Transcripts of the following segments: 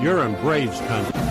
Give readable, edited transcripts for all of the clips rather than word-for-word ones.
You're in Braves country.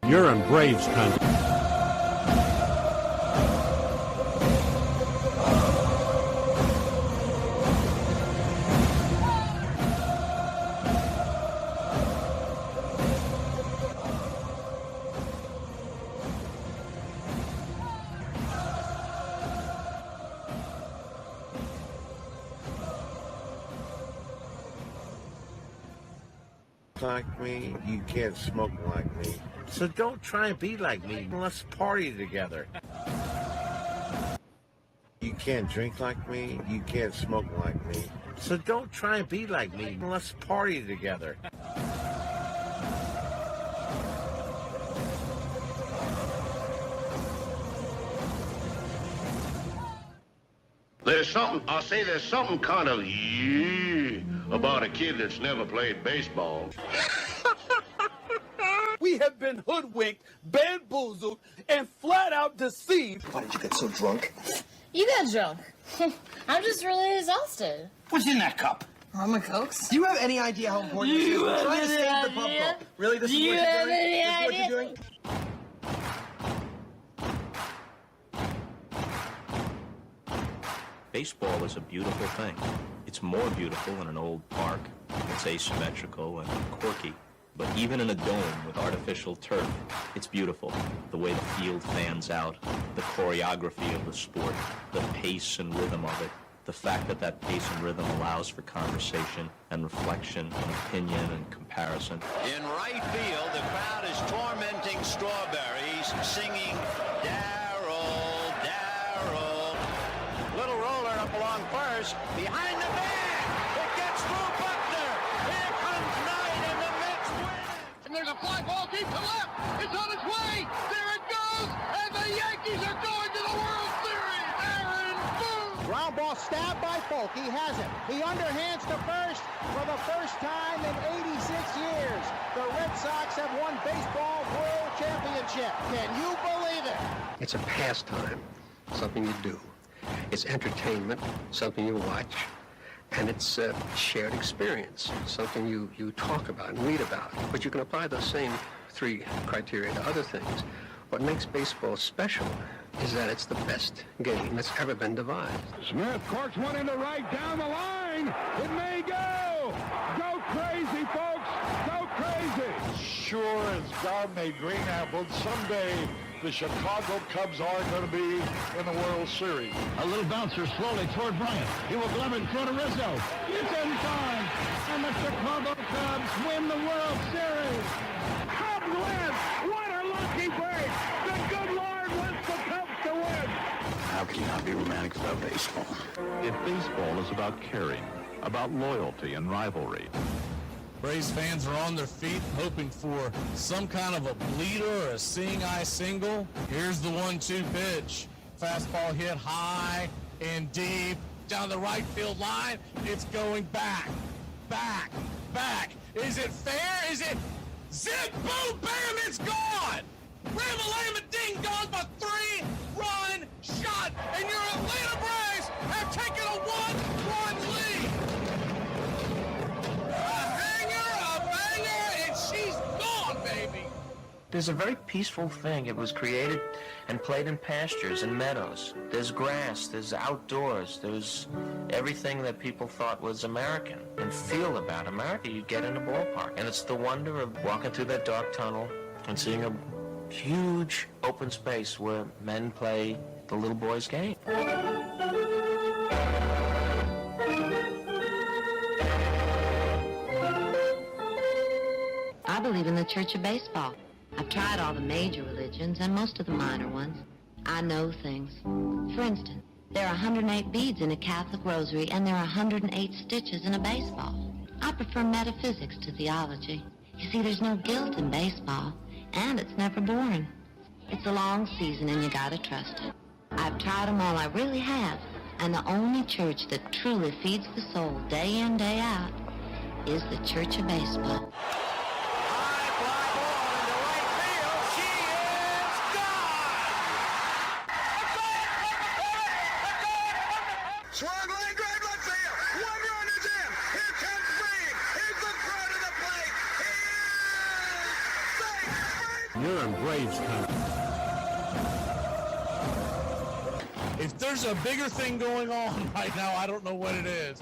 You're in Braves country. Like me, you can't smoke like me. So don't try and be like me. Let's party together. You can't drink like me, you can't smoke like me. So don't try and be like me. Let's party together. There's something kind of about a kid that's never played baseball. We have been hoodwinked, bamboozled, and flat out deceived. Why did you get so drunk? You got drunk. I'm just really exhausted. What's in that cup? Rum and Cokes? Do you have any idea how important this is? We're trying to save the pub cup. Really? This is what you're doing? This is what you're doing? Baseball is a beautiful thing. It's more beautiful in an old park. It's asymmetrical and quirky. But even in a dome with artificial turf, it's beautiful. The way the field fans out, the choreography of the sport, the pace and rhythm of it, the fact that that pace and rhythm allows for conversation and reflection and opinion and comparison. In right field, the crowd is tormenting Strawberries, singing Darryl, Darryl. Little roller up along first, behind the bag. It gets through Buckner. Here comes Knight, and the Mets win. And there's a fly ball deep to left. It's on its way. There it goes. And the Yankees are going to the World Series. Aaron Boone. Ground ball stabbed by Folk. He has it. He underhands to first for the first time in 86 years. The Red Sox have won baseball world championship. Can you believe it? It's a pastime, something you do. It's entertainment, something you watch. And it's a shared experience, something you talk about and read about. But you can apply those same three criteria to other things. What makes baseball special is that it's the best game that's ever been devised. Smith corks one into right down the line. It may go. Go crazy, folks. Go crazy. Sure as God made green apples, someday the Chicago Cubs are going to be in the World Series. A little bouncer slowly toward Bryant. He will glove it in front of Rizzo. It's in time. And the Chicago Cubs win the World Series. Cubs win! What a lucky break! The good Lord wants the Cubs to win! How can you not be romantic about baseball? If baseball is about caring, about loyalty and rivalry. Braves fans are on their feet hoping for some kind of a bleeder or a seeing-eye single. Here's the 1-2 pitch. Fastball hit high and deep down the right field line. It's going back, back, back. Is it fair? Is it zip, boom, bam, it's gone! Ram-a-lam, ding-dong, a 3-run shot, and your Atlanta Braves have taken a 1-run lead. She's gone, baby! There's a very peaceful thing. It was created and played in pastures and meadows. There's grass, there's outdoors, there's everything that people thought was American and feel about America. You get in a ballpark. And it's the wonder of walking through that dark tunnel and seeing a huge open space where men play the little boy's game. I believe in the Church of Baseball. I've tried all the major religions and most of the minor ones. I know things. For instance, there are 108 beads in a Catholic rosary and there are 108 stitches in a baseball. I prefer metaphysics to theology. You see, there's no guilt in baseball, and it's never boring. It's a long season and you gotta trust it. I've tried them all, I really have. And the only church that truly feeds the soul day in, day out is the Church of Baseball. You're in Braves country. If there's a bigger thing going on right now, I don't know what it is.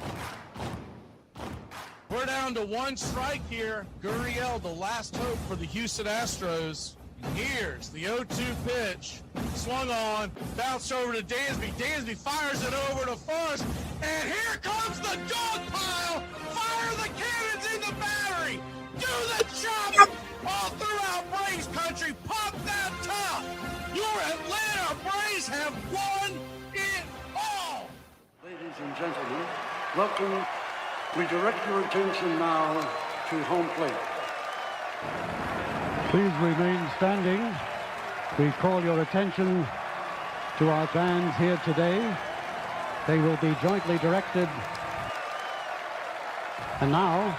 We're down to one strike here. Gurriel, the last hope for the Houston Astros. Here's the 0-2 pitch. Swung on, bounced over to Dansby. Dansby fires it over to first. And here comes the dog pile. Fire the cannons in the battery. Do the job all throughout Braves country. Pop that top. Your Atlanta Braves have won it all. Ladies and gentlemen, welcome. We direct your attention now to home plate. Please remain standing. We call your attention to our fans here today. They will be jointly directed. And now,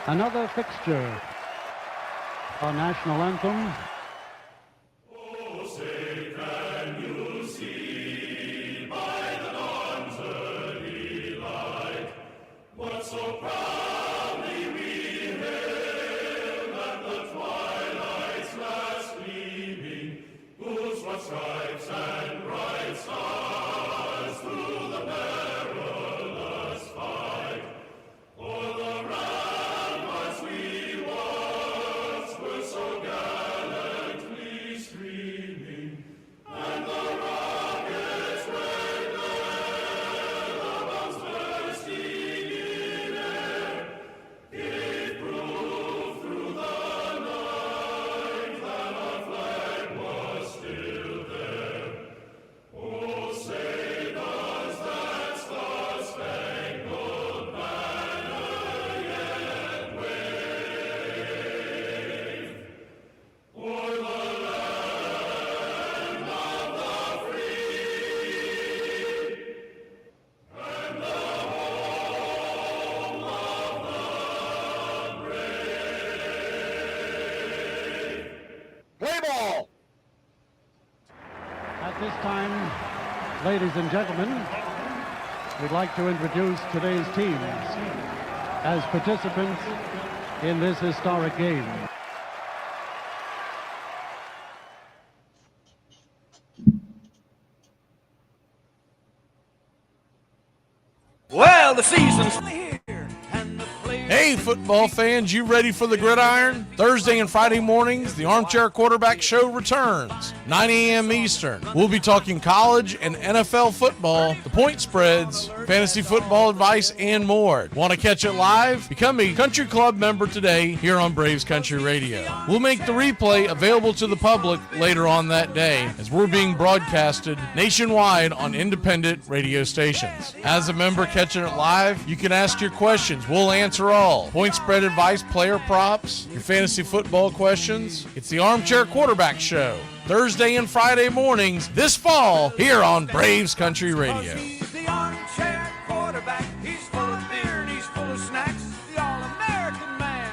another fixture. Our national anthem. Oh, say, can you see by the dawn's early light what so proudly we hailed at the twilight's last gleaming, whose broad stripes and bright stars through the perilous fight o'er the ramparts we watched were so gallantly streaming, and the rocket's red glare above bursting in air gave proof through the night that our flag was still there. Oh, say does that star-spangled banner yet wave o'er the land of the free and the home of the brave? Play ball! At this time, ladies and gentlemen, we'd like to introduce today's teams as participants in this historic game. Well, the season's here, and the players Hey, football fans, you ready for the gridiron? Thursday and Friday mornings, the Armchair Quarterback Show returns, 9 a.m. Eastern. We'll be talking college and NFL football, the point spreads, fantasy football advice, and more. Want to catch it live? Become a Country Club member today here on Braves Country Radio. We'll make the replay available to the public later on that day, as we're being broadcasted nationwide on independent radio stations. As a member catching it live, you can ask your questions. We'll answer all. Point spread advice, player props, your fantasy football questions. It's the Armchair Quarterback Show, Thursday and Friday mornings this fall here on Braves Country Radio. The armchair quarterback, he's full of beer and he's full of snacks. The all-American man.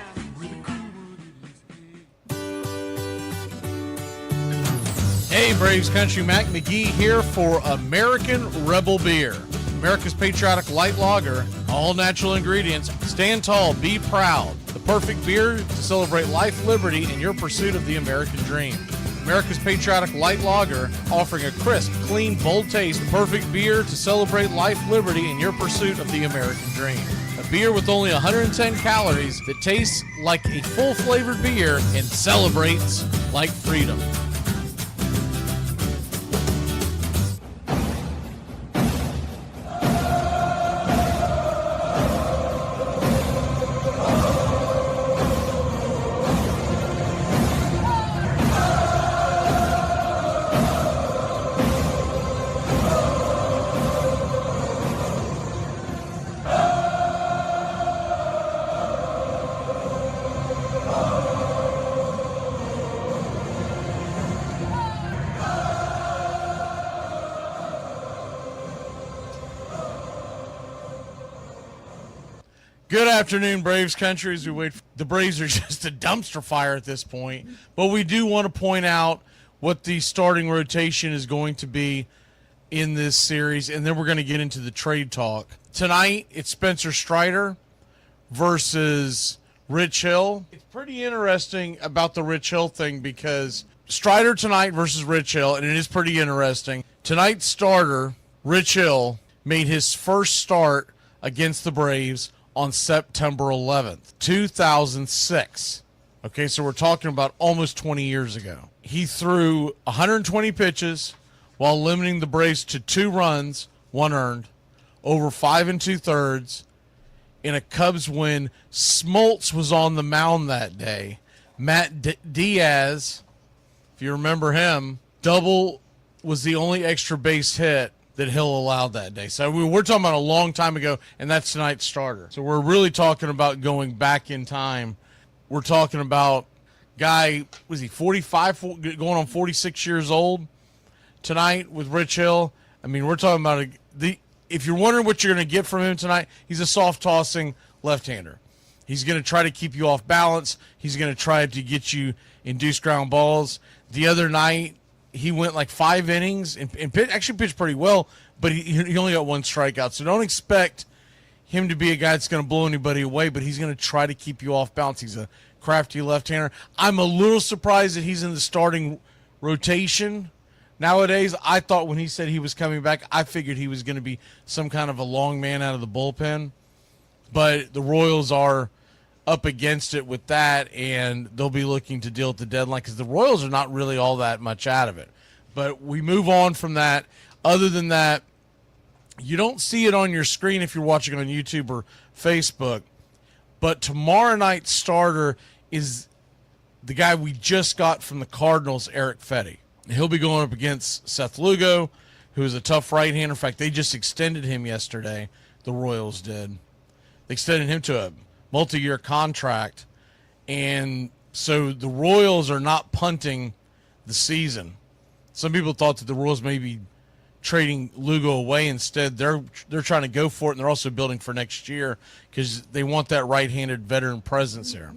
Hey, Braves Country, Mac McGee here for American Rebel Beer. America's patriotic light lager, all natural ingredients. Stand tall, be proud. The perfect beer to celebrate life, liberty, and your pursuit of the American dream. America's patriotic light lager, offering a crisp, clean, bold taste. The perfect beer to celebrate life, liberty, and your pursuit of the American dream. A beer with only 110 calories that tastes like a full-flavored beer and celebrates like freedom. Good afternoon, Braves Country. As we wait, the Braves are just a dumpster fire at this point. But we do want to point out what the starting rotation is going to be in this series, and then we're going to get into the trade talk. Tonight, it's Spencer Strider versus Rich Hill. It's pretty interesting about the Rich Hill thing because Strider tonight versus Rich Hill, and it is pretty interesting. Tonight's starter, Rich Hill, made his first start against the Braves on September 11th, 2006. Okay, so we're talking about almost 20 years ago. He threw 120 pitches while limiting the Braves to 2 runs, 1 earned, over 5 2/3 in a Cubs win. Smoltz was on the mound that day. Matt Diaz, if you remember him, double was the only extra base hit that Hill allowed that day. So we're talking about a long time ago, and that's tonight's starter. So we're really talking about going back in time. We're talking about guy, was he 45, going on 46 years old tonight with Rich Hill? I mean, we're talking about if you're wondering what you're going to get from him tonight, he's a soft-tossing left-hander. He's going to try to keep you off balance. He's going to try to get you induced ground balls. The other night, he went like 5 innings and actually pitched pretty well, but he only got 1 strikeout. So don't expect him to be a guy that's going to blow anybody away, but he's going to try to keep you off balance. He's a crafty left-hander. I'm a little surprised that he's in the starting rotation nowadays. I thought when he said he was coming back, I figured he was going to be some kind of a long man out of the bullpen. But the Royals are up against it with that, and they'll be looking to deal at the deadline because the Royals are not really all that much out of it. But we move on from that. Other than that, you don't see it on your screen if you're watching on YouTube or Facebook, but tomorrow night's starter is the guy we just got from the Cardinals, Eric Fetty. He'll be going up against Seth Lugo, who is a tough right-hander. In fact, they just extended him yesterday. The Royals did. They extended him to a multi-year contract, and so the Royals are not punting the season. Some people thought that the Royals may be trading Lugo away. Instead, they're trying to go for it, and they're also building for next year because they want that right-handed veteran presence there.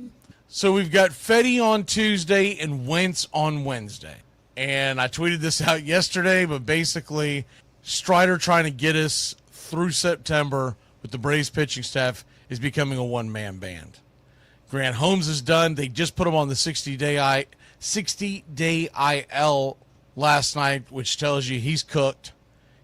So we've got Fetty on Tuesday and Wentz on Wednesday. And I tweeted this out yesterday, but basically Strider trying to get us through September with the Braves pitching staff is becoming a one-man band. Grant Holmes is done. They just put him on the 60-day IL last night, which tells you he's cooked.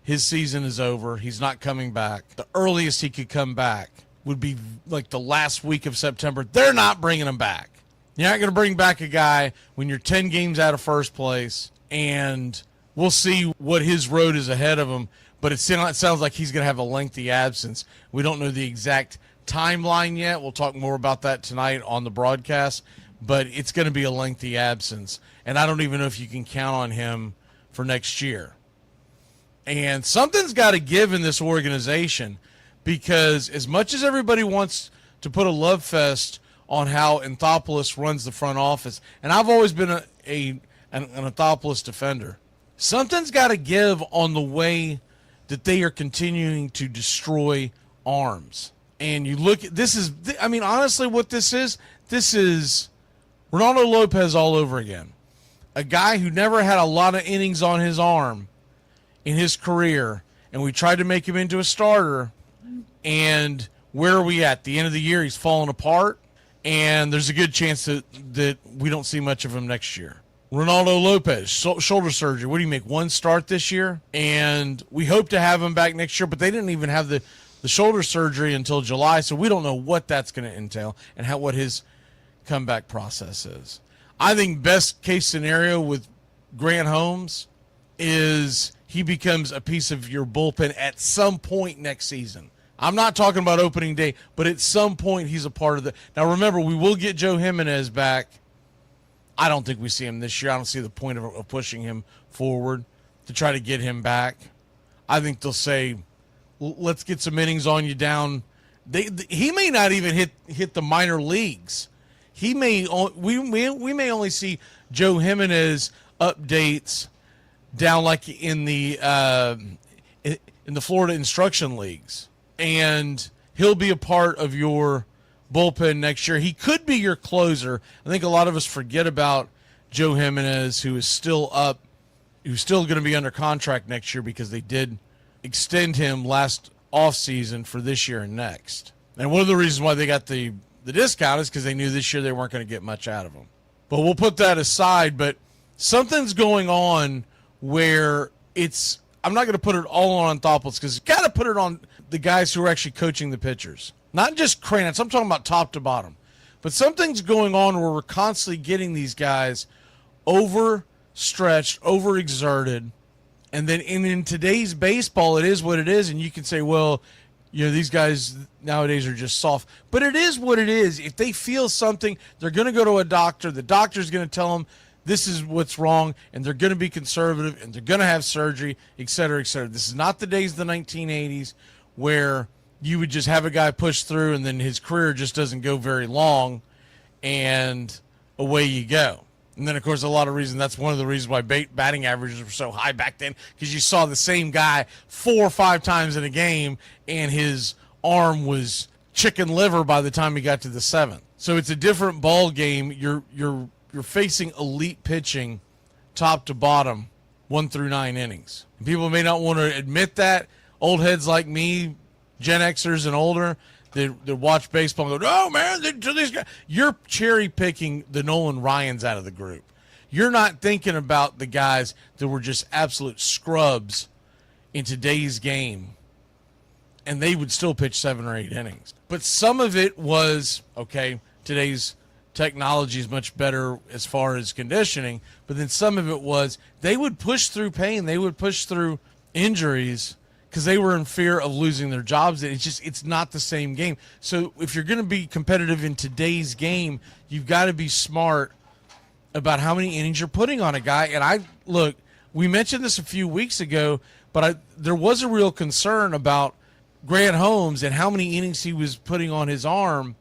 His season is over. He's not coming back. The earliest he could come back would be like the last week of September. They're not bringing him back. You're not going to bring back a guy when you're 10 games out of first place, and we'll see what his road is ahead of him. But it sounds like he's going to have a lengthy absence. We don't know the exact timeline yet. We'll talk more about that tonight on the broadcast, but it's going to be a lengthy absence. And I don't even know if you can count on him for next year. And something's got to give in this organization, because as much as everybody wants to put a love fest on how Anthopoulos runs the front office, and I've always been an Anthopoulos defender, something's got to give on the way that they are continuing to destroy arms. And you look at this is, I mean, honestly, what this is Ronaldo Lopez all over again. A guy who never had a lot of innings on his arm in his career, and we tried to make him into a starter, and where are we at? The end of the year, he's falling apart, and there's a good chance that we don't see much of him next year. Ronaldo Lopez, shoulder surgery. What do you make, one start this year? And we hope to have him back next year, but they didn't even have the shoulder surgery until July, so we don't know what that's going to entail and what his comeback process is. I think best case scenario with Grant Holmes is he becomes a piece of your bullpen at some point next season. I'm not talking about opening day, but at some point he's a part of the. Now remember, we will get Joe Jimenez back. I don't think we see him this year. I don't see the point of pushing him forward to try to get him back. I think they'll say, let's get some innings on you down. He may not even hit the minor leagues. We may only see Joe Jimenez updates down like in the Florida instruction leagues, and he'll be a part of your bullpen next year. He could be your closer. I think a lot of us forget about Joe Jimenez, who is still up, who's still going to be under contract next year because they did extend him last offseason for this year and next. And one of the reasons why they got the discount is because they knew this year they weren't going to get much out of him. But we'll put that aside. But something's going on where I'm not going to put it all on Anthopoulos, because you got to put it on the guys who are actually coaching the pitchers. Not just Kranitz. I'm talking about top to bottom. But something's going on where we're constantly getting these guys overstretched, overexerted. And then in today's baseball, it is what it is. And you can say, well, these guys nowadays are just soft. But it is what it is. If they feel something, they're going to go to a doctor. The doctor's going to tell them this is what's wrong, and they're going to be conservative, and they're going to have surgery, et cetera, et cetera. This is not the days of the 1980s where you would just have a guy push through and then his career just doesn't go very long, and away you go. And then, of course, that's one of the reasons why batting averages were so high back then, because you saw the same guy 4 or 5 times in a game, and his arm was chicken liver by the time he got to the 7th. So it's a different ball game. You're facing elite pitching, top to bottom, 1 through 9 innings. And people may not want to admit that. Old heads like me, Gen Xers and older, they watch baseball and go, oh, man, these guys. You're cherry-picking the Nolan Ryans out of the group. You're not thinking about the guys that were just absolute scrubs in today's game, and they would still pitch 7 or 8 innings. But some of it was, okay, today's technology is much better as far as conditioning, but then some of it was they would push through pain. They would push through injuries because they were in fear of losing their jobs. It's not the same game. So if you're going to be competitive in today's game, you've got to be smart about how many innings you're putting on a guy. And we mentioned this a few weeks ago, but there was a real concern about Grant Holmes and how many innings he was putting on his arm.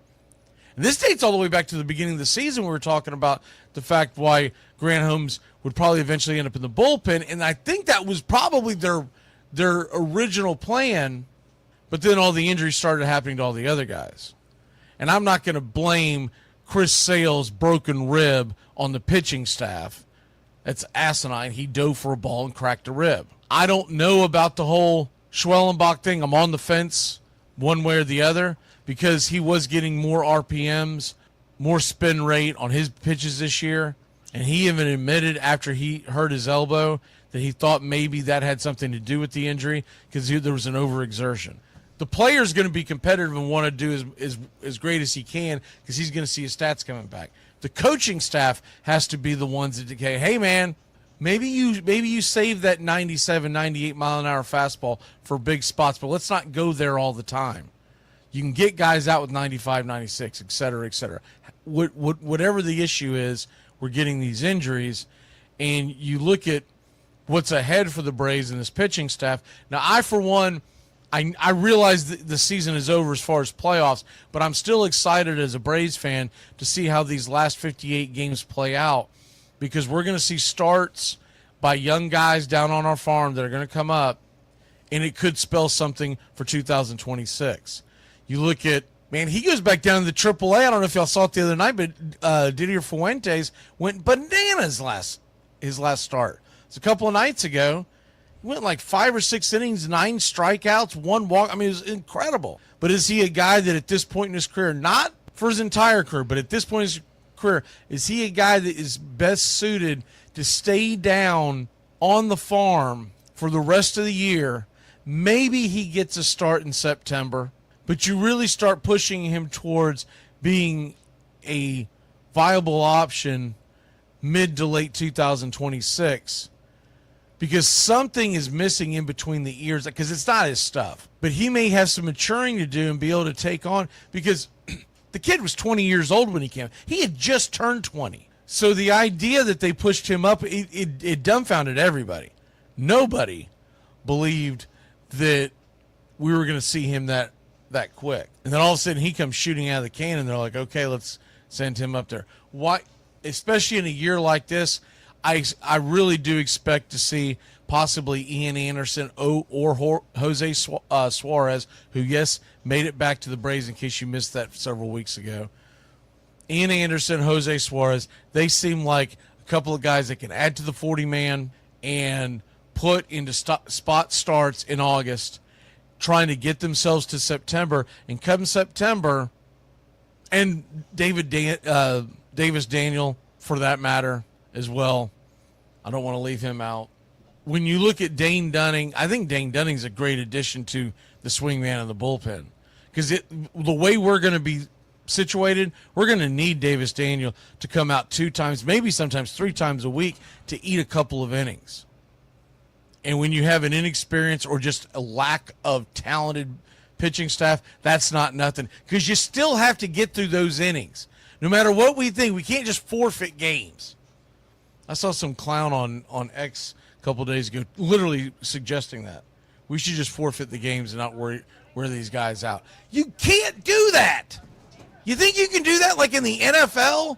And this dates all the way back to the beginning of the season. We were talking about the fact why Grant Holmes would probably eventually end up in the bullpen, and I think that was probably their original plan, but then all the injuries started happening to all the other guys. And I'm not going to blame Chris Sale's broken rib on the pitching staff. That's asinine. He dove for a ball and cracked a rib. I don't know about the whole Schwellenbach thing. I'm on the fence one way or the other, because he was getting more RPMs, more spin rate on his pitches this year. And he even admitted after he hurt his elbow that he thought maybe that had something to do with the injury, because there was an overexertion. The player's going to be competitive and want to do as great as he can because he's going to see his stats coming back. The coaching staff has to be the ones that say, hey, man, maybe you save that 97, 98 mile an hour fastball for big spots, but let's not go there all the time. You can get guys out with 95, 96, et cetera, et cetera. Whatever the issue is, we're getting these injuries, and you look at what's ahead for the Braves and this pitching staff. Now, I, for one, I realize that the season is over as far as playoffs, but I'm still excited as a Braves fan to see how these last 58 games play out, because we're going to see starts by young guys down on our farm that are going to come up, and it could spell something for 2026. You look at, man, he goes back down to the AAA. I don't know if y'all saw it the other night, but Didier Fuentes went bananas his last start. It's a couple of nights ago. He went like 5 or 6 innings, 9 strikeouts, 1 walk. I mean, it was incredible. But is he a guy that at this point in his career, not for his entire career, but at this point in his career, is he a guy that is best suited to stay down on the farm for the rest of the year? Maybe he gets a start in September, but you really start pushing him towards being a viable option mid to late 2026. Because something is missing in between the ears, because it's not his stuff. But he may have some maturing to do and be able to take on, because the kid was 20 years old when he came. He had just turned 20. So the idea that they pushed him up, it dumbfounded everybody. Nobody believed that we were going to see him that quick. And then all of a sudden he comes shooting out of the can, and they're like, okay, let's send him up there. Why, especially in a year like this, I really do expect to see possibly Ian Anderson or Jose Suarez, who, yes, made it back to the Braves in case you missed that several weeks ago. Ian Anderson, Jose Suarez, they seem like a couple of guys that can add to the 40-man and put into spot starts in August, trying to get themselves to September. And come September, and Davis Daniel, for that matter, as well. I don't want to leave him out. When you look at Dane Dunning, I think Dane Dunning's a great addition to the swingman and the bullpen. Because the way we're going to be situated, we're going to need Davis Daniel to come out 2 times, maybe sometimes 3 times a week to eat a couple of innings. And when you have an inexperienced or just a lack of talented pitching staff, that's not nothing. Because you still have to get through those innings. No matter what we think, we can't just forfeit games. I saw some clown on X a couple of days ago literally suggesting that. We should just forfeit the games and not wear these guys out. You can't do that. You think you can do that like in the NFL?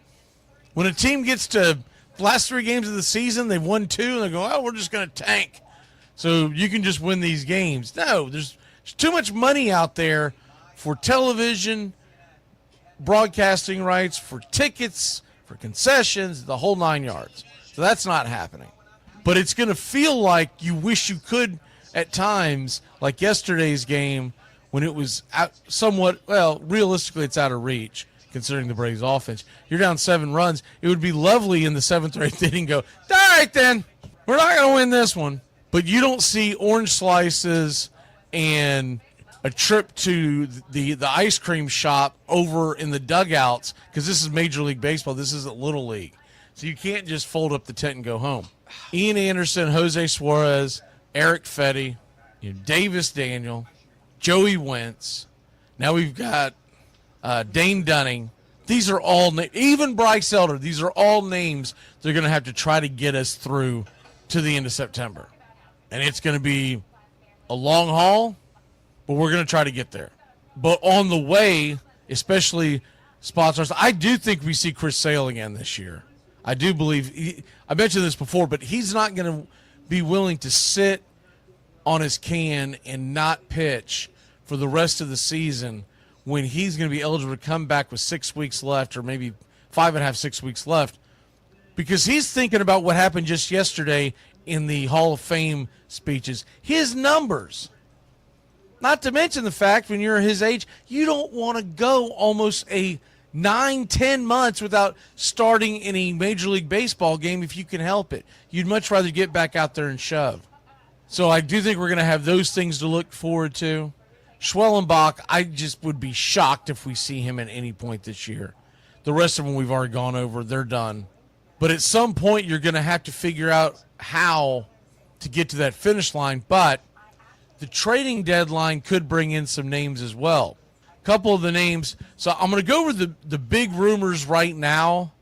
When a team gets to the last 3 games of the season, they've won 2, and they go, oh, we're just going to tank. So you can just win these games. No, there's too much money out there for television, broadcasting rights, for tickets, for concessions, the whole 9 yards. So that's not happening. But it's going to feel like you wish you could at times, like yesterday's game when it was somewhat, well, realistically it's out of reach considering the Braves offense. You're down 7 runs. It would be lovely in the 7th or 8th inning go, all right then, we're not going to win this one. But you don't see orange slices and a trip to the ice cream shop over in the dugouts, because this is Major League Baseball. This isn't Little League. So you can't just fold up the tent and go home. Ian Anderson, Jose Suarez, Eric Fetty, Davis Daniel, Joey Wentz. Now we've got Dane Dunning. These are all even Bryce Elder. These are all names they're going to have to try to get us through to the end of September. And it's going to be a long haul, but we're going to try to get there. But on the way, especially sponsors, I do think we see Chris Sale again this year. I do believe, I mentioned this before, but he's not going to be willing to sit on his can and not pitch for the rest of the season when he's going to be eligible to come back with 6 weeks left, or maybe 5.5, 6 weeks left, because he's thinking about what happened just yesterday in the Hall of Fame speeches. His numbers. Not to mention the fact when you're his age, you don't want to go almost a 9-10 months without starting in a Major League Baseball game if you can help it. You'd much rather get back out there and shove. So I do think we're going to have those things to look forward to. Schwellenbach, I just would be shocked if we see him at any point this year. The rest of them we've already gone over. They're done. But at some point, you're going to have to figure out how to get to that finish line. But the trading deadline could bring in some names as well. A couple of the names. So I'm going to go over the big rumors right now.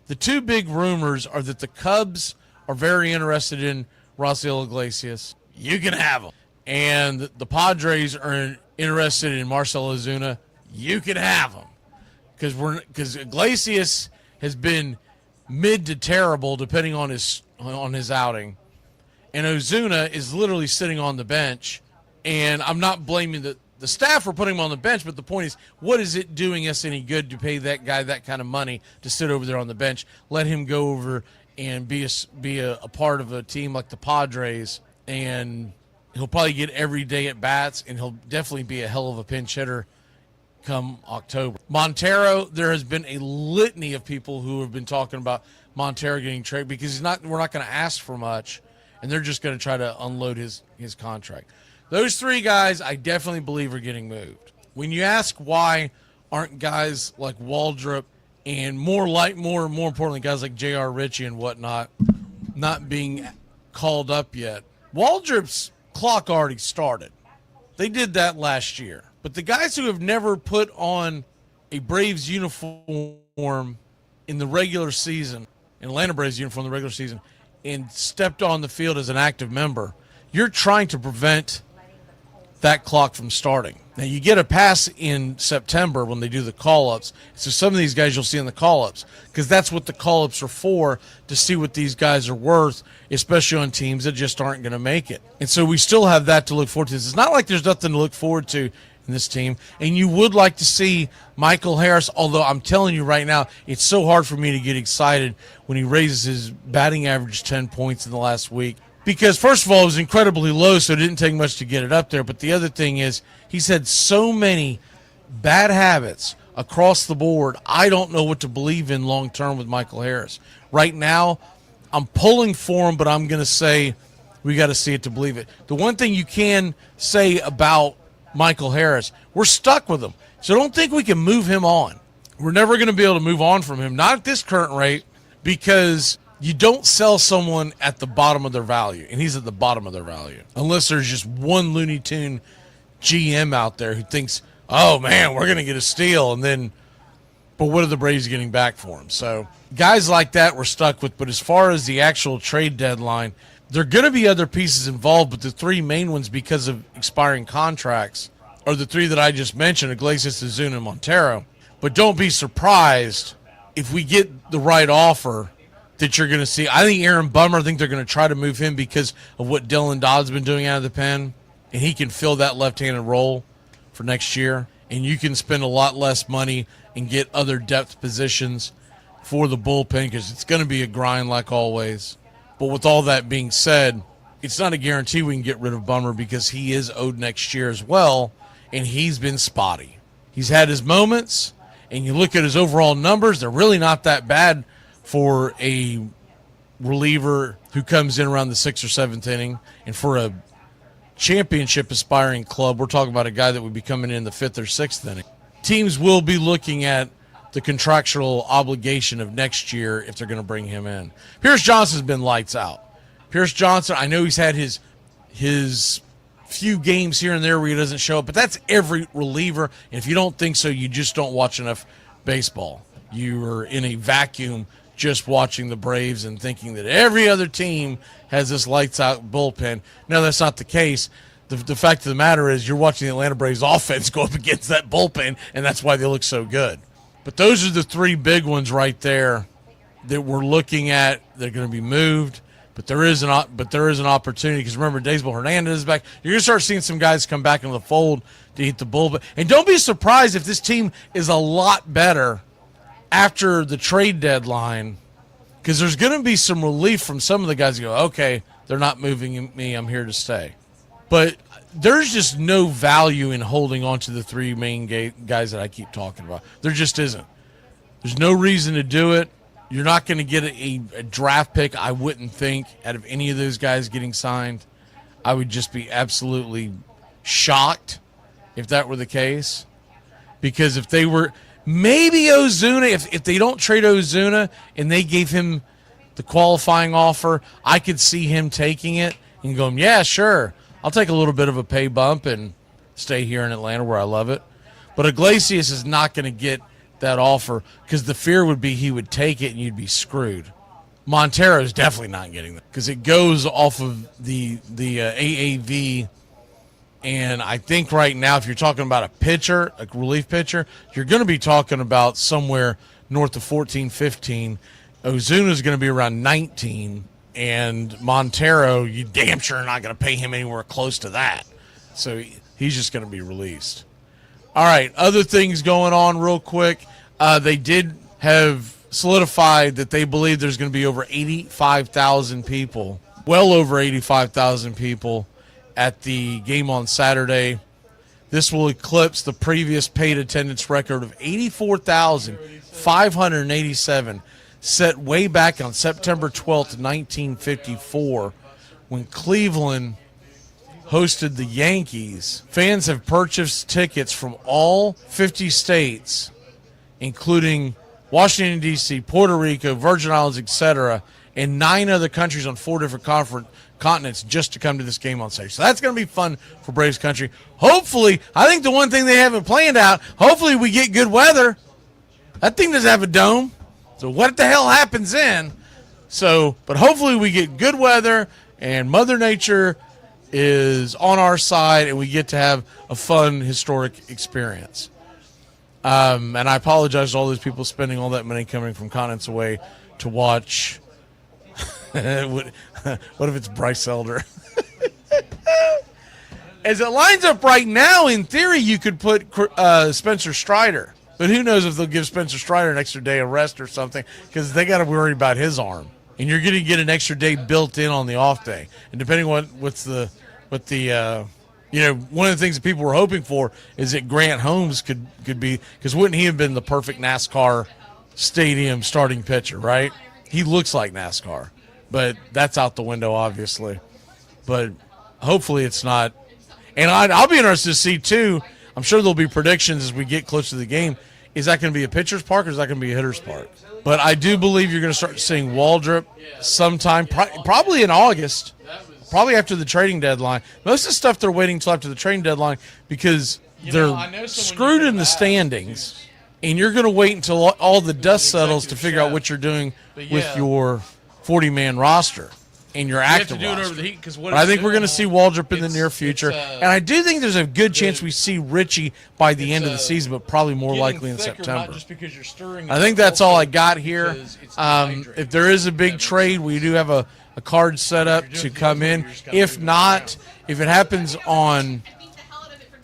The two big rumors are that the Cubs are very interested in Raisel Iglesias. You can have him. And the Padres are interested in Marcell Ozuna. You can have him. Because Iglesias has been mid to terrible depending on his outing. And Ozuna is literally sitting on the bench. And I'm not blaming the staff for putting him on the bench, but the point is, what is it doing us any good to pay that guy that kind of money to sit over there on the bench? Let him go over and be a part of a team like the Padres, and he'll probably get every day at bats, and he'll definitely be a hell of a pinch hitter come October. Montero, there has been a litany of people who have been talking about Montero getting traded because we're not going to ask for much, and they're just going to try to unload his contract. Those three guys I definitely believe are getting moved. When you ask why aren't guys like Waldrop and more importantly, guys like J.R. Ritchie and whatnot not being called up yet, Waldrop's clock already started. They did that last year. But the guys who have never put on a Braves uniform in the regular season, an Atlanta Braves uniform in the regular season, and stepped on the field as an active member, you're trying to prevent that clock from starting. Now, you get a pass in September when they do the call-ups. So some of these guys you'll see in the call-ups because that's what the call-ups are for, to see what these guys are worth, especially on teams that just aren't going to make it. And so we still have that to look forward to. It's not like there's nothing to look forward to in this team. And you would like to see Michael Harris, although I'm telling you right now, it's so hard for me to get excited when he raises his batting average 10 points in the last week. Because, first of all, it was incredibly low, so it didn't take much to get it up there. But the other thing is he's had so many bad habits across the board, I don't know what to believe in long-term with Michael Harris. Right now, I'm pulling for him, but I'm going to say we got to see it to believe it. The one thing you can say about Michael Harris, we're stuck with him. So don't think we can move him on. We're never going to be able to move on from him, not at this current rate, because you don't sell someone at the bottom of their value, and he's at the bottom of their value, unless there's just one Looney Tune GM out there who thinks, oh, man, we're going to get a steal, but what are the Braves getting back for him? So guys like that we're stuck with, but as far as the actual trade deadline, there are going to be other pieces involved, but the three main ones because of expiring contracts are the three that I just mentioned, Iglesias, Ozuna, and Montero. But don't be surprised if we get the right offer that you're going to see. I think Aaron Bummer, I think they're going to try to move him because of what Dylan Dodd's been doing out of the pen, and he can fill that left-handed role for next year, and you can spend a lot less money and get other depth positions for the bullpen because it's going to be a grind like always. But with all that being said, it's not a guarantee we can get rid of Bummer because he is owed next year as well, and he's been spotty. He's had his moments, and you look at his overall numbers, they're really not that bad for a reliever who comes in around the 6th or 7th inning. And for a championship aspiring club, we're talking about a guy that would be coming in the 5th or 6th inning. Teams will be looking at the contractual obligation of next year if they're going to bring him in. Pierce Johnson's been lights out. Pierce Johnson, I know he's had his few games here and there where he doesn't show up, but that's every reliever. And if you don't think so, you just don't watch enough baseball. You are in a vacuum just watching the Braves and thinking that every other team has this lights-out bullpen. No, that's not the case. The fact of the matter is you're watching the Atlanta Braves offense go up against that bullpen, and that's why they look so good. But those are the three big ones right there that we're looking at. They're going to be moved, but there is an opportunity because remember, Daysbel Hernandez is back. You're going to start seeing some guys come back into the fold to hit the bullpen. And don't be surprised if this team is a lot better after the trade deadline, because there's going to be some relief from some of the guys who go, okay, they're not moving me, I'm here to stay. But there's just no value in holding on to the three main guys that I keep talking about. There just isn't. There's no reason to do it. You're not going to get a draft pick, I wouldn't think, out of any of those guys getting signed. I would just be absolutely shocked if that were the case. Because if they were, maybe Ozuna, if they don't trade Ozuna and they gave him the qualifying offer, I could see him taking it and going, yeah, sure, I'll take a little bit of a pay bump and stay here in Atlanta where I love it. But Iglesias is not going to get that offer because the fear would be he would take it and you'd be screwed. Montero is definitely not getting that because it goes off of the AAV. And I think right now, if you're talking about a pitcher, a relief pitcher, you're going to be talking about somewhere north of 14, 15. Ozuna is going to be around 19. And Montero, you damn sure are not going to pay him anywhere close to that. So he's just going to be released. All right, other things going on real quick. They did have solidified that they believe there's going to be over 85,000 people, well over 85,000 people at the game on Saturday. This will eclipse the previous paid attendance record of 84,587 set way back on September 12th, 1954, when Cleveland hosted the Yankees. Fans have purchased tickets from all 50 states, including Washington, D.C., Puerto Rico, Virgin Islands, etc., and 9 other countries on 4 different continents just to come to this game on Saturday. So that's going to be fun for Braves country. Hopefully, I think the one thing they haven't planned out, hopefully we get good weather. That thing doesn't have a dome. So what the hell happens then? But hopefully we get good weather and Mother Nature is on our side and we get to have a fun, historic experience. And I apologize to all those people spending all that money coming from continents away to watch. What if it's Bryce Elder? As it lines up right now, in theory, you could put Spencer Strider. But who knows if they'll give Spencer Strider an extra day of rest or something, because they got to worry about his arm. And you're going to get an extra day built in on the off day. And depending on one of the things that people were hoping for is that Grant Holmes could be, because wouldn't he have been the perfect NASCAR stadium starting pitcher, right? He looks like NASCAR, but that's out the window, obviously. But hopefully it's not. And I'll be interested to see, too. I'm sure there'll be predictions as we get close to the game. Is that going to be a pitcher's park or is that going to be a hitter's park? But I do believe you're going to start seeing Waldrop sometime, probably in August, probably after the trading deadline. Most of the stuff they're waiting until after the trading deadline because they're screwed in the standings, and you're going to wait until all the dust settles to figure out what you're doing with your 40-man roster and your active roster. Over the heat, but I think we're going to see Waldrop in the near future, and I do think there's a good chance we see Richie by the end of the season, but probably more likely in September. I think that's all I got here. If there is a big trade, we do have a card set up to come in. If not, if it happens on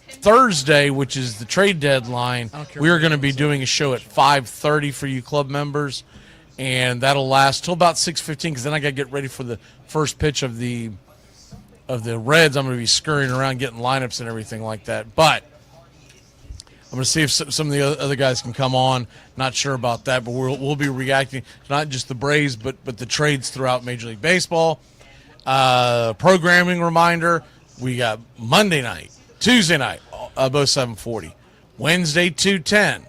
Thursday, which is the trade deadline, we are going to be doing a show at 5:30 for you club members. And that'll last till about 6:15 because then I got to get ready for the first pitch of the Reds. I'm going to be scurrying around getting lineups and everything like that. But I'm going to see if some of the other guys can come on. Not sure about that, but we'll be reacting to not just the Braves but the trades throughout Major League Baseball. Programming reminder: we got Monday night, Tuesday night, both 7:40, Wednesday 2:10.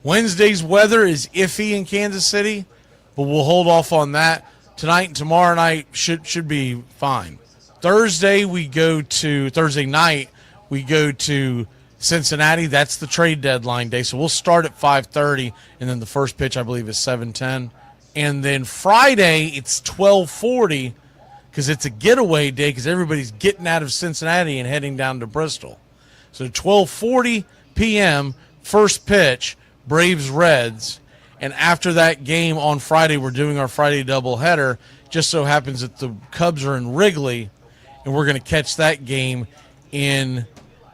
Wednesday's weather is iffy in Kansas City, but we'll hold off on that. Tonight and tomorrow night should be fine. Thursday night we go to Cincinnati. That's the trade deadline day. So we'll start at 5:30, and then the first pitch I believe is 7:10. And then Friday it's 12:40 because it's a getaway day because everybody's getting out of Cincinnati and heading down to Bristol. So 12:40 p.m. first pitch. Braves Reds, and after that game on Friday, we're doing our Friday doubleheader. Just so happens that the Cubs are in Wrigley, and we're going to catch that game in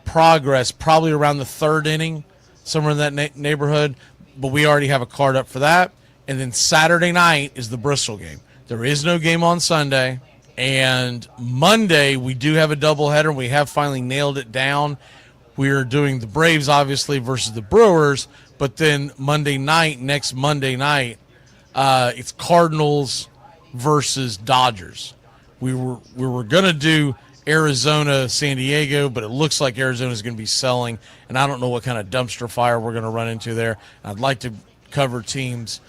progress, probably around the third inning, somewhere in that neighborhood. But we already have a card up for that. And then Saturday night is the Bristol game. There is no game on Sunday, and Monday we do have a doubleheader. We have finally nailed it down. We are doing the Braves, obviously, versus the Brewers. But then next Monday night, it's Cardinals versus Dodgers. We were going to do Arizona, San Diego, but it looks like Arizona is going to be selling, and I don't know what kind of dumpster fire we're going to run into there. I'd like to cover games,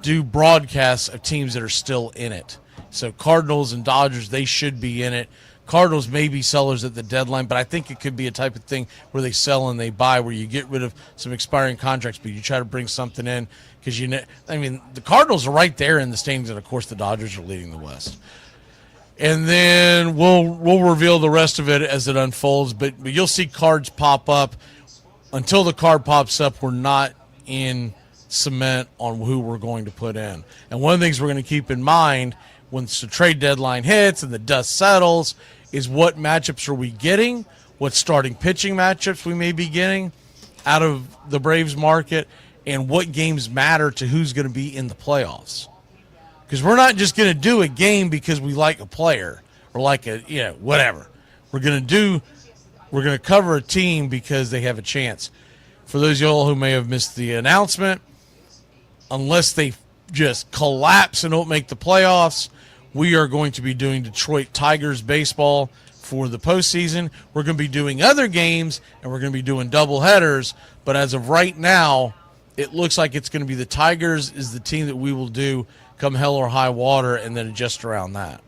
do broadcasts of teams that are still in it. So Cardinals and Dodgers, they should be in it. Cardinals may be sellers at the deadline, but I think it could be a type of thing where they sell and they buy, where you get rid of some expiring contracts, but you try to bring something in because the Cardinals are right there in the standings, and of course the Dodgers are leading the West. And then we'll reveal the rest of it as it unfolds, but you'll see cards pop up. Until the card pops up, we're not in cement on who we're going to put in. And one of the things we're going to keep in mind once the trade deadline hits and the dust settles is what matchups are we getting, what starting pitching matchups we may be getting out of the Braves market, and what games matter to who's going to be in the playoffs. Because we're not just going to do a game because we like a player or like whatever. We're going to cover a team because they have a chance. For those of y'all who may have missed the announcement, unless they just collapse and don't make the playoffs, we are going to be doing Detroit Tigers baseball for the postseason. We're going to be doing other games, and we're going to be doing double headers. But as of right now, it looks like it's going to be the Tigers is the team that we will do come hell or high water, and then adjust around that.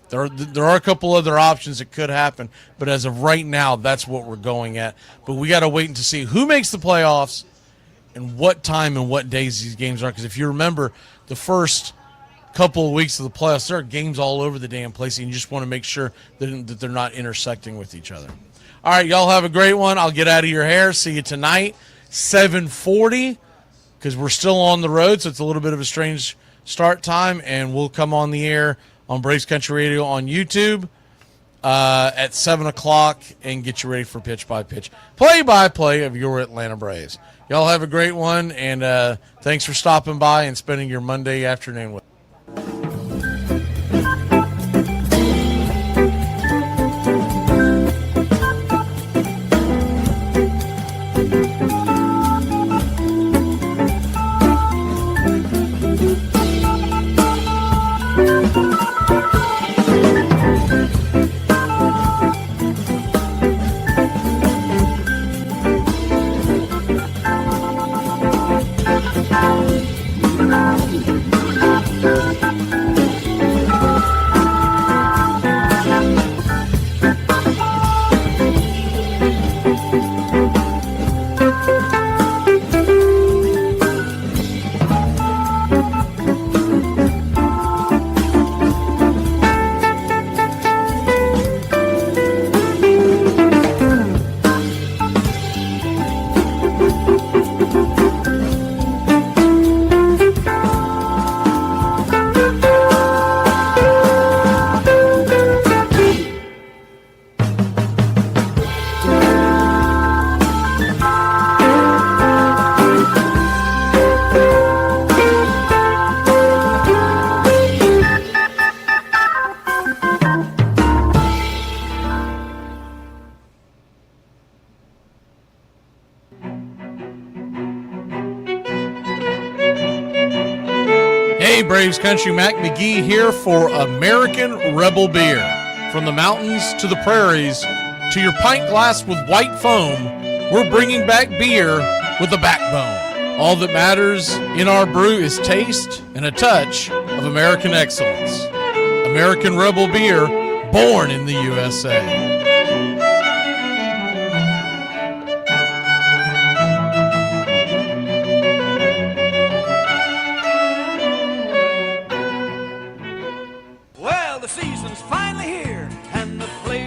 There are a couple other options that could happen, but as of right now, that's what we're going at. But we got to wait to see who makes the playoffs and what time and what days these games are. Because if you remember, the first couple of weeks of the playoffs, there are games all over the damn place, and you just want to make sure that they're not intersecting with each other. All right, y'all have a great one. I'll get out of your hair. See you tonight, 7:40, because we're still on the road, so it's a little bit of a strange start time, and we'll come on the air on Braves Country Radio on YouTube at 7 o'clock and get you ready for pitch-by-pitch, play-by-play of your Atlanta Braves. Y'all have a great one, and thanks for stopping by and spending your Monday afternoon with us. Braves Country, Mac McGee here for American Rebel Beer. From the mountains to the prairies to your pint glass with white foam, we're bringing back beer with a backbone. All that matters in our brew is taste and a touch of American excellence. American Rebel Beer, born in the USA.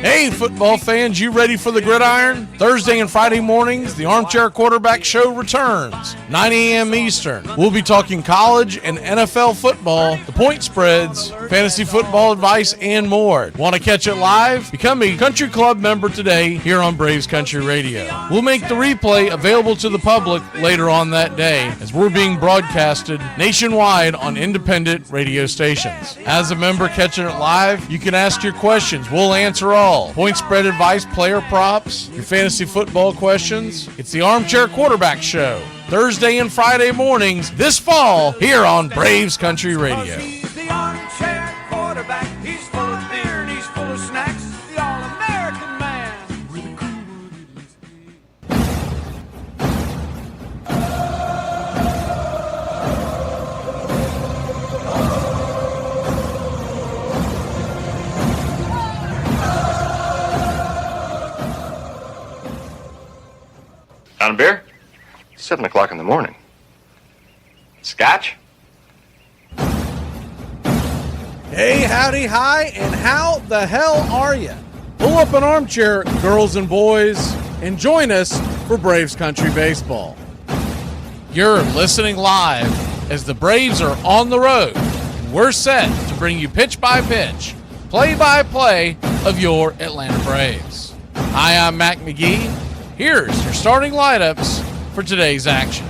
Hey, football fans, you ready for the gridiron? Thursday and Friday mornings, the Armchair Quarterback Show returns, 9 a.m. Eastern. We'll be talking college and NFL football, the point spreads, fantasy football advice, and more. Want to catch it live? Become a Country Club member today here on Braves Country Radio. We'll make the replay available to the public later on that day, as we're being broadcasted nationwide on independent radio stations. As a member catching it live, you can ask your questions. We'll answer all. Point spread advice, player props, your fantasy football questions. It's the Armchair Quarterback Show, Thursday and Friday mornings this fall here on Braves Country Radio. He's the armchair quarterback. He's full of beer and he's full of On a beer? 7 o'clock in the morning. Scotch? Hey, howdy, hi, and how the hell are you? Pull up an armchair, girls and boys, and join us for Braves Country Baseball. You're listening live as the Braves are on the road. We're set to bring you pitch by pitch, play by play of your Atlanta Braves. Hi, I'm Mac McGee. Here's your starting lineups for today's action.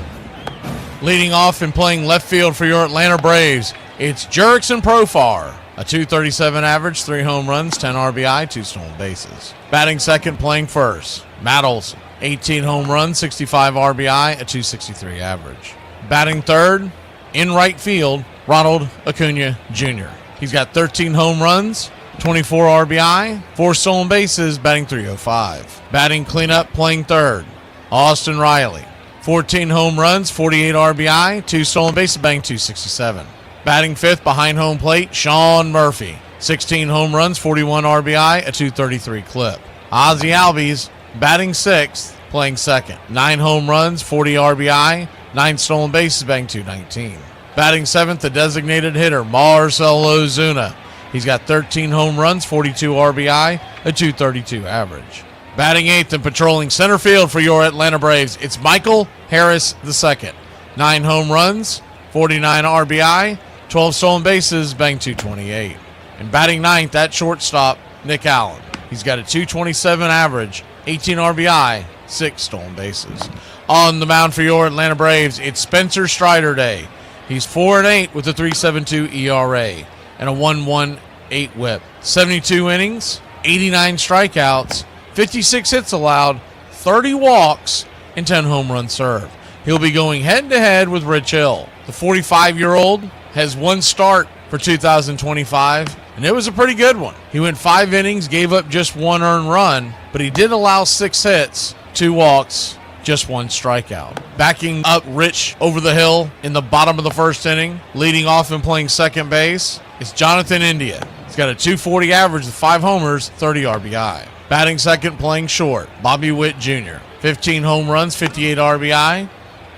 Leading off and playing left field for your Atlanta Braves, it's Jurickson Profar, a .237 average, 3 home runs, 10 RBI, 2 stolen bases. Batting second, playing first, Matt Olson, 18 home runs, 65 RBI, a .263 average. Batting third, in right field, Ronald Acuna Jr. He's got 13 home runs, 24 RBI, 4 stolen bases, batting .305. Batting cleanup, playing third, Austin Riley, 14 home runs, 48 RBI, 2 stolen bases, batting .267. Batting fifth behind home plate, Sean Murphy, 16 home runs, 41 RBI, a .233 clip. Ozzie Albies, batting sixth, playing second, 9 home runs, 40 RBI, 9 stolen bases, batting .219. Batting seventh, the designated hitter, Marcell Ozuna. He's got 13 home runs, 42 RBI, a .232 average. Batting eighth and patrolling center field for your Atlanta Braves, it's Michael Harris II. 9 home runs, 49 RBI, 12 stolen bases, batting .228. And batting ninth at shortstop, Nick Allen. He's got a .227 average, 18 RBI, 6 stolen bases. On the mound for your Atlanta Braves, it's Spencer Strider Day. He's 4-8 with a .372 ERA and a 1.18 whip. 72 innings, 89 strikeouts, 56 hits allowed, 30 walks, and 10 home runs served. He'll be going head-to-head with Rich Hill. The 45-year-old has 1 start for 2025, and it was a pretty good one. He went 5 innings, gave up just 1 earned run, but he did allow 6 hits, 2 walks, just 1 strikeout. Backing up Rich over the hill in the bottom of the first inning, leading off and playing second base, it's Jonathan India. He's got a .240 average with 5 homers, 30 RBI. Batting second, playing short, Bobby Witt Jr. 15 home runs, 58 RBI,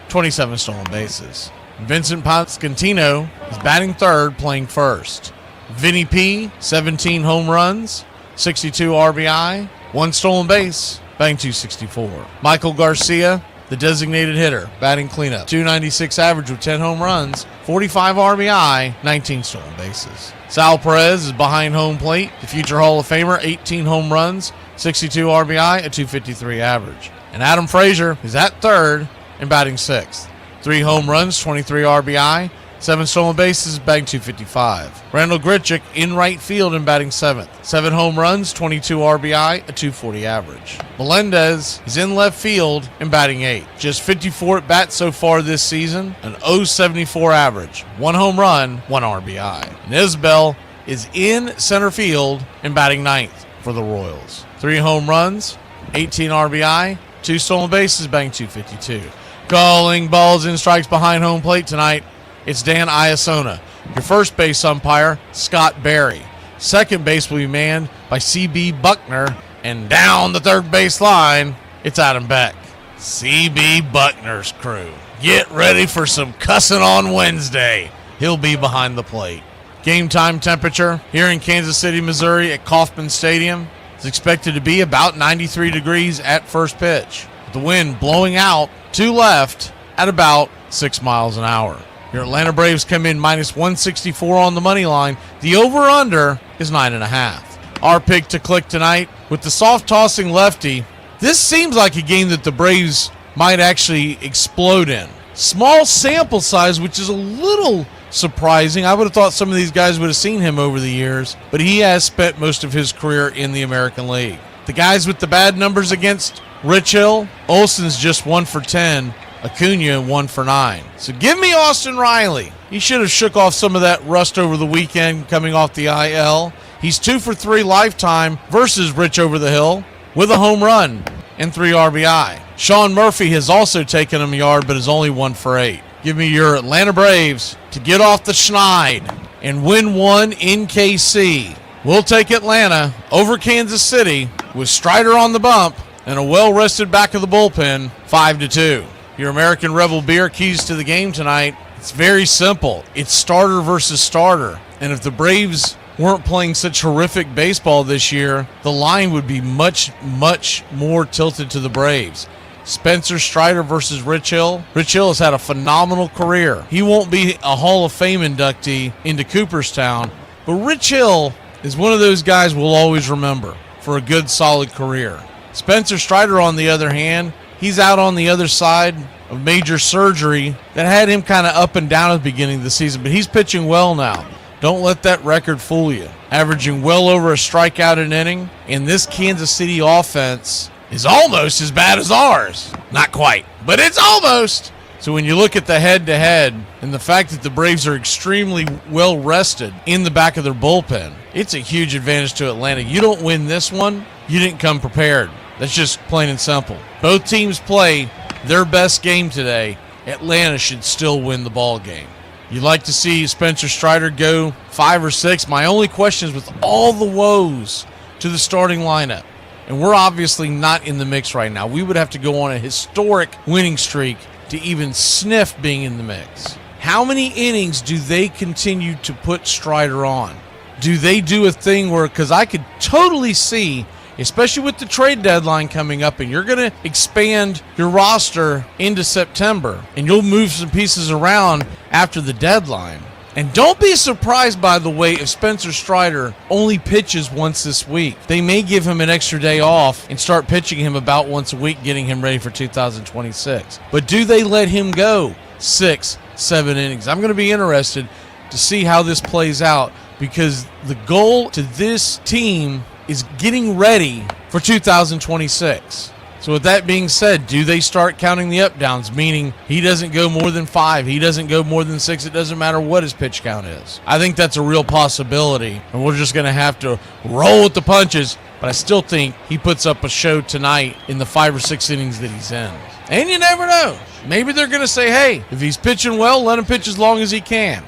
27 stolen bases. Vincent Pasquantino is batting third, playing first. Vinny P, 17 home runs, 62 RBI, 1 stolen base, batting .264. Michael Garcia, the designated hitter, batting cleanup, .296 average with 10 home runs, 45 RBI, 19 stolen bases. Sal Perez is behind home plate, the future Hall of Famer, 18 home runs, 62 RBI, a .253 average. And Adam Frazier is at third and batting sixth. 3 home runs, 23 RBI, 7 stolen bases, batting .255. Randall Grichuk in right field and batting seventh. 7 home runs, 22 RBI, a .240 average. Melendez is in left field and batting eighth. Just 54 at bats so far this season, an .074 average. 1 home run, 1 RBI. And Isbell is in center field and batting ninth for the Royals. 3 home runs, 18 RBI, 2 stolen bases, batting .252. Calling balls and strikes behind home plate tonight, it's Dan Iasona. Your first base umpire, Scott Berry. Second base will be manned by C.B. Buckner. And down the third base line, it's Adam Beck. C.B. Buckner's crew. Get ready for some cussing on Wednesday. He'll be behind the plate. Game time temperature here in Kansas City, Missouri at Kauffman Stadium is expected to be about 93 degrees at first pitch. The wind blowing out to left at about 6 miles an hour. Your Atlanta Braves come in -164 on the money line. The over-under is 9.5. Our pick to click tonight with the soft-tossing lefty. This seems like a game that the Braves might actually explode in. Small sample size, which is a little surprising. I would have thought some of these guys would have seen him over the years, but he has spent most of his career in the American League. The guys with the bad numbers against Rich Hill, Olson's just 1 for 10. Acuna 1 for 9. So give me Austin Riley. He should have shook off some of that rust over the weekend coming off the IL. He's 2 for 3 lifetime versus Rich over the hill with a home run and 3 RBI. Sean Murphy has also taken him a yard but is only 1 for 8. Give me your Atlanta Braves to get off the schneid and win one in KC. We'll take Atlanta over Kansas City with Strider on the bump and a well-rested back of the bullpen, 5-2. Your American Rebel Beer keys to the game tonight, it's very simple. It's starter versus starter. And if the Braves weren't playing such horrific baseball this year, the line would be much, much more tilted to the Braves. Spencer Strider versus Rich Hill. Rich Hill has had a phenomenal career. He won't be a Hall of Fame inductee into Cooperstown, but Rich Hill is one of those guys we'll always remember for a good, solid career. Spencer Strider, on the other hand, he's out on the other side of major surgery that had him kind of up and down at the beginning of the season, but he's pitching well now. Don't let that record fool you. Averaging well over a strikeout an inning, and this Kansas City offense is almost as bad as ours. Not quite, but it's almost. So when you look at the head-to-head and the fact that the Braves are extremely well rested in the back of their bullpen, it's a huge advantage to Atlanta. You don't win this one, you didn't come prepared. That's just plain and simple. Both teams play their best game today. Atlanta should still win the ball game. You'd like to see Spencer Strider go 5 or 6. My only question is, with all the woes to the starting lineup, and we're obviously not in the mix right now, we would have to go on a historic winning streak to even sniff being in the mix. How many innings do they continue to put Strider on? Do they do a thing where, because I could totally see, especially with the trade deadline coming up, and you're going to expand your roster into September, and you'll move some pieces around after the deadline. And don't be surprised, by the way, if Spencer Strider only pitches once this week. They may give him an extra day off and start pitching him about once a week, getting him ready for 2026. But do they let him go 6, 7 innings? I'm going to be interested to see how this plays out, because the goal to this team is getting ready for 2026. So with that being said, do they start counting the up downs, meaning he doesn't go more than 5, he doesn't go more than 6, it doesn't matter what his pitch count is? I think that's a real possibility, and we're just going to have to roll with the punches, but I still think he puts up a show tonight in the 5 or 6 innings that he's in. And you never know. Maybe they're going to say, hey, if he's pitching well, let him pitch as long as he can.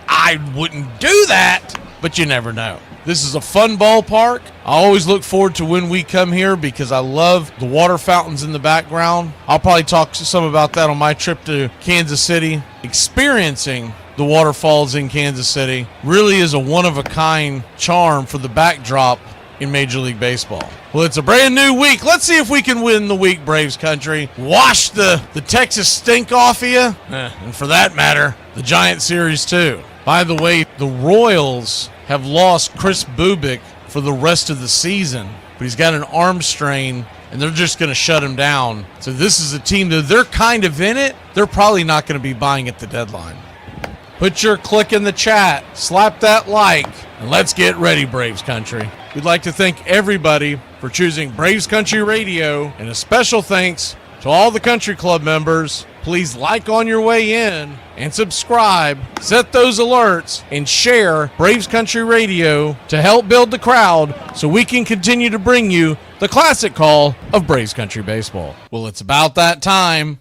I wouldn't do that, but you never know. This is a fun ballpark. I always look forward to when we come here because I love the water fountains in the background. I'll probably talk some about that on my trip to Kansas City. Experiencing the waterfalls in Kansas City really is a one-of-a-kind charm for the backdrop in Major League Baseball. Well, it's a brand new week. Let's see if we can win the week, Braves country. Wash the Texas stink off of you. And for that matter, the Giant Series too. By the way, the Royals have lost Chris Bubik for the rest of the season, but he's got an arm strain, and they're just going to shut him down. So this is a team that they're kind of in it. They're probably not going to be buying at the deadline. Put your click in the chat, slap that like, and let's get ready, Braves country. We'd like to thank everybody for choosing Braves Country Radio, and a special thanks to all the country club members. Please like on your way in and subscribe, set those alerts, and share Braves Country Radio to help build the crowd so we can continue to bring you the classic call of Braves Country Baseball. Well, it's about that time.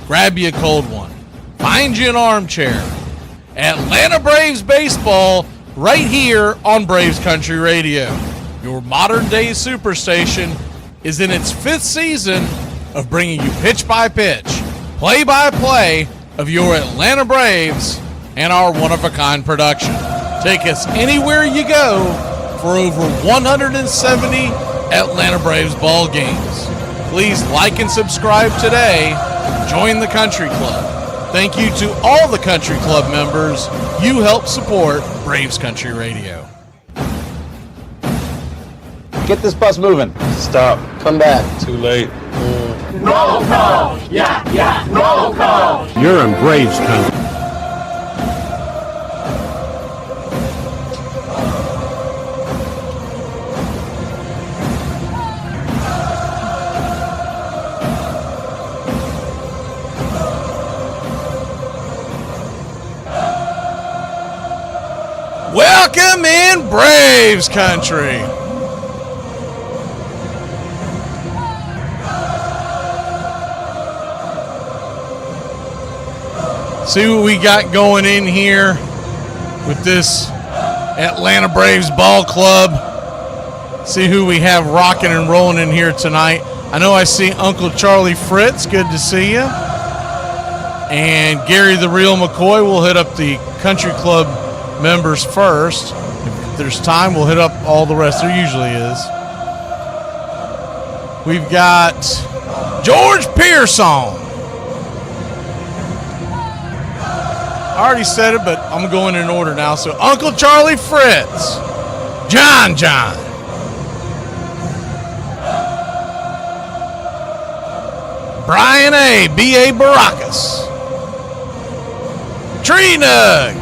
Grab you a cold one. Find you an armchair. Atlanta Braves Baseball right here on Braves Country Radio. Your modern-day superstation is in its 5th season of bringing you pitch-by-pitch, play-by-play of your Atlanta Braves and our one-of-a-kind production. Take us anywhere you go for over 170 Atlanta Braves ball games. Please like and subscribe today. Join the Country Club. Thank you to all the Country Club members. You help support Braves Country Radio. Get this bus moving. Stop. Come back. Too late. Roll call! Yeah, roll call! You're in Braves country. Welcome in Braves country. See what we got going in here with this Atlanta Braves ball club. See who we have rocking and rolling in here tonight. I know I see Uncle Charlie Fritz. Good to see you. And Gary the Real McCoy will hit up the country club members first. If there's time, we'll hit up all the rest. There usually is. We've got George Pearson. I already said it, but I'm going in order now. So Uncle Charlie Fritz, John, Brian A. B.A. Baracus, Tree Nug,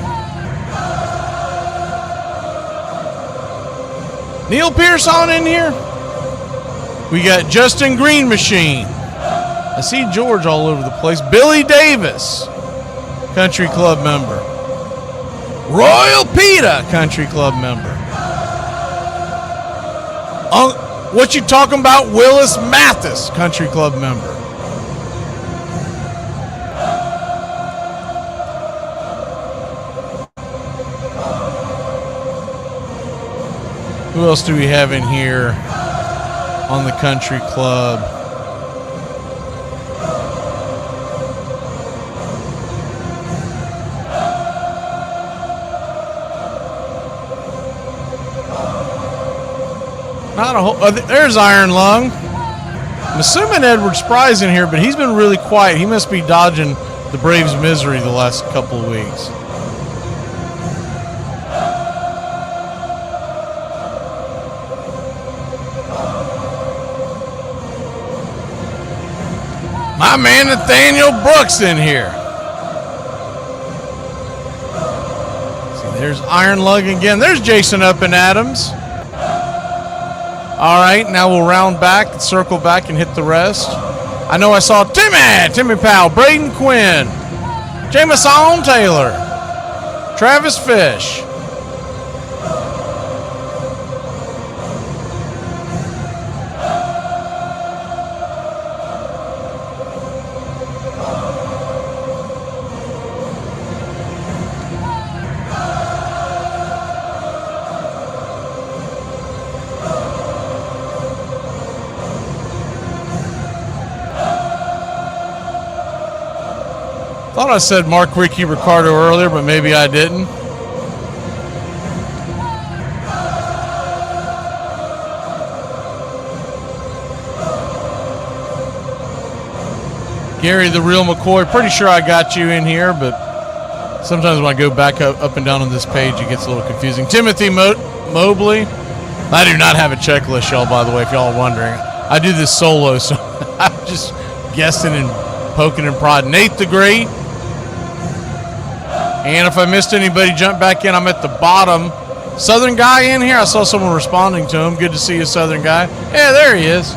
Neil Pearson in here. We got Justin Green Machine. I see George all over the place. Billy Davis, country club member. Royal PETA, country club member. What you talking about? Willis Mathis, country club member. Who else do we have in here on the country club? Not a whole. There's Iron Lung. I'm assuming Edward Spry's in here, but he's been really quiet. He must be dodging the Braves' misery the last couple of weeks. My man Nathaniel Brooks in here. See, there's Iron Lung again. There's Jason Up and Adams. All right, now we'll round back, circle back, and hit the rest. I know I saw Timmy Powell, Braden Quinn, Jameson Taylor, Travis Fish. Thought I said Mark Ricky Ricardo earlier, but maybe I didn't. Gary the Real McCoy, pretty sure I got you in here, but sometimes when I go back up and down on this page, it gets a little confusing. Timothy Mobley. I do not have a checklist, y'all, by the way, if y'all are wondering. I do this solo, so I'm just guessing and poking and prodding. Nate the Great. And if I missed anybody, jump back in. I'm at the bottom. Southern guy in here. I saw someone responding to him. Good to see you, Southern guy. Yeah, there he is.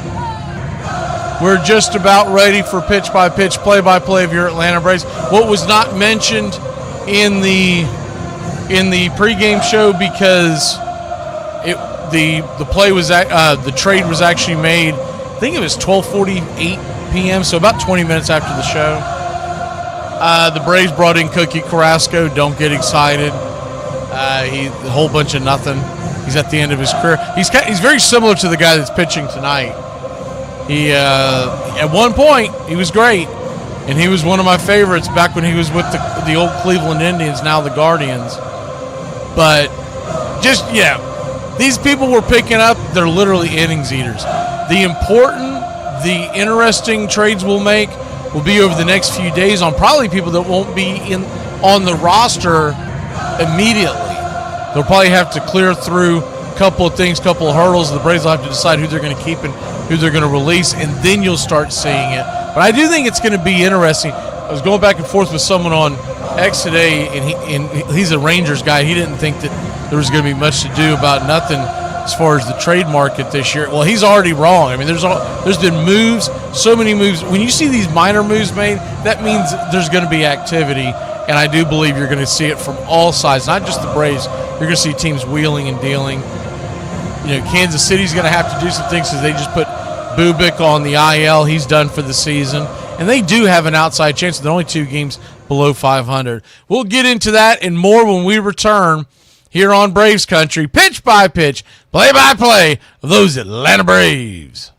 We're just about ready for pitch-by-pitch, play-by-play of your Atlanta Braves. What was not mentioned in the pregame show because the play was the trade was actually made. I think it was 12:48 p.m. So about 20 minutes after the show. The Braves brought in Cookie Carrasco. Don't get excited. A whole bunch of nothing. He's at the end of his career. He's very similar to the guy that's pitching tonight. He at one point he was great, and he was one of my favorites back when he was with the old Cleveland Indians, now the Guardians. But just these people we're picking up, they're literally innings eaters. The interesting trades we'll make will be over the next few days on probably people that won't be on the roster immediately. They'll probably have to clear through a couple of things, couple of hurdles. The Braves will have to decide who they're going to keep and who they're going to release, and then you'll start seeing it. But I do think it's going to be interesting. I was going back and forth with someone on X today, and he's a Rangers guy. He didn't think that there was going to be much to do about nothing as far as the trade market this year. Well, he's already wrong. I mean, there's been moves, so many moves. When you see these minor moves made, that means there's going to be activity, and I do believe you're going to see it from all sides, not just the Braves. You're going to see teams wheeling and dealing. You know, Kansas City's going to have to do some things because they just put Bubic on the IL. He's done for the season, and they do have an outside chance. They're only 2 games below 500. We'll get into that and more when we return here on Braves Country, pitch by pitch, play by play of those Atlanta Braves.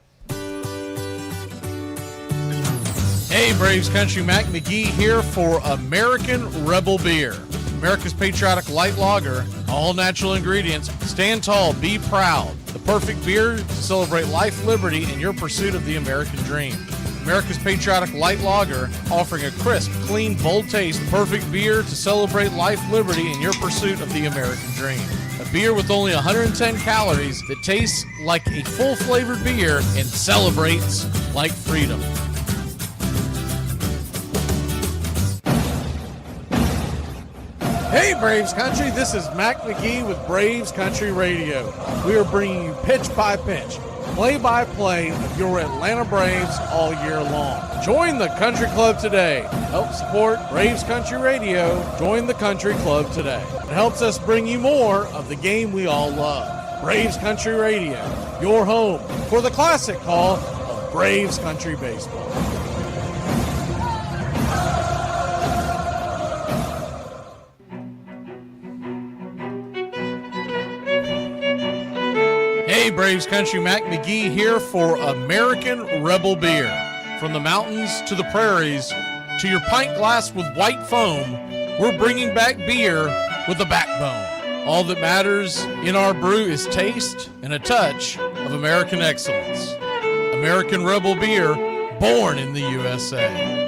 Hey, Braves Country, Mac McGee here for American Rebel Beer. America's patriotic light lager, all natural ingredients. Stand tall, be proud. The perfect beer to celebrate life, liberty, and your pursuit of the American dream. America's patriotic light lager, offering a crisp, clean, bold taste. Perfect beer to celebrate life, liberty, and your pursuit of the American dream. A beer with only 110 calories that tastes like a full-flavored beer and celebrates like freedom. Hey, Braves Country, this is Mac McGee with Braves Country Radio. We are bringing you pitch by pitch, play-by-play of your Atlanta Braves all year long. Join the Country Club today. Help support Braves Country Radio. Join the Country Club today. It helps us bring you more of the game we all love. Braves Country Radio, your home for the classic call of Braves Country Baseball. Hey, Braves Country, Mac McGee here for American Rebel Beer. From the mountains to the prairies to your pint glass with white foam, we're bringing back beer with a backbone. All that matters in our brew is taste and a touch of American excellence. American Rebel Beer, born in the USA.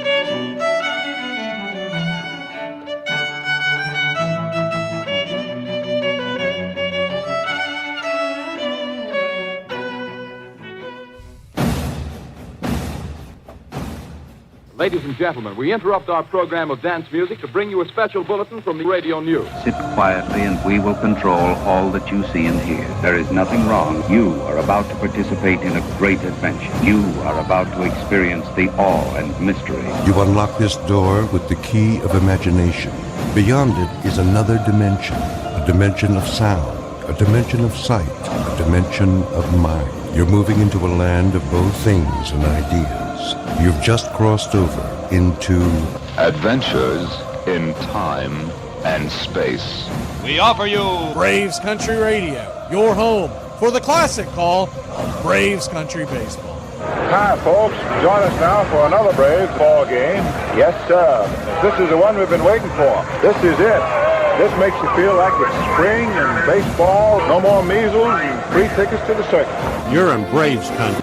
Ladies and gentlemen, we interrupt our program of dance music to bring you a special bulletin from the radio news. Sit quietly and we will control all that you see and hear. There is nothing wrong. You are about to participate in a great adventure. You are about to experience the awe and mystery. You unlock this door with the key of imagination. Beyond it is another dimension, a dimension of sound, a dimension of sight, a dimension of mind. You're moving into a land of both things and ideas. You've just crossed over into Adventures in Time and Space. We offer you Braves Country Radio, your home for the classic call of Braves Country Baseball. Hi, folks. Join us now for another Braves ball game. Yes, sir. This is the one we've been waiting for. This is it. This makes you feel like it's spring and baseball. No more measles and free tickets to the circus. You're in Braves Country.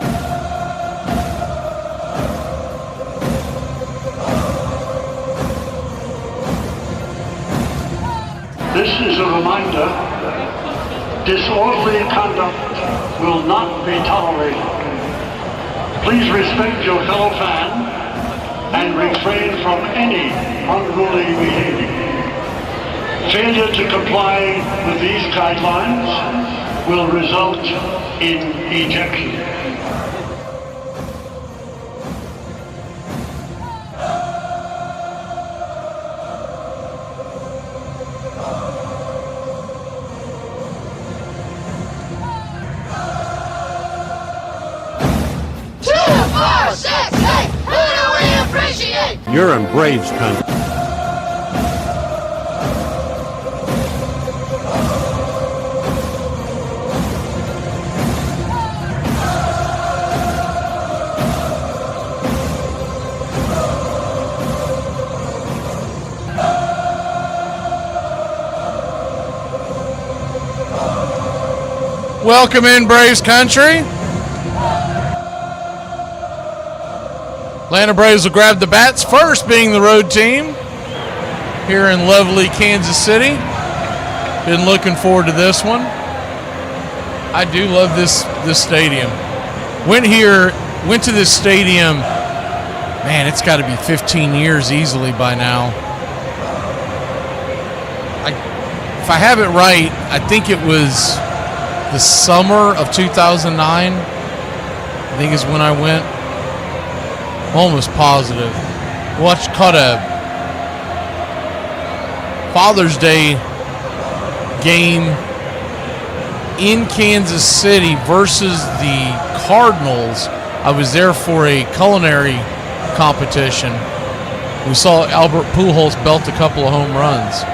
This is a reminder, disorderly conduct will not be tolerated. Please respect your fellow fan and refrain from any unruly behavior. Failure to comply with these guidelines will result in ejection. You're in Braves Country. Welcome in, Braves Country. Atlanta Braves will grab the bats first, being the road team here in lovely Kansas City. Been looking forward to this one. I do love this stadium. Went to this stadium, man, it's got to be 15 years easily by now. If I have it right, I think it was the summer of 2009. I think is when I went. Almost positive. Caught a Father's Day game in Kansas City versus the Cardinals. I was there for a culinary competition. We saw Albert Pujols belt a couple of home runs.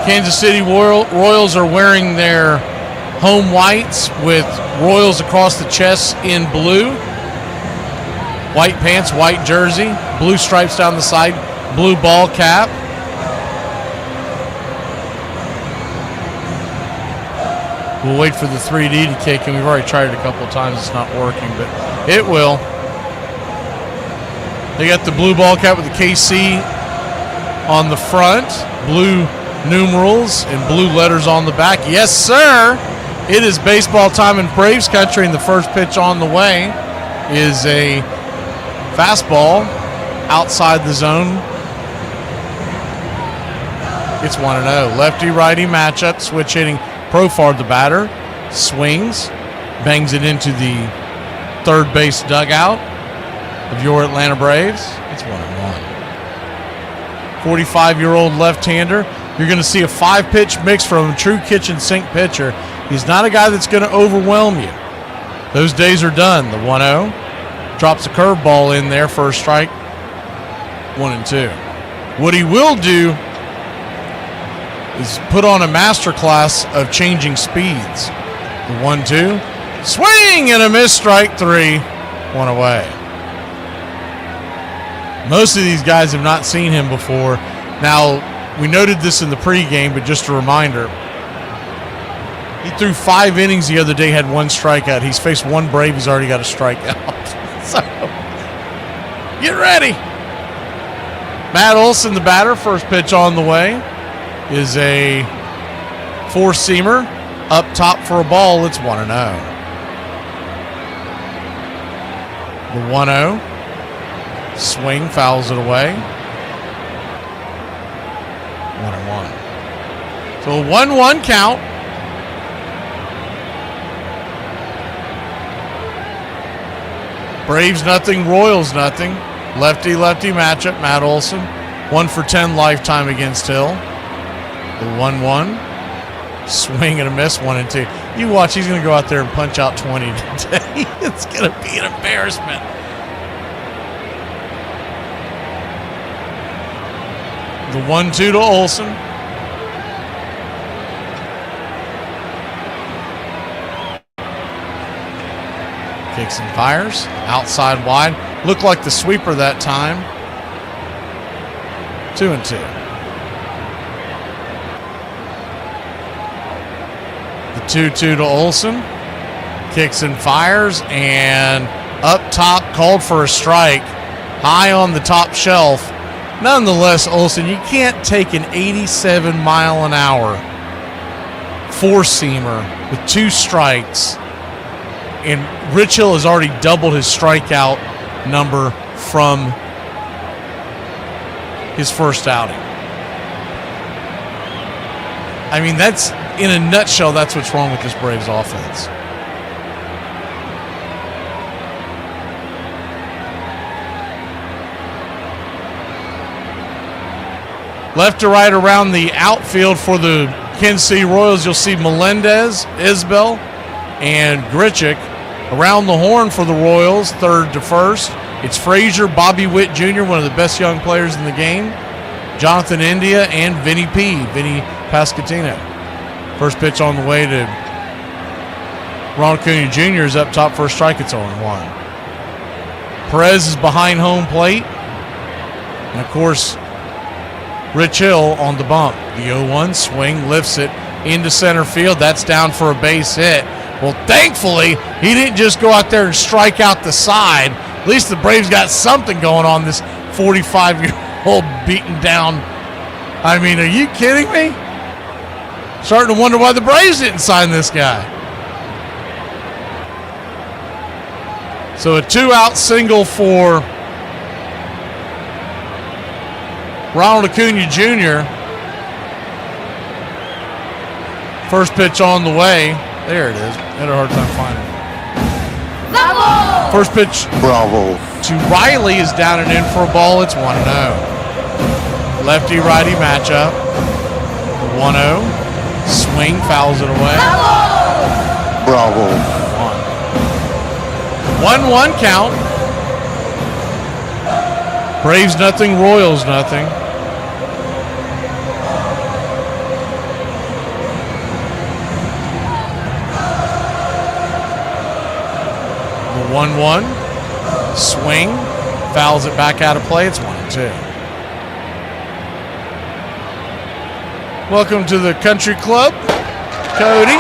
Kansas City Royals are wearing their home whites with Royals across the chest in blue. White pants, white jersey, blue stripes down the side, blue ball cap. We'll wait for the 3D to kick, and we've already tried it a couple of times. It's not working, but it will. They got the blue ball cap with the KC on the front, blue numerals and blue letters on the back. Yes, sir. It is baseball time in Braves country, and the first pitch on the way is a fastball outside the zone. It's 1-0. Lefty-righty matchup, switch hitting. Profar, the batter, swings, bangs it into the third base dugout of your Atlanta Braves. It's 1-1. 45-year-old left-hander. You're going to see a 5-pitch mix from a true kitchen sink pitcher. He's not a guy that's going to overwhelm you. Those days are done. The 1-0 drops a curveball in there, first strike, 1-2. What he will do is put on a masterclass of changing speeds. The 1-2, swing and a miss, strike 3, 1 away. Most of these guys have not seen him before. Now, we noted this in the pregame, but just a reminder, he threw 5 innings the other day, had 1 strikeout. He's faced 1 Brave, he's already got a strikeout. So, get ready. Matt Olson, the batter, first pitch on the way is a 4-seamer up top for a ball. It's 1-0. The 1-0 swing, fouls it away. 1-1. So a 1-1 count. Braves nothing, Royals nothing. Lefty-lefty matchup. Matt Olson 1 for 10 lifetime against Hill. The 1-1 swing and a miss, 1-2. You watch, he's going to go out there and punch out 20 today. It's going to be an embarrassment. The 1-2 to Olson. Kicks and fires. Outside wide. Looked like the sweeper that time. 2-2. The 2-2 to Olson. Kicks and fires. And up top, called for a strike. High on the top shelf. Nonetheless, Olson, you can't take an 87-mile-an-hour 4-seamer with 2 strikes. And Rich Hill has already doubled his strikeout number from his first outing. I mean, that's, in a nutshell, that's what's wrong with this Braves offense. Left to right around the outfield for the Kansas City Royals, you'll see Melendez, Isbell, and Grichuk. Around the horn for the Royals, third to first, it's Frazier, Bobby Witt Jr., one of the best young players in the game, Jonathan India, and Vinny Pasquantino. First pitch on the way to Ronald Acuna Jr. is up top, first strike, it's 0-1. Perez is behind home plate, and of course, Rich Hill on the bump. The 0-1 swing, lifts it into center field. That's down for a base hit. Well, thankfully, he didn't just go out there and strike out the side. At least the Braves got something going on, this 45-year-old beaten down. I mean, are you kidding me? Starting to wonder why the Braves didn't sign this guy. So a 2-out single for Ronald Acuna Jr. First pitch on the way. There it is. Had a hard time finding it. Bravo! First pitch. Bravo. To Riley is down and in for a ball. It's 1-0. Lefty-righty matchup. 1-0. Swing, fouls it away. Bravo. 1-1 count. Braves nothing, Royals nothing. 1-1. Swing. Fouls it back out of play. It's 1-2. Welcome to the country club, Cody.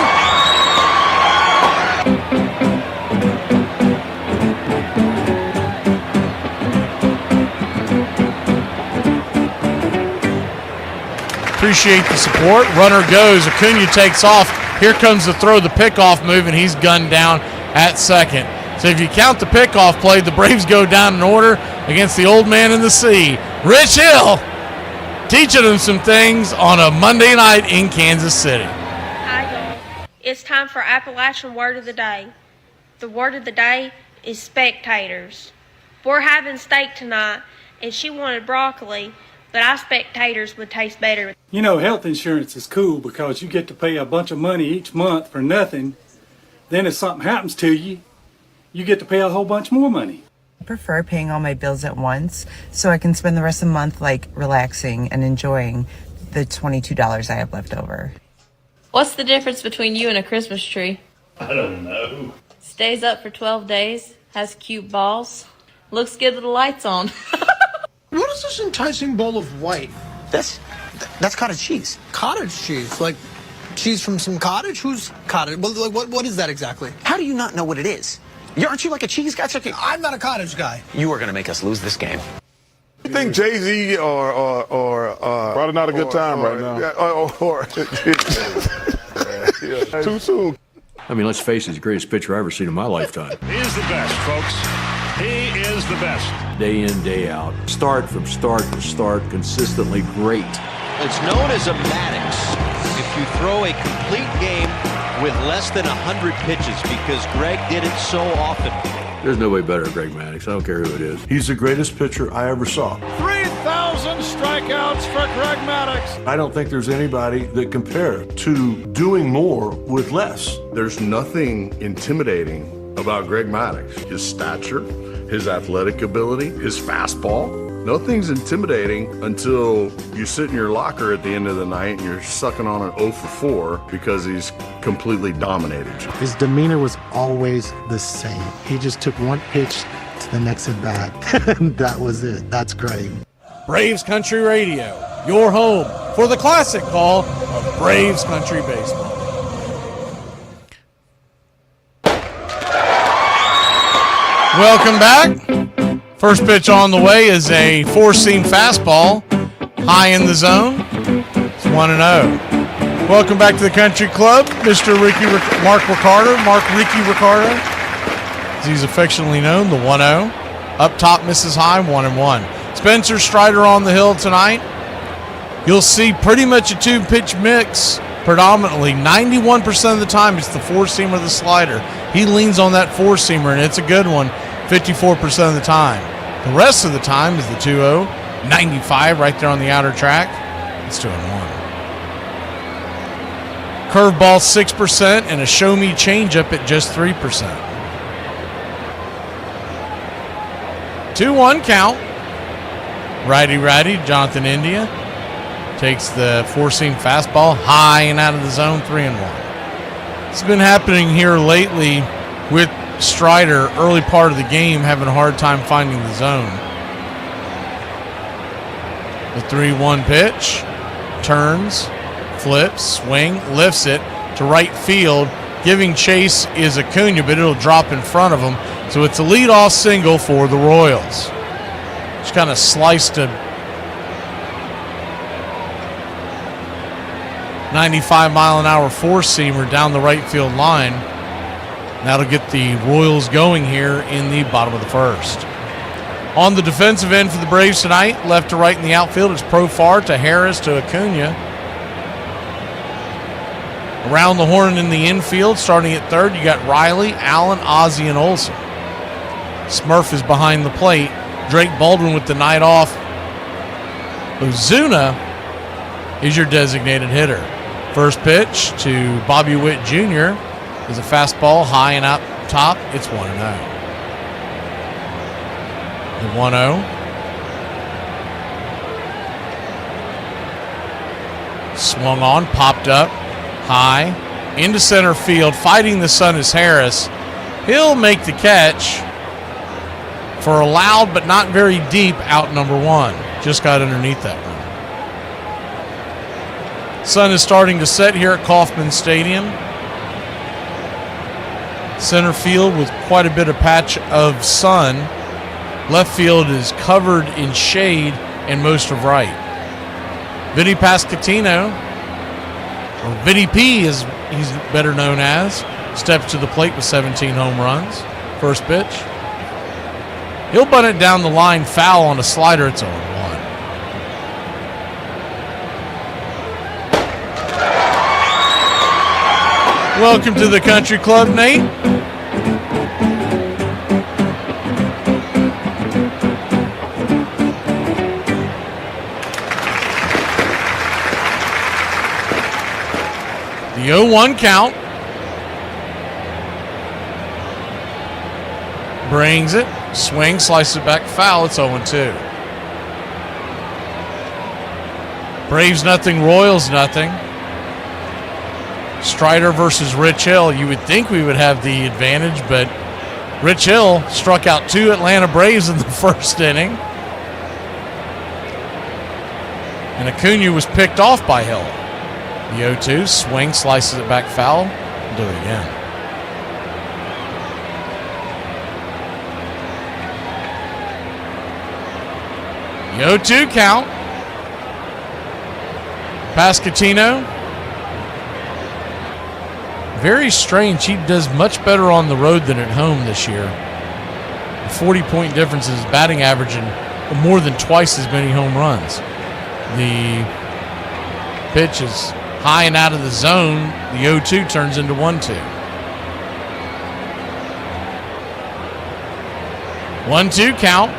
Appreciate the support. Runner goes. Acuna takes off. Here comes the throw, the pickoff move, and he's gunned down at second. So if you count the pickoff play, the Braves go down in order against the old man in the sea, Rich Hill, teaching them some things on a Monday night in Kansas City. Hi, y'all. It's time for Appalachian Word of the Day. The word of the day is spectators. We're having steak tonight, and she wanted broccoli, but our spectators would taste better. You know, health insurance is cool because you get to pay a bunch of money each month for nothing. Then if something happens to you, you get to pay a whole bunch more money. I prefer paying all my bills at once so I can spend the rest of the month like relaxing and enjoying the $22 I have left over. What's the difference between you and a Christmas tree? I don't know. Stays up for 12 days, has cute balls, looks good with the lights on. What is this enticing bowl of white? That's cottage cheese. Cottage cheese? Like cheese from some cottage? Who's cottage? Well, like, what is that exactly? How do you not know what it is? Aren't you like a cheese guy? I'm not a cottage guy. You are going to make us lose this game. You think Jay-Z or Probably not a good time right now. Too soon. I mean, let's face it, he's the greatest pitcher I've ever seen in my lifetime. He is the best, folks. He is the best. Day in, day out. Start to start, consistently great. It's known as a Maddox. If you throw a complete game with less than 100 pitches, because Greg did it so often. There's nobody better than Greg Maddux. I don't care who it is. He's the greatest pitcher I ever saw. 3,000 strikeouts for Greg Maddux. I don't think there's anybody that compares to doing more with less. There's nothing intimidating about Greg Maddux. His stature, his athletic ability, his fastball. Nothing's intimidating until you sit in your locker at the end of the night and you're sucking on an 0 for 4 because he's completely dominated you. His demeanor was always the same. He just took one pitch to the next at bat. And that was it. That's great. Braves Country Radio, your home for the classic call of Braves Country Baseball. Welcome back. First pitch on the way is a four-seam fastball, high in the zone. It's 1-0. Welcome back to the Country Club, Mr. Mark Ricardo, as he's affectionately known, the 1-0. Up top, misses high, 1-1. Spencer Strider on the hill tonight. You'll see pretty much a two-pitch mix. Predominantly, 91% of the time, it's the four-seamer or the slider. He leans on that four-seamer, and it's a good one 54% of the time. The rest of the time is the 2-0, 95 right there on the outer track. It's 2-1. Curveball 6% and a show me changeup at just 3%. 2-1 count. Righty, Jonathan India takes the four-seam fastball high and out of the zone, 3-1. It's been happening here lately with Strider early part of the game having a hard time finding the zone. The 3-1 pitch turns, flips, swing, lifts it to right field. Giving chase is Acuna, but it'll drop in front of him. So it's a leadoff single for the Royals. Just kind of sliced a 95-mile-an-hour four-seamer down the right field line. That'll get the Royals going here in the bottom of the first. On the defensive end for the Braves tonight, left to right in the outfield, it's Profar to Harris to Acuna. Around the horn in the infield, starting at third, you got Riley, Allen, Ozzie, and Olsen. Smurf is behind the plate. Drake Baldwin with the night off. Ozuna is your designated hitter. First pitch to Bobby Witt Jr. is a fastball high and out top. It's 1-0. The 1-0. Swung on, popped up, high, into center field. Fighting the sun is Harris. He'll make the catch. for a loud but not very deep out number 1. Just got underneath that one. Sun is starting to set here at Kauffman Stadium. Center field with quite a bit of patch of sun. Left field is covered in shade and most of right. Vinny Pasquantino, or Vinny P as he's better known as, steps to the plate with 17 home runs. First pitch. He'll bunt it down the line, foul on a slider. It's 0-1. Welcome to the country club, Nate. The 0-1 count. Brings it. Swing, slices it back, foul. It's 0-2. Braves nothing, Royals nothing. Strider versus Rich Hill. You would think we would have the advantage, but Rich Hill struck out 2 Atlanta Braves in the first inning. And Acuna was picked off by Hill. The 0-2, swing, slices it back, foul. We'll do it again. The 0-2 count. Pasquantino. Very strange. He does much better on the road than at home this year. 40-point difference is batting average and more than twice as many home runs. The pitch is high and out of the zone. The 0-2 turns into 1-2. 1-2 count.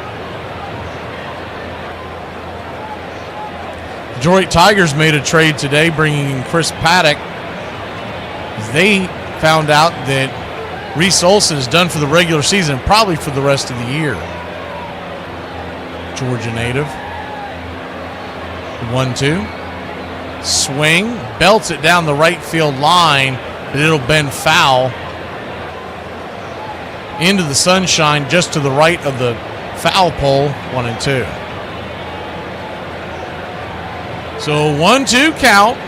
Detroit Tigers made a trade today, bringing in Chris Paddock. They found out that Reese Olson is done for the regular season, probably for the rest of the year. Georgia native. 1-2. Swing, belts it down the right field line, but it'll bend foul into the sunshine just to the right of the foul pole. 1-2. So 1-2 count.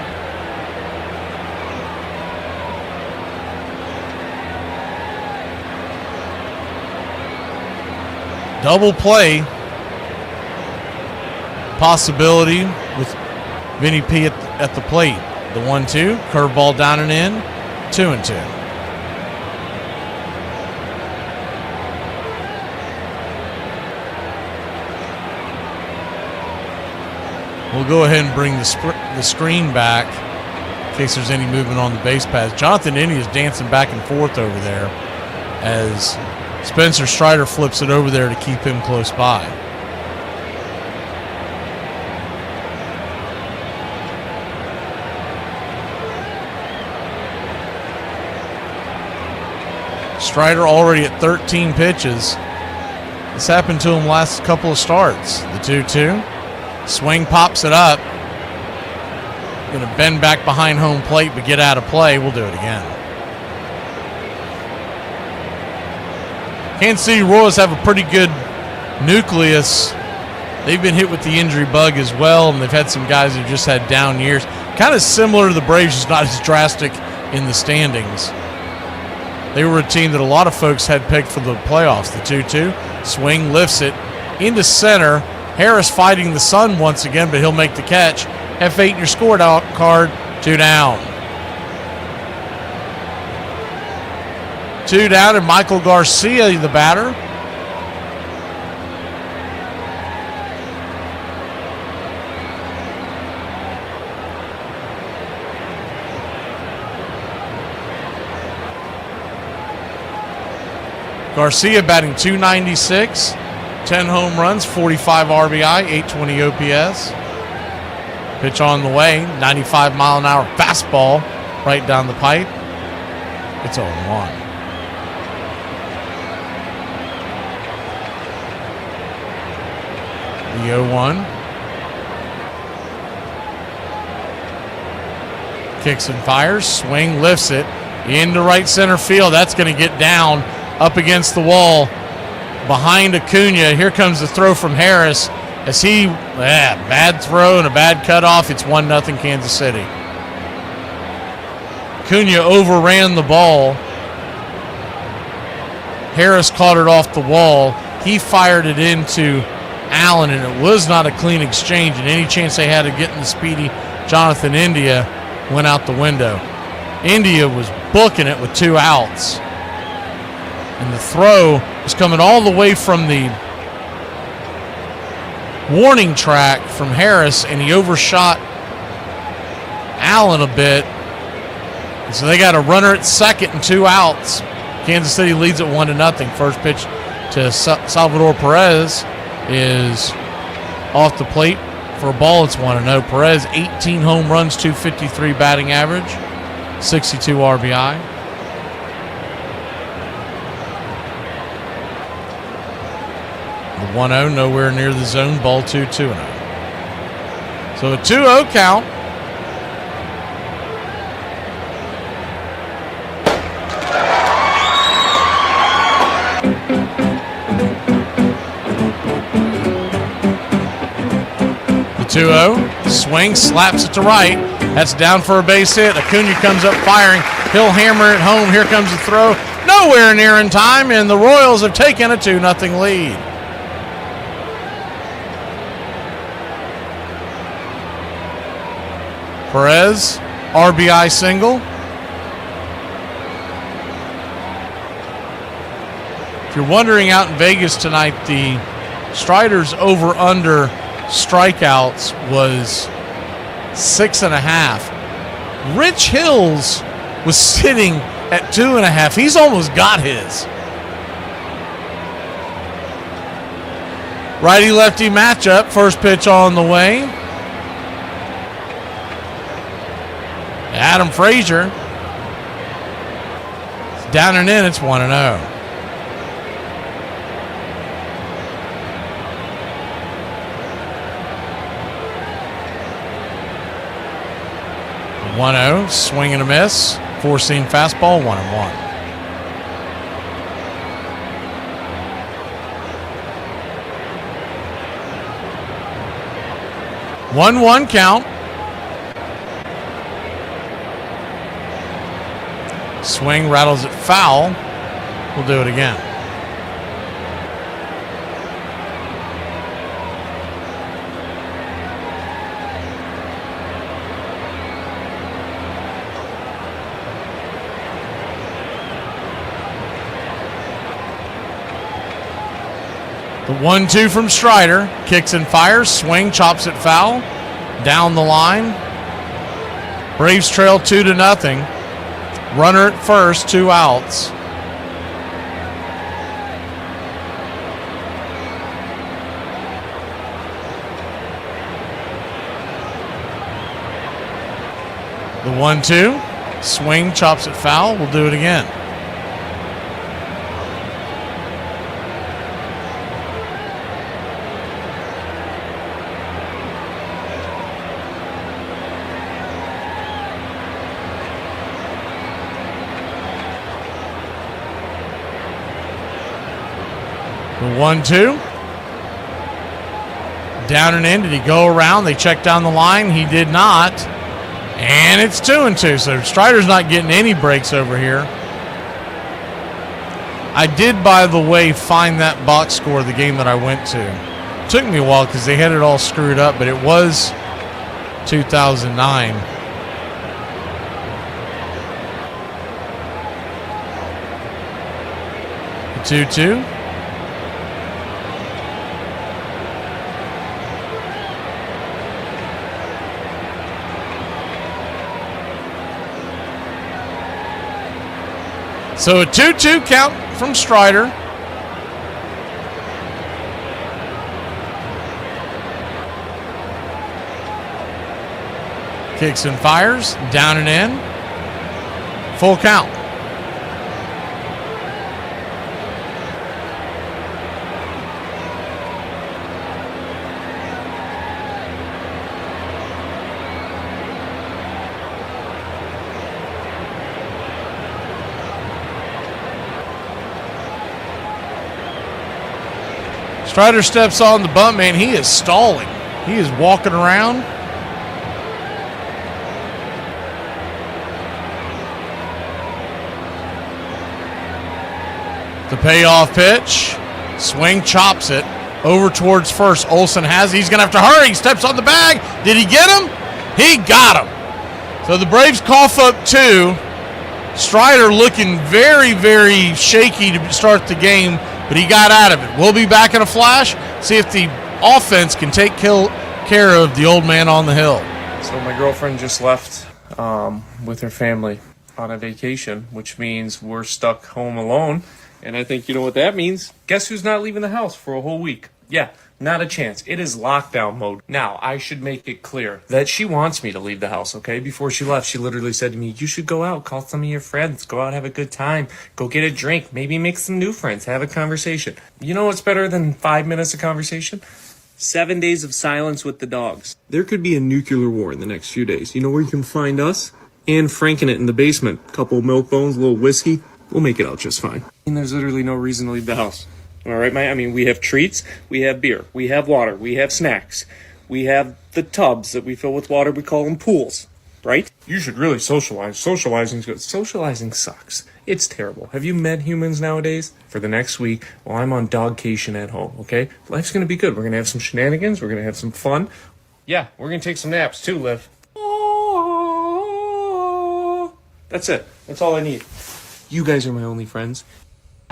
Double play possibility with Vinny P at the plate. The 1-2, curveball down and in, 2-2. We'll go ahead and bring the screen back in case there's any movement on the base paths. Jonathan Innie is dancing back and forth over there as Spencer Strider flips it over there to keep him close by. Strider already at 13 pitches. This happened to him last couple of starts. The 2-2. Swing, pops it up. Going to bend back behind home plate but get out of play. We'll do it again. Kansas City Royals have a pretty good nucleus. They've been hit with the injury bug as well, and they've had some guys who've just had down years. Kind of similar to the Braves, just not as drastic in the standings. They were a team that a lot of folks had picked for the playoffs. The 2-2. Swing, lifts it into center. Harris fighting the sun once again, but he'll make the catch. F8 in your score card. 2 down. 2 down, and Michael Garcia, the batter. Garcia batting .296, 10 home runs, 45 RBI, 820 OPS. Pitch on the way, 95-mile-an-hour fastball right down the pipe. It's 0-1. The 0-1. Kicks and fires. Swing, lifts it into right center field. That's going to get down up against the wall. behind Acuna. Here comes the throw from Harris. As he, bad throw and a bad cutoff. It's 1-0 Kansas City. Acuna overran the ball. Harris caught it off the wall. He fired it into Allen, and it was not a clean exchange, and any chance they had of getting the speedy Jonathan India went out the window. India was booking it with 2 outs. And the throw was coming all the way from the warning track from Harris, and he overshot Allen a bit. And so they got a runner at second and 2 outs. Kansas City leads it 1-0. First pitch to Salvador Perez is off the plate for a ball. It's 1-0. Perez, 18 home runs, 253 batting average, 62 RBI. The 1-0 nowhere near the zone. Ball 2-0. So a 2-0 count. The 2-0 swing, slaps it to right. That's down for a base hit. Acuna comes up firing. He'll hammer it home. Here comes the throw. Nowhere near in time, and the Royals have taken a 2-0 lead. Perez, RBI single. If you're wondering out in Vegas tonight, the Strider's over-under strikeouts was 6.5. Rich Hills was sitting at 2.5. He's almost got his. Righty-lefty matchup. First pitch on the way. Adam Frazier. It's down and in. It's 1-0. Swing and a miss. 4-seam fastball, 1-1. One count. Swing, rattles it foul. We'll do it again. The 1-2 from Strider. Kicks and fires. Swing, chops it foul. Down the line. Braves trail 2-0. Runner at first, 2 outs. The 1-2. Swing, chops it foul. We'll do it again. The 1-2. Down and in. Did he go around? They checked down the line. He did not. And it's 2-2. So Strider's not getting any breaks over here. I did, by the way, find that box score of the game that I went to. It took me a while because they had it all screwed up, but it was 2009. The 2-2. So a 2-2 count from Strider. Kicks and fires, down and in. Full count. Strider steps on the bunt, man. He is stalling. He is walking around. The payoff pitch. Swing, chops it. Over towards first. Olsen has it. He's going to have to hurry. He steps on the bag. Did he get him? He got him. So the Braves cough up 2. Strider looking very, very shaky to start the game, but he got out of it. We'll be back in a flash. See if the offense can take care of the old man on the hill. So my girlfriend just left with her family on a vacation, which means we're stuck home alone. And I think you know what that means. Guess who's not leaving the house for a whole week? Yeah, not a chance. It is lockdown mode. Now, I should make it clear that she wants me to leave the house, okay? Before she left, she literally said to me, you should go out, call some of your friends, go out, have a good time, go get a drink, maybe make some new friends, have a conversation. You know what's better than 5 minutes of conversation? 7 days of silence with the dogs. There could be a nuclear war in the next few days. You know where you can find us? And Franken it in the basement. Couple milk bones, a little whiskey. We'll make it out just fine. And there's literally no reason to leave the house. All right, I mean, we have treats, we have beer, we have water, we have snacks. We have the tubs that we fill with water. We call them pools, right? You should really socialize. Socializing's good. Socializing sucks. It's terrible. Have you met humans nowadays? For the next week, while I'm on dogcation at home, okay? Life's going to be good. We're going to have some shenanigans. We're going to have some fun. Yeah, we're going to take some naps too, Liv. That's it. That's all I need. You guys are my only friends.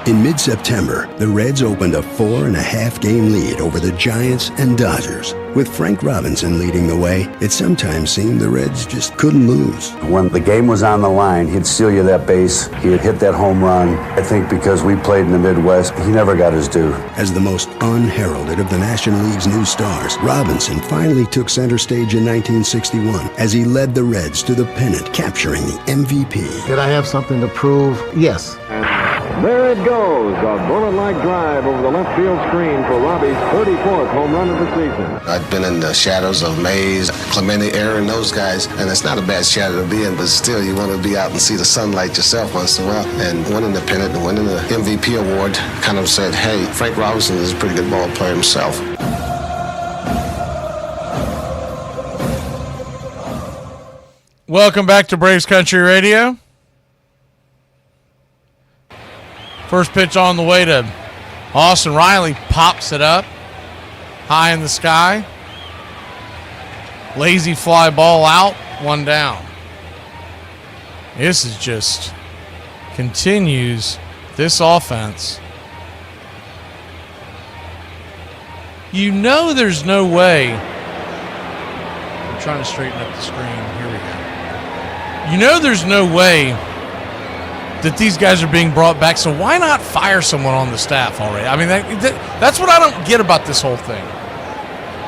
In mid-September, the Reds opened a 4.5-game lead over the Giants and Dodgers. With Frank Robinson leading the way, it sometimes seemed the Reds just couldn't lose. When the game was on the line, he'd steal you that base. He'd hit that home run. I think because we played in the Midwest, he never got his due. As the most unheralded of the National League's new stars, Robinson finally took center stage in 1961 as he led the Reds to the pennant, capturing the MVP. Did I have something to prove? Yes. There it goes, a bullet-like drive over the left field screen for Robbie's 34th home run of the season. I've been in the shadows of Mays, Clemente, Aaron, those guys, and it's not a bad shadow to be in, but still you want to be out and see the sunlight yourself once in a while. And winning the pennant and winning the MVP award kind of said, hey, Frank Robinson is a pretty good ball player himself. Welcome back to Braves Country Radio. First pitch on the way to Austin Riley. Pops it up high in the sky. Lazy fly ball out. One down. This is just continues this offense. You know there's no way. I'm trying to straighten up the screen. Here we go. You know there's no way that these guys are being brought back, so why not fire someone on the staff already? I mean, that's what I don't get about this whole thing.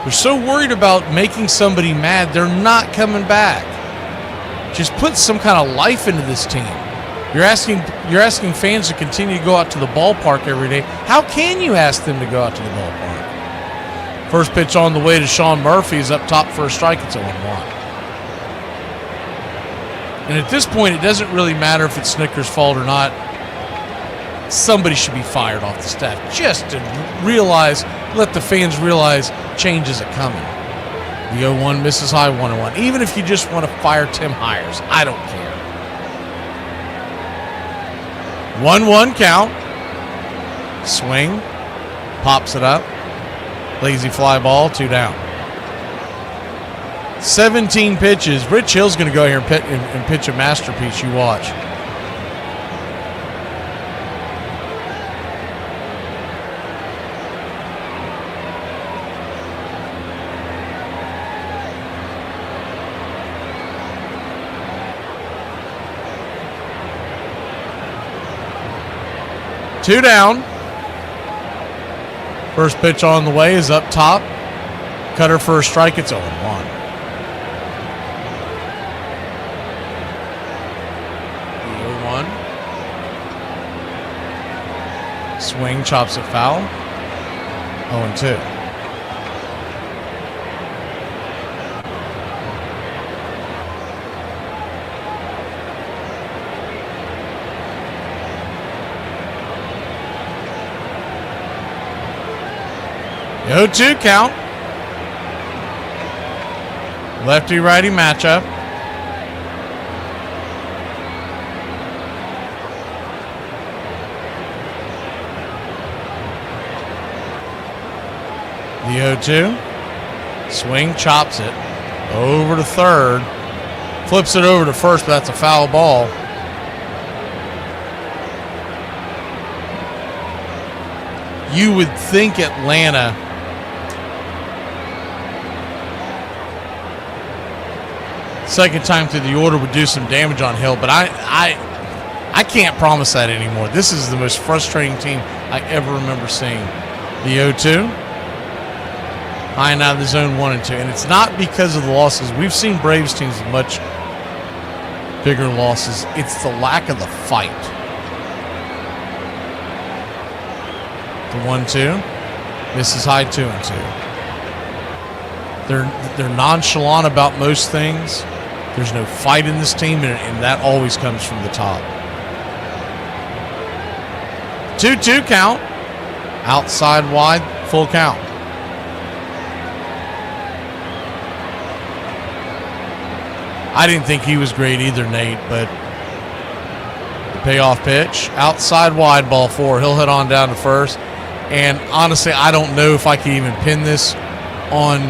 They're so worried about making somebody mad, they're not coming back. Just put some kind of life into this team. You're asking fans to continue to go out to the ballpark every day. How can you ask them to go out to the ballpark? First pitch on the way to Sean Murphy is up top for a strike. It's 0-1. And at this point, it doesn't really matter if it's Snicker's fault or not. Somebody should be fired off the staff just to let the fans realize change isn't coming. The 0-1 misses high, 1-1. Even if you just want to fire Tim Hires, I don't care. 1-1 count. Swing. Pops it up. Lazy fly ball, 2 down. 17 pitches. Rich Hill's going to go here and pitch a masterpiece. You watch. Two down. First pitch on the way is up top. Cutter for a strike. It's 0-1. Swing, chops it foul. 0-2. 0-2 count. Lefty-righty matchup. The 0-2. Swing, chops it. Over to third. Flips it over to first, but that's a foul ball. You would think Atlanta second time through the order would do some damage on Hill, but I can't promise that anymore. This is the most frustrating team I ever remember seeing. The 0-2. High and out of the zone 1 and 2. And it's not because of the losses. We've seen Braves teams with much bigger losses. It's the lack of the fight. The 1-2. Misses high 2 and 2. They're nonchalant about most things. There's no fight in this team, and that always comes from the top. 2-2 count. Outside wide, full count. I didn't think he was great either, Nate, but the payoff pitch, outside wide, ball 4. He'll head on down to first. And honestly, I don't know if I can even pin this on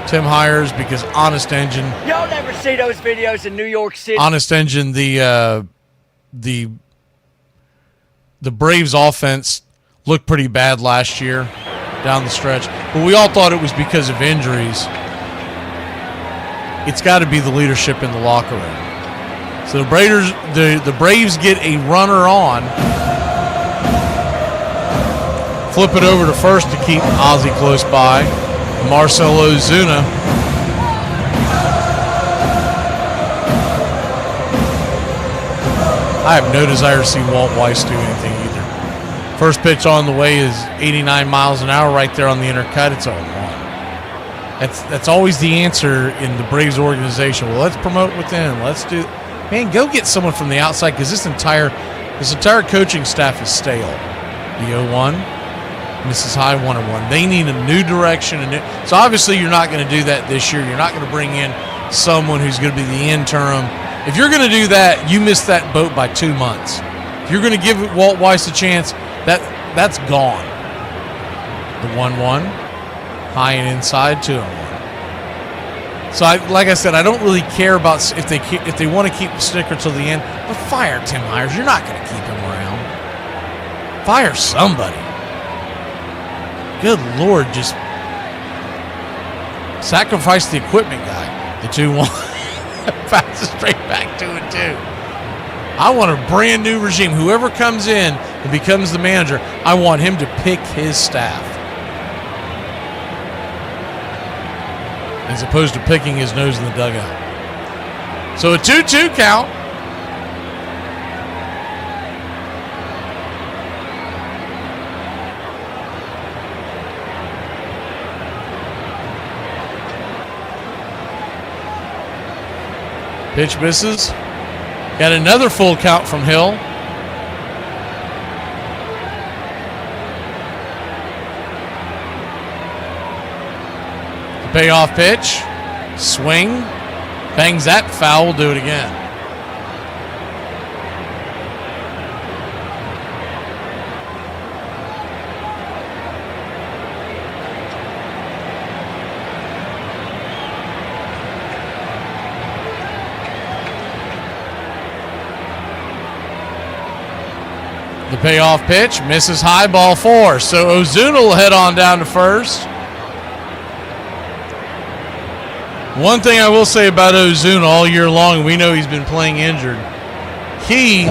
Tim Hires because Honest Engine. Y'all never see those videos in New York City. Honest Engine, the Braves offense looked pretty bad last year down the stretch, but we all thought it was because of injuries. It's got to be the leadership in the locker room. So the Braves get a runner on. Flip it over to first to keep Ozzie close by. Marcell Ozuna. I have no desire to see Walt Weiss do anything either. First pitch on the way is 89 miles an hour right there on the inner cut. It's 0-1. That's always the answer in the Braves organization. Well, let's promote within. Let's do, man, go get someone from the outside because this entire coaching staff is stale. The 0-1, misses high 1-1. They need a new direction. So obviously you're not going to do that this year. You're not going to bring in someone who's going to be the interim. If you're going to do that, you miss that boat by 2 months. If you're going to give Walt Weiss a chance, that's gone. The 1-1. High and inside, 2-1. So, like I said, I don't really care about if they want to keep the sticker till the end. But fire Tim Hires. You're not going to keep him around. Fire somebody. Good Lord, just sacrifice the equipment guy. The 2-1. Passes straight back 2-2. I want a brand new regime. Whoever comes in and becomes the manager, I want him to pick his staff. As opposed to picking his nose in the dugout. So a 2-2 count. Pitch misses. Got another full count from Hill. Payoff pitch, swing, bangs that foul, we'll do it again. The payoff pitch, misses high, ball 4. So Ozuna will head on down to first. One thing I will say about Ozuna all year long, we know he's been playing injured. He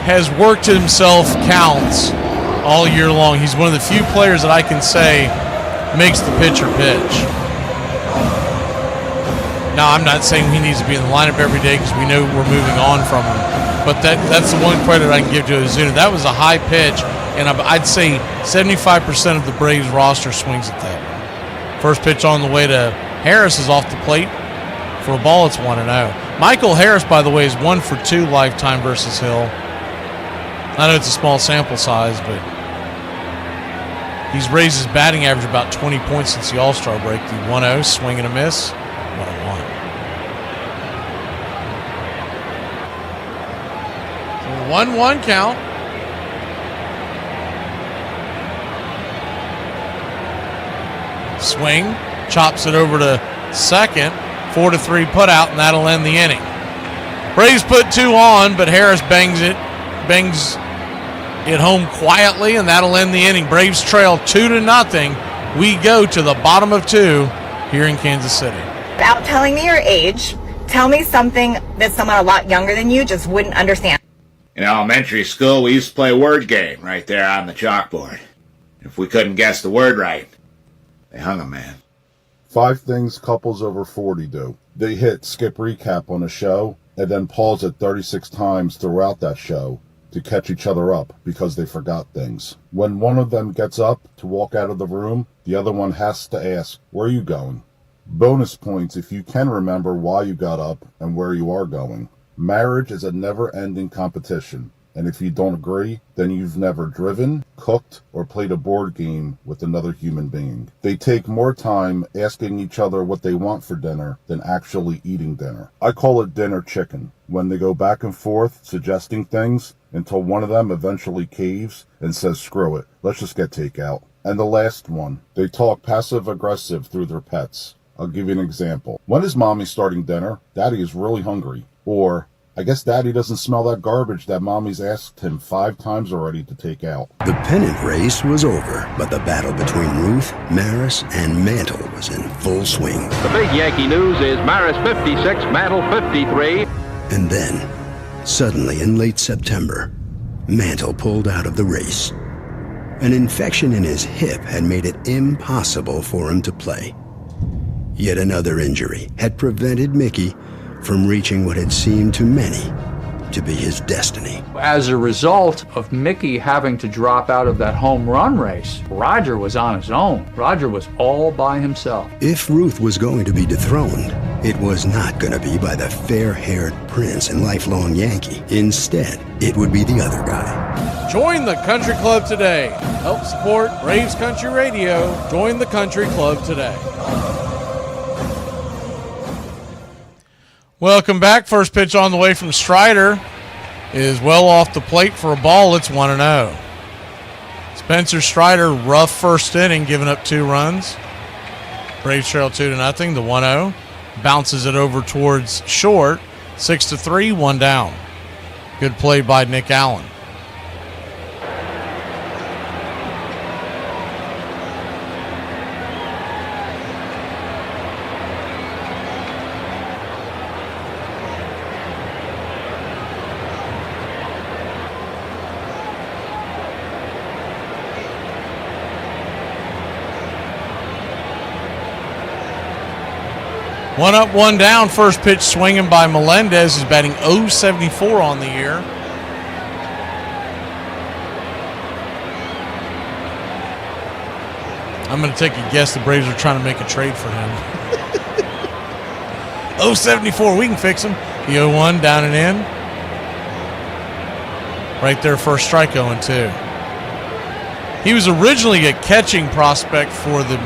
has worked himself counts all year long. He's one of the few players that I can say makes the pitcher pitch. Now, I'm not saying he needs to be in the lineup every day because we know we're moving on from him. But that's the one credit I can give to Ozuna. That was a high pitch, and I'd say 75% of the Braves roster swings at that. First pitch on the way to Harris is off the plate for a ball. It's 1-0. Michael Harris, by the way, is 1 for 2 lifetime versus Hill. I know it's a small sample size, but He's raised his batting average about 20 points since the All-Star break. The 1-0, swing and a miss, 1-1. So 1-1 count. Swing, chops it over to second, 4-3 putout, and that'll end the inning. Braves put 2 on, but Harris bangs it home quietly, and that'll end the inning. Braves trail 2-0. We go to the bottom of 2 here in Kansas City. Without telling me your age, tell me something that someone a lot younger than you just wouldn't understand. In elementary school, we used to play a word game right there on the chalkboard. If we couldn't guess the word right, they hung a man. 5 things couples over 40 do. They hit skip recap on a show and then pause it 36 times throughout that show to catch each other up because they forgot things. When one of them gets up to walk out of the room, the other one has to ask, "Where are you going?" Bonus points if you can remember why you got up and where you are going. Marriage is a never-ending competition, and if you don't agree, then you've never driven, cooked, or played a board game with another human being. They take more time asking each other what they want for dinner than actually eating dinner. I call it dinner chicken, when they go back and forth suggesting things until one of them eventually caves and says, "Screw it, let's just get takeout." And the last one, they talk passive-aggressive through their pets. I'll give you an example. When is mommy starting dinner? Daddy is really hungry. Or, I guess Daddy doesn't smell that garbage that Mommy's asked him 5 times already to take out. The pennant race was over, but the battle between Ruth, Maris, and Mantle was in full swing. The big Yankee news is Maris 56, Mantle 53. And then, suddenly in late September, Mantle pulled out of the race. An infection in his hip had made it impossible for him to play. Yet another injury had prevented Mickey from reaching what had seemed to many to be his destiny. As a result of Mickey having to drop out of that home run race, Roger was on his own. Roger was all by himself. If Ruth was going to be dethroned, it was not going to be by the fair-haired prince and lifelong Yankee. Instead, it would be the other guy. Join the Country Club today. Help support Braves Country Radio. Join the Country Club today. Welcome back. First pitch on the way from Strider is well off the plate for a ball. It's 1-0. Spencer Strider, rough first inning, giving up 2 runs. Braves trail 2-0. The 1-0 bounces it over towards short. 6-3, 1 down. Good play by Nick Allen. One up, one down. First pitch swinging by Melendez, is batting .074 on the year. I'm going to take a guess the Braves are trying to make a trade for him. .074, we can fix him. The 0-1 down and in. Right there, first strike, 0-2. He was originally a catching prospect for the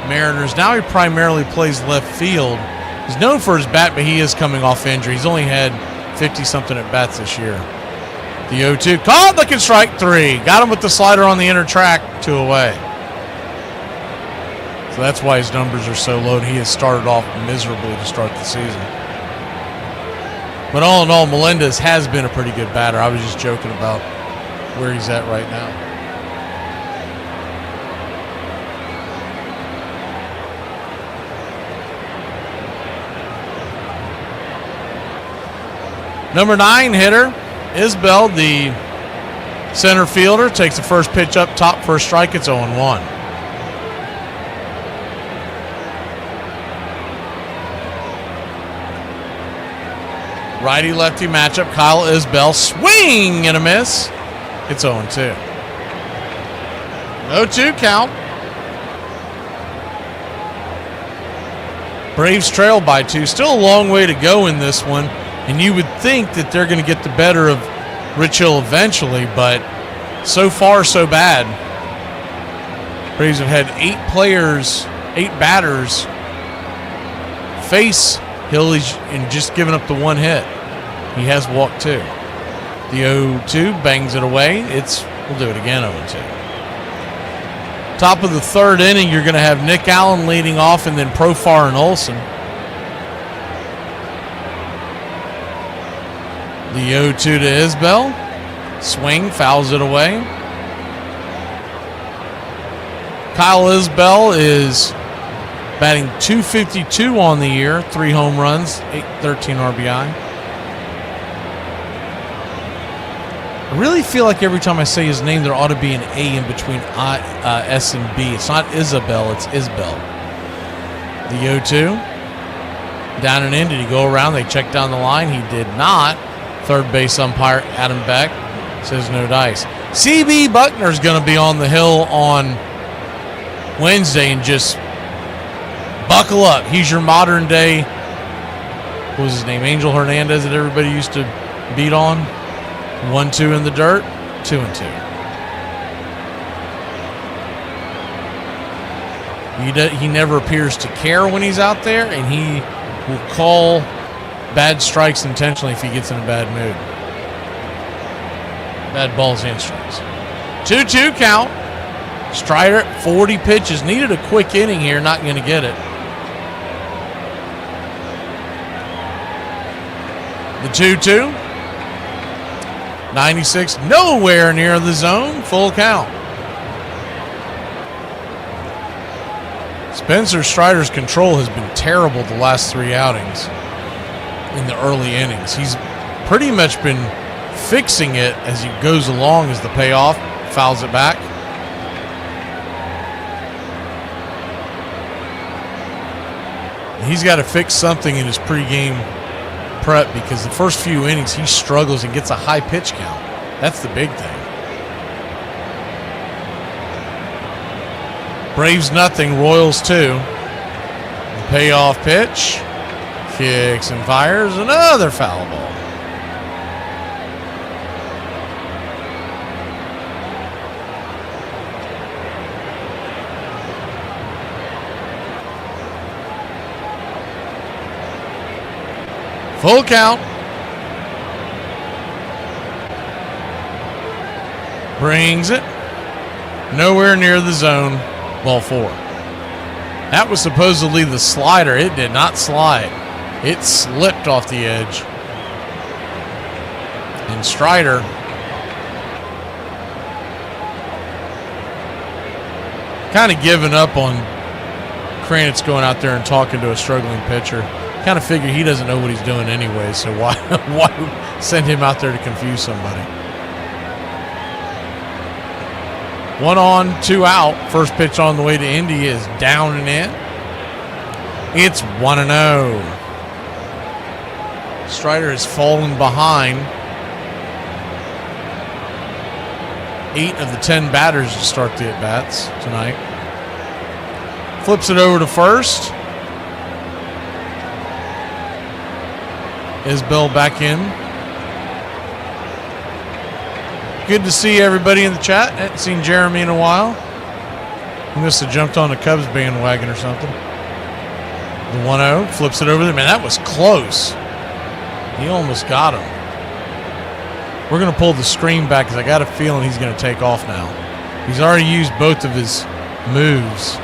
Mariners. Now he primarily plays left field. He's known for his bat, but he is coming off injury. He's only had 50-something at bats this year. The 0-2, caught, looking strike 3. Got him with the slider on the inner track, 2 away. So that's why his numbers are so low. He has started off miserably to start the season. But all in all, Melendez has been a pretty good batter. I was just joking about where he's at right now. Number 9 hitter, Isbell, the center fielder, takes the first pitch up top for a strike. It's 0-1. Righty-lefty matchup, Kyle Isbell, swing and a miss. It's 0-2. 0-2 count. Braves trail by 2. Still a long way to go in this one. And you would think that they're going to get the better of Rich Hill eventually, but so far, so bad. Braves have had 8 batters face Hill and just given up the 1 hit. He has walked 2. The 0-2 bangs it away. We'll do it again, 0-2. Top of the 3rd inning, you're going to have Nick Allen leading off and then Profar and Olsen. The 0-2 to Isbell. Swing, fouls it away. Kyle Isbell is batting .252 on the year, 3 home runs, 13 RBI. I really feel like every time I say his name, there ought to be an A in between S and B. It's not Isabel, it's Isbell. The 0-2. Down and in, did he go around? They checked down the line. He did not. Third base umpire Adam Beck says no dice. C.B. Buckner's going to be on the hill on Wednesday and just buckle up. He's your modern day, what was his name, Angel Hernandez that everybody used to beat on. 1-2 in the dirt, 2-2. He never appears to care when he's out there, and he will call bad strikes intentionally if he gets in a bad mood. Bad balls and strikes. 2-2 count. Strider, 40 pitches. Needed a quick inning here. Not going to get it. The 2-2. 96. Nowhere near the zone. Full count. Spencer Strider's control has been terrible the last 3 outings in the early innings. He's pretty much been fixing it as he goes along as the payoff. Fouls it back. He's got to fix something in his pregame prep because the first few innings he struggles and gets a high pitch count. That's the big thing. Braves nothing, Royals 2. The payoff pitch. Kicks and fires. Another foul ball. Full count. Brings it. Nowhere near the zone. Ball 4. That was supposedly the slider. It did not slide. It slipped off the edge. And Strider kind of giving up on Kranitz going out there and talking to a struggling pitcher. Kind of figure he doesn't know what he's doing anyway, so why send him out there to confuse somebody? 1 on, 2 out. First pitch on the way to Indy is down and in. It's 1-0. Strider has fallen behind 8 of the 10 batters to start the at-bats tonight. Flips it over to first. Isbell back in. Good to see everybody in the chat. Hadn't seen Jeremy in a while. He must have jumped on the Cubs bandwagon or something. The 1-0 flips it over there. Man, that was close. He almost got him. We're going to pull the screen back because I got a feeling he's going to take off now. He's already used both of his moves.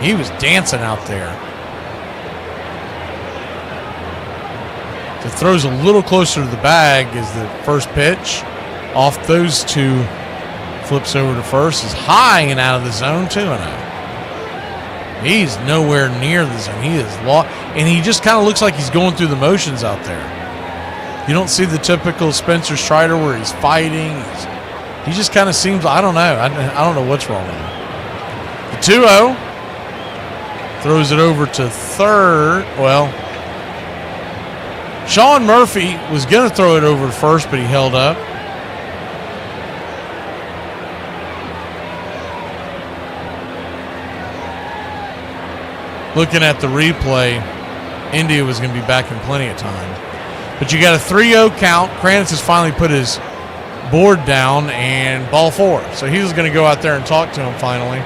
He was dancing out there. It throws a little closer to the bag as the first pitch. Off those 2, flips over to first. Is high and out of the zone, 2-0. He's nowhere near the zone. He is lost, and he just kind of looks like he's going through the motions out there. You don't see the typical Spencer Strider where he's fighting. He just kind of seems, I don't know. I don't know what's wrong with him. The 2-0. Throws it over to third. Well, Sean Murphy was going to throw it over to first, but he held up. Looking at the replay, India was going to be back in plenty of time. But you got a 3-0 count. Kranitz has finally put his board down and ball 4. So he was going to go out there and talk to him finally.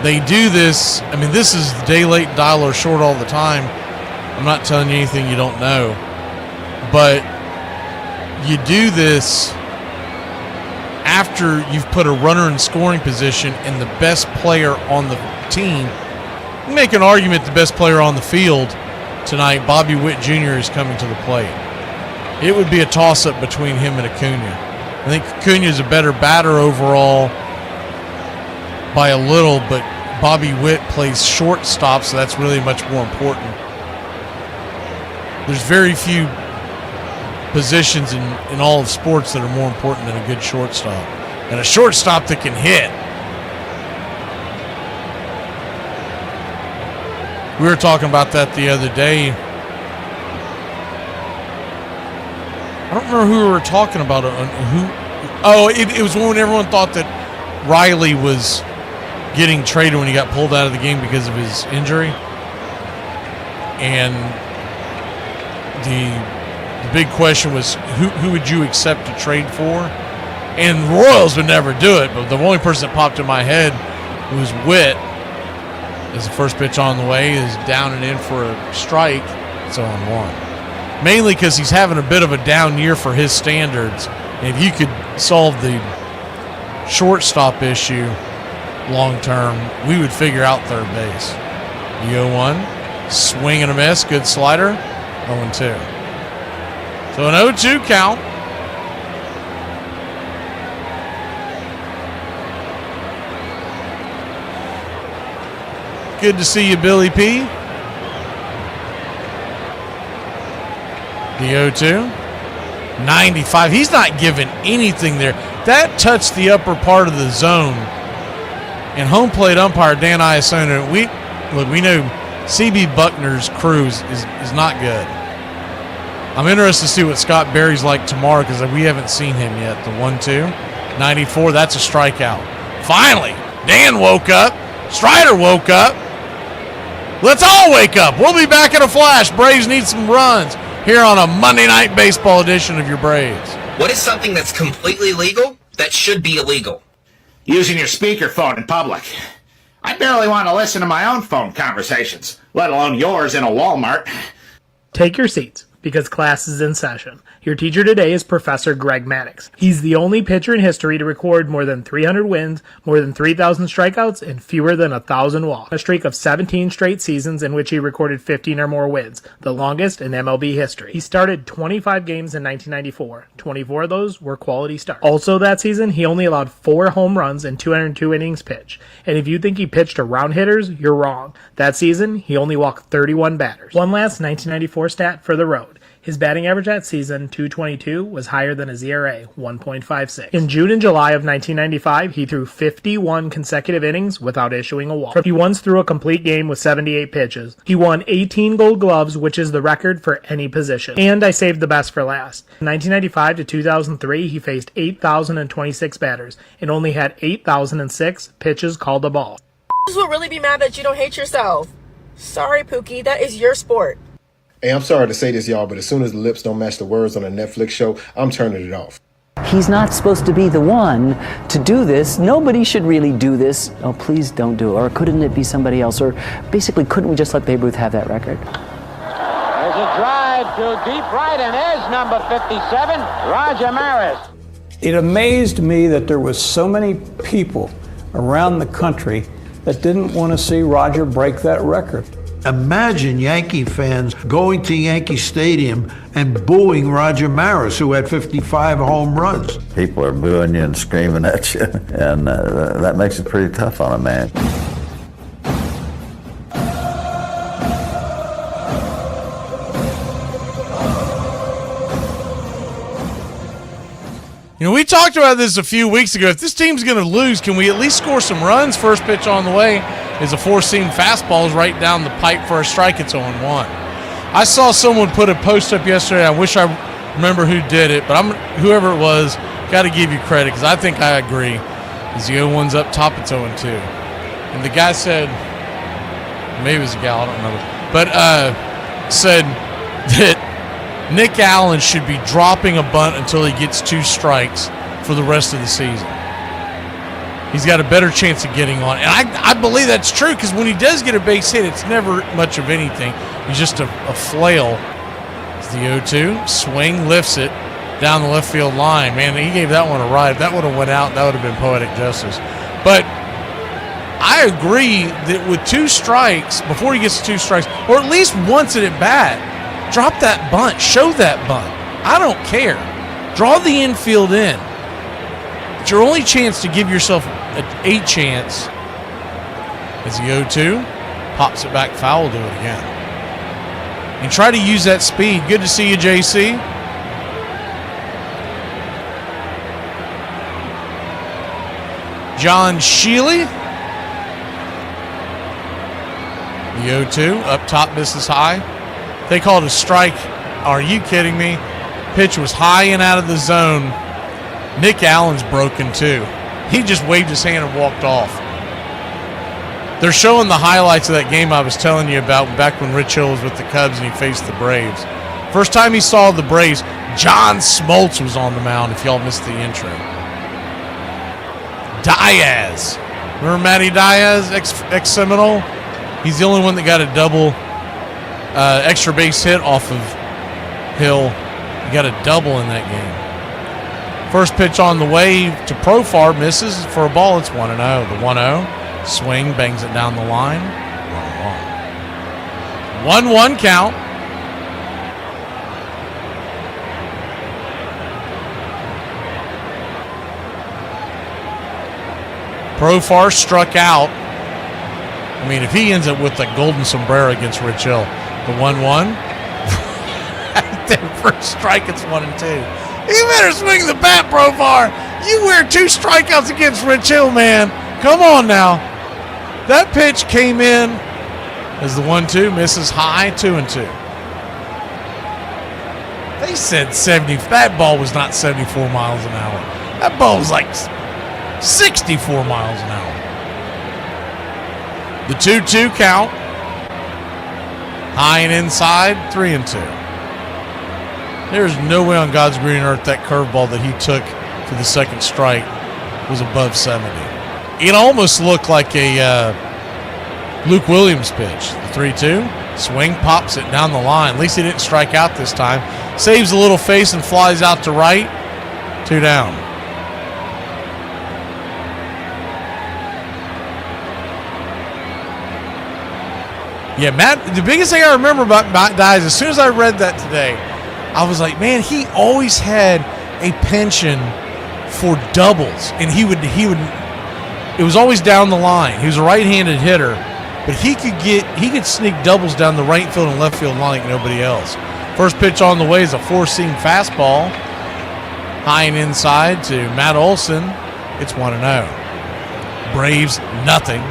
They do this. I mean, this is day late, dollar short all the time. I'm not telling you anything you don't know. But you do this after you've put a runner in scoring position and the best player on the team. You make an argument the best player on the field tonight, Bobby Witt Jr., is coming to the plate. It would be a toss-up between him and Acuna. I think Acuna is a better batter overall by a little, but Bobby Witt plays shortstop, so that's really much more important. There's very few positions in all of sports that are more important than a good shortstop. And a shortstop that can hit. We were talking about that the other day. I don't remember who we were talking about. It was when everyone thought that Riley was getting traded when he got pulled out of the game because of his injury. And the big question was, who would you accept to trade for? And the Royals would never do it, but the only person that popped in my head was Witt. As the first pitch on the way is down and in for a strike, it's 0-1. Mainly because he's having a bit of a down year for his standards. And if you could solve the shortstop issue long term, we would figure out third base. The 0-1, swing and a miss, good slider, 0-2. So an 0-2 count. Good to see you, Billy P. The 0-2. 95. He's not giving anything there. That touched the upper part of the zone. And home plate umpire Dan Iasona, we know CB Buckner's crew is not good. I'm interested to see what Scott Berry's like tomorrow because we haven't seen him yet. The 1-2. 94, that's a strikeout. Finally, Dan woke up. Strider woke up. Let's all wake up. We'll be back in a flash. Braves need some runs here on a Monday Night Baseball edition of your Braves. What is something that's completely legal that should be illegal? Using your speakerphone in public. I barely want to listen to my own phone conversations, let alone yours in a Walmart. Take your seats, because class is in session. Your teacher today is Professor Greg Maddox. He's the only pitcher in history to record more than 300 wins, more than 3,000 strikeouts, and fewer than 1,000 walks. A streak of 17 straight seasons in which he recorded 15 or more wins, the longest in MLB history. He started 25 games in 1994. 24 of those were quality starts. Also that season, he only allowed 4 home runs and 202 innings pitched. And if you think he pitched around hitters, you're wrong. That season, he only walked 31 batters. One last 1994 stat for the road. His batting average that season, .222, was higher than his ERA, 1.56. In June and July of 1995, he threw 51 consecutive innings without issuing a walk. He once threw a complete game with 78 pitches. He won 18 Gold Gloves, which is the record for any position. And I saved the best for last. 1995 to 2003, he faced 8,026 batters and only had 8,006 pitches called a ball. This will really be mad that you don't hate yourself. Sorry, Pookie, that is your sport. Hey, I'm sorry to say this, y'all, but as soon as the lips don't match the words on a Netflix show, I'm turning it off. He's not supposed to be the one to do this. Nobody should really do this. Oh, please don't do it. Or couldn't it be somebody else? Or basically, couldn't we just let Babe Ruth have that record? There's a drive to deep right, and there's number 57, Roger Maris. It amazed me that there was so many people around the country that didn't want to see Roger break that record. Imagine Yankee fans going to Yankee Stadium and booing Roger Maris, who had 55 home runs. People are booing you and screaming at you, and that makes it pretty tough on a man. You know, we talked about this a few weeks ago. If this team's going to lose, can we at least score some runs? First pitch on the way is a four-seam fastball right down the pipe for a strike. It's 0-1. I saw someone put a post up yesterday. I wish I remember who did it, but whoever it was, got to give you credit because I think I agree. As the 0-1's up top, it's 0-2. And the guy said, maybe it was a gal, I don't remember, but said that Nick Allen should be dropping a bunt until he gets 2 strikes for the rest of the season. he's got a better chance of getting on. And I believe that's true because when he does get a base hit, it's never much of anything. He's just a flail. It's the 0-2. Swing, lifts it down the left field line. Man, he gave that one a ride. If that would have went out, that would have been poetic justice. But I agree that with 2 strikes, before he gets to 2 strikes, or at least once at bat, drop that bunt. Show that bunt. I don't care. Draw the infield in. It's your only chance to give yourself a chance. As the 0-2, pops it back foul, do it again. And try to use that speed. Good to see you, JC. John Shealy. The 0-2, up top, misses high. They called a strike. Are you kidding me? Pitch was high and out of the zone. Nick Allen's broken too. He just waved his hand and walked off. They're showing the highlights of that game I was telling you about back when Rich Hill was with the Cubs and he faced the Braves. First time he saw the Braves, John Smoltz was on the mound, if y'all missed the intro. Diaz. Remember Matty Diaz, ex-Seminole? He's the only one that got a double extra base hit off of Hill. He got a double in that game. First pitch on the way to Profar, misses for a ball. It's 1-0. The 1-0. Swing, bangs it down the line. 1-1 count. Profar struck out. I mean, if he ends up with the golden sombrero against Rich Hill, the 1-1. First strike, it's 1-2. You better swing the bat, Profar. You wear 2 strikeouts against Rich Hill, man. Come on now. That pitch came in as the 1-2, misses high, 2-2. They said 70. That ball was not 74 miles an hour. That ball was like 64 miles an hour. The 2-2 count. High and inside, 3-2. There's no way on God's green earth that curveball that he took for the second strike was above 70. It almost looked like a Luke Williams pitch. The 3-2, swing, pops it down the line. At least he didn't strike out this time. Saves a little face and flies out to right. 2 down. Yeah, Matt, the biggest thing I remember about Matt Diaz, as soon as I read that today, I was like, man, he always had a penchant for doubles. And he would, it was always down the line. He was a right-handed hitter, but he could sneak doubles down the right field and left field line like nobody else. First pitch on the way is a 4-seam fastball. High and inside to Matt Olson. It's 1-0. Braves, nothing.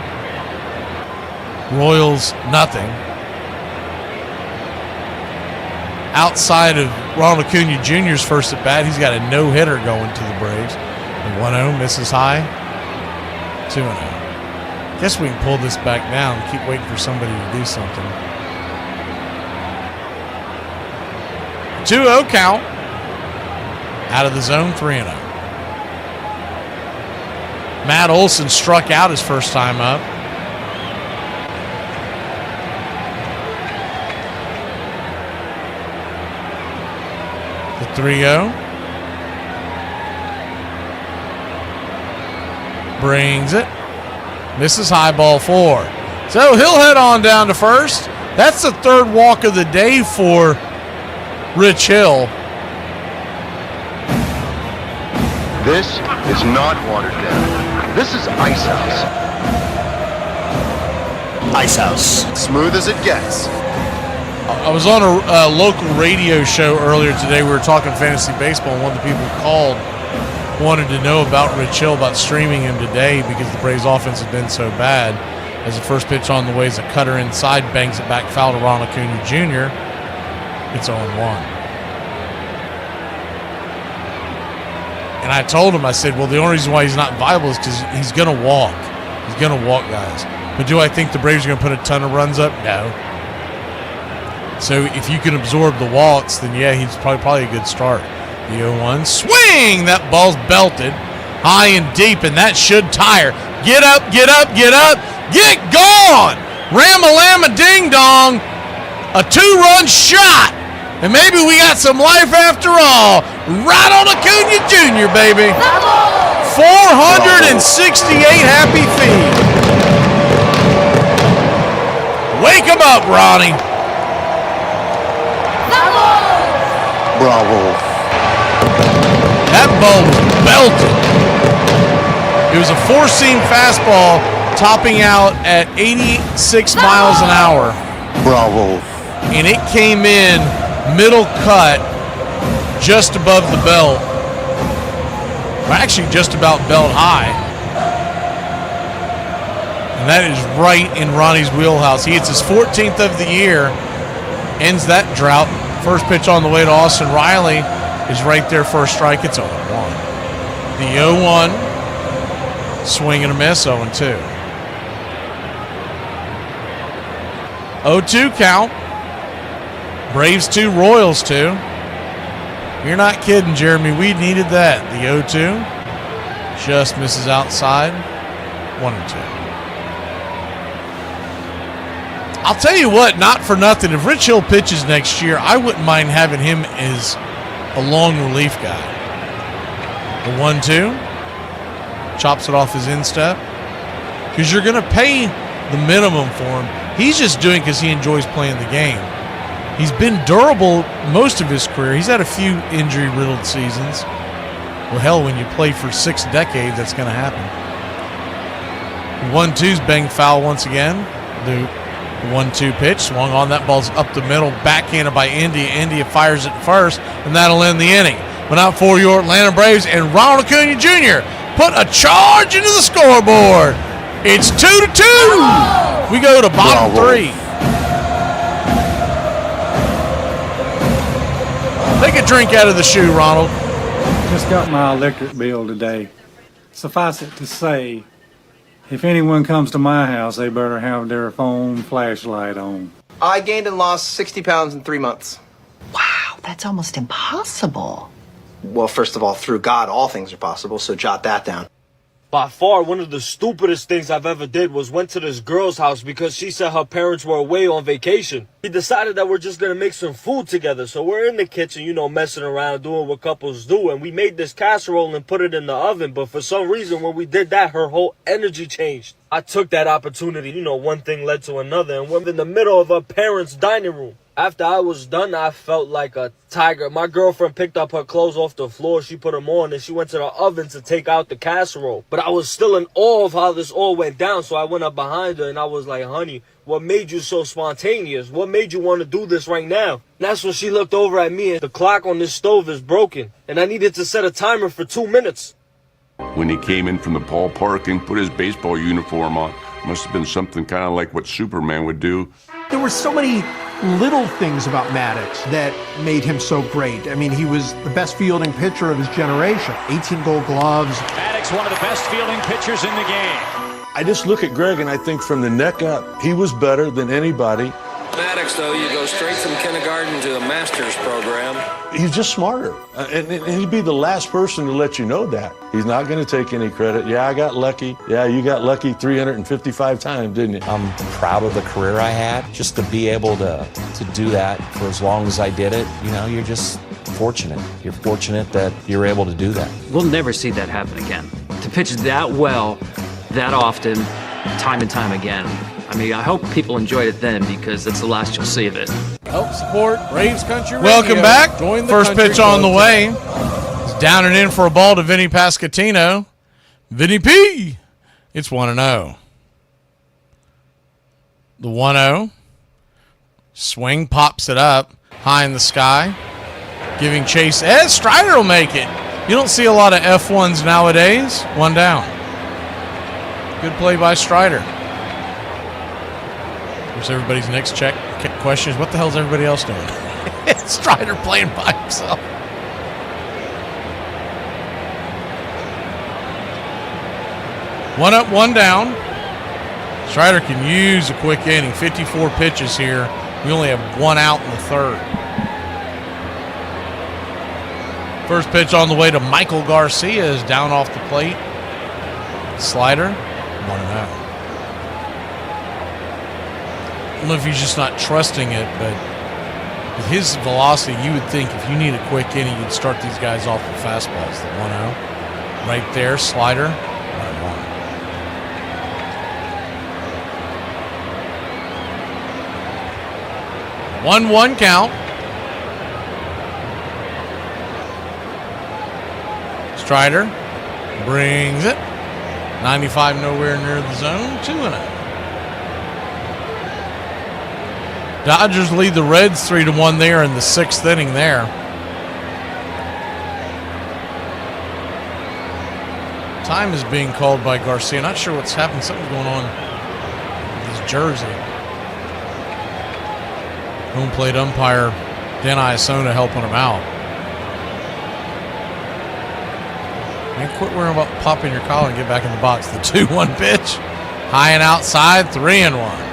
Royals, nothing. Outside of Ronald Acuna Jr.'s first at bat, he's got a no-hitter going to the Braves. 1-0, misses high. 2-0. Guess we can pull this back down. Keep waiting for somebody to do something. 2-0 count. Out of the zone, 3-0. Matt Olson struck out his first time up. The 3-0. Brings it. Misses high, ball 4. So he'll head on down to first. That's the 3rd walk of the day for Rich Hill. This is not watered down. This is Ice House. Ice House. Smooth as it gets. I was on a local radio show earlier today. We were talking fantasy baseball, and one of the people who called wanted to know about Rich Hill, about streaming him today because the Braves offense had been so bad. As the first pitch on the way is a cutter inside, bangs it back foul to Ronald Acuna Jr. It's 0-1. And I told him, I said, well, the only reason why he's not viable is because he's going to walk. He's going to walk guys. But do I think the Braves are going to put a ton of runs up? No. So if you can absorb the walks, then yeah, he's probably a good start. The 0-1 swing. That ball's belted. high and deep, and that should tire. Get up, get up, get up, get gone! Ram-a-lamma ding-dong, a 2-run shot, and maybe we got some life after all. Right on Acuna Jr., baby. 468 happy feet. Wake him up, Ronnie. Bravo. That ball was belted. It was a 4-seam fastball topping out at 86 miles an hour. Bravo. And it came in middle cut just above the belt. Or actually just about belt high. And that is right in Ronnie's wheelhouse. He hits his 14th of the year. Ends that drought. First pitch on the way to Austin Riley is right there for a strike. It's 0-1. The 0-1. Swing and a miss, 0-2. 0-2 count. Braves 2, Royals 2. You're not kidding, Jeremy. We needed that. The 0-2 just misses outside. 1-2. I'll tell you what, not for nothing. If Rich Hill pitches next year, I wouldn't mind having him as a long relief guy. The 1-2. Chops it off his instep. Because you're going to pay the minimum for him. He's just doing it because he enjoys playing the game. He's been durable most of his career. He's had a few injury-riddled seasons. Well, hell, when you play for 6 decades, that's going to happen. 1-2's banged foul once again. The 1-2 pitch, swung on. That ball's up the middle, backhanded by India. India fires it first, and that'll end the inning. But out for your Atlanta Braves, and Ronald Acuna Jr. put a charge into the scoreboard. It's 2-2. We go to bottom 3. Take a drink out of the shoe, Ronald. Just got my electric bill today. Suffice it to say, if anyone comes to my house, they better have their phone flashlight on. I gained and lost 60 pounds in 3 months. Wow, that's almost impossible. Well, first of all, through God, all things are possible, so jot that down. By far, one of the stupidest things I've ever did was went to this girl's house because she said her parents were away on vacation. We decided that we're just going to make some food together. So we're in the kitchen, you know, messing around, doing what couples do. And we made this casserole and put it in the oven. But for some reason, when we did that, her whole energy changed. I took that opportunity. You know, one thing led to another. And we're in the middle of her parents' dining room. After I was done, I felt like a tiger. My girlfriend picked up her clothes off the floor. She put them on and she went to the oven to take out the casserole. But I was still in awe of how this all went down. So I went up behind her and I was like, honey, what made you so spontaneous? What made you want to do this right now? And that's when she looked over at me and the clock on this stove is broken. And I needed to set a timer for 2 minutes. When he came in from the ballpark and put his baseball uniform on, must have been something kind of like what Superman would do. There were so many little things about Maddox that made him so great. I mean, he was the best fielding pitcher of his generation. 18 Gold Gloves. Maddox, one of the best fielding pitchers in the game. I just look at Greg and I think from the neck up, he was better than anybody. Maddox, though, you go straight from kindergarten to a master's program. He's just smarter. And he'd be the last person to let you know that. He's not going to take any credit. Yeah, I got lucky. Yeah, you got lucky 355 times, didn't you? I'm proud of the career I had. Just to be able to do that for as long as I did it, you know, you're just fortunate. You're fortunate that you're able to do that. We'll never see that happen again. To pitch that well, that often, time and time again. I mean, I hope people enjoyed it then because that's the last you'll see of it. Help support Braves Country Radio. Welcome back. Join the First pitch on the way. It's down and in for a ball to Vinny Pasquantino. Vinny P. It's 1-0. The 1-0. Swing pops it up high in the sky. Giving chase. Strider will make it. You don't see a lot of F1s nowadays. 1 down. Good play by Strider. Here's everybody's next question is, what the hell is everybody else doing? Strider playing by himself. One up, 1 down. Strider can use a quick inning. 54 pitches here. We only have 1 out in the 3rd. First pitch on the way to Michael Garcia is down off the plate. Slider, 1-0. I don't know if he's just not trusting it, but with his velocity, you would think if you need a quick inning, you'd start these guys off with fastballs. The 1-0. Right there, slider, 1-1. 1-1 count. Strider brings it. 95 nowhere near the zone. 2-0. Dodgers lead the Reds 3-1 there in the 6th inning there. Time is being called by Garcia. Not sure what's happened. Something's going on with his jersey. Home plate umpire Dan Iasona helping him out. Man, quit worrying about popping your collar and get back in the box. The 2-1 pitch. High and outside, 3-1.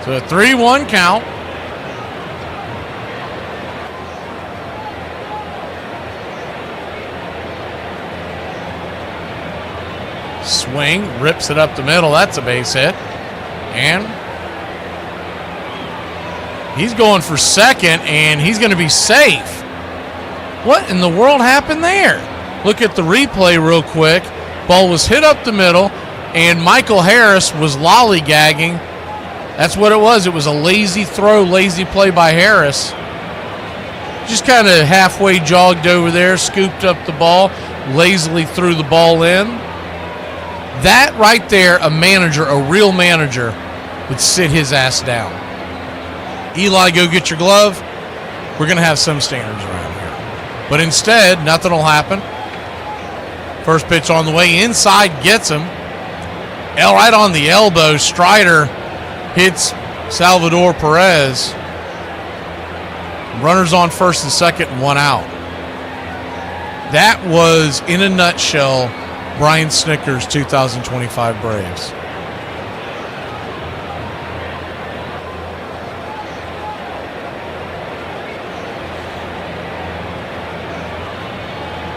So a 3-1 count. Swing, rips it up the middle. That's a base hit. And he's going for second, and he's going to be safe. What in the world happened there? Look at the replay real quick. Ball was hit up the middle, and Michael Harris was lollygagging. That's what it was. It was a lazy throw, lazy play by Harris. Just kind of halfway jogged over there, scooped up the ball, lazily threw the ball in. That right there, a manager, a real manager, would sit his ass down. Eli, go get your glove. We're going to have some standards around here. But instead, nothing will happen. First pitch on the way inside, gets him. Right on the elbow, Strider hits Salvador Perez. Runners on first and second and 1 out. That was, in a nutshell, Brian Snitker's 2025 Braves.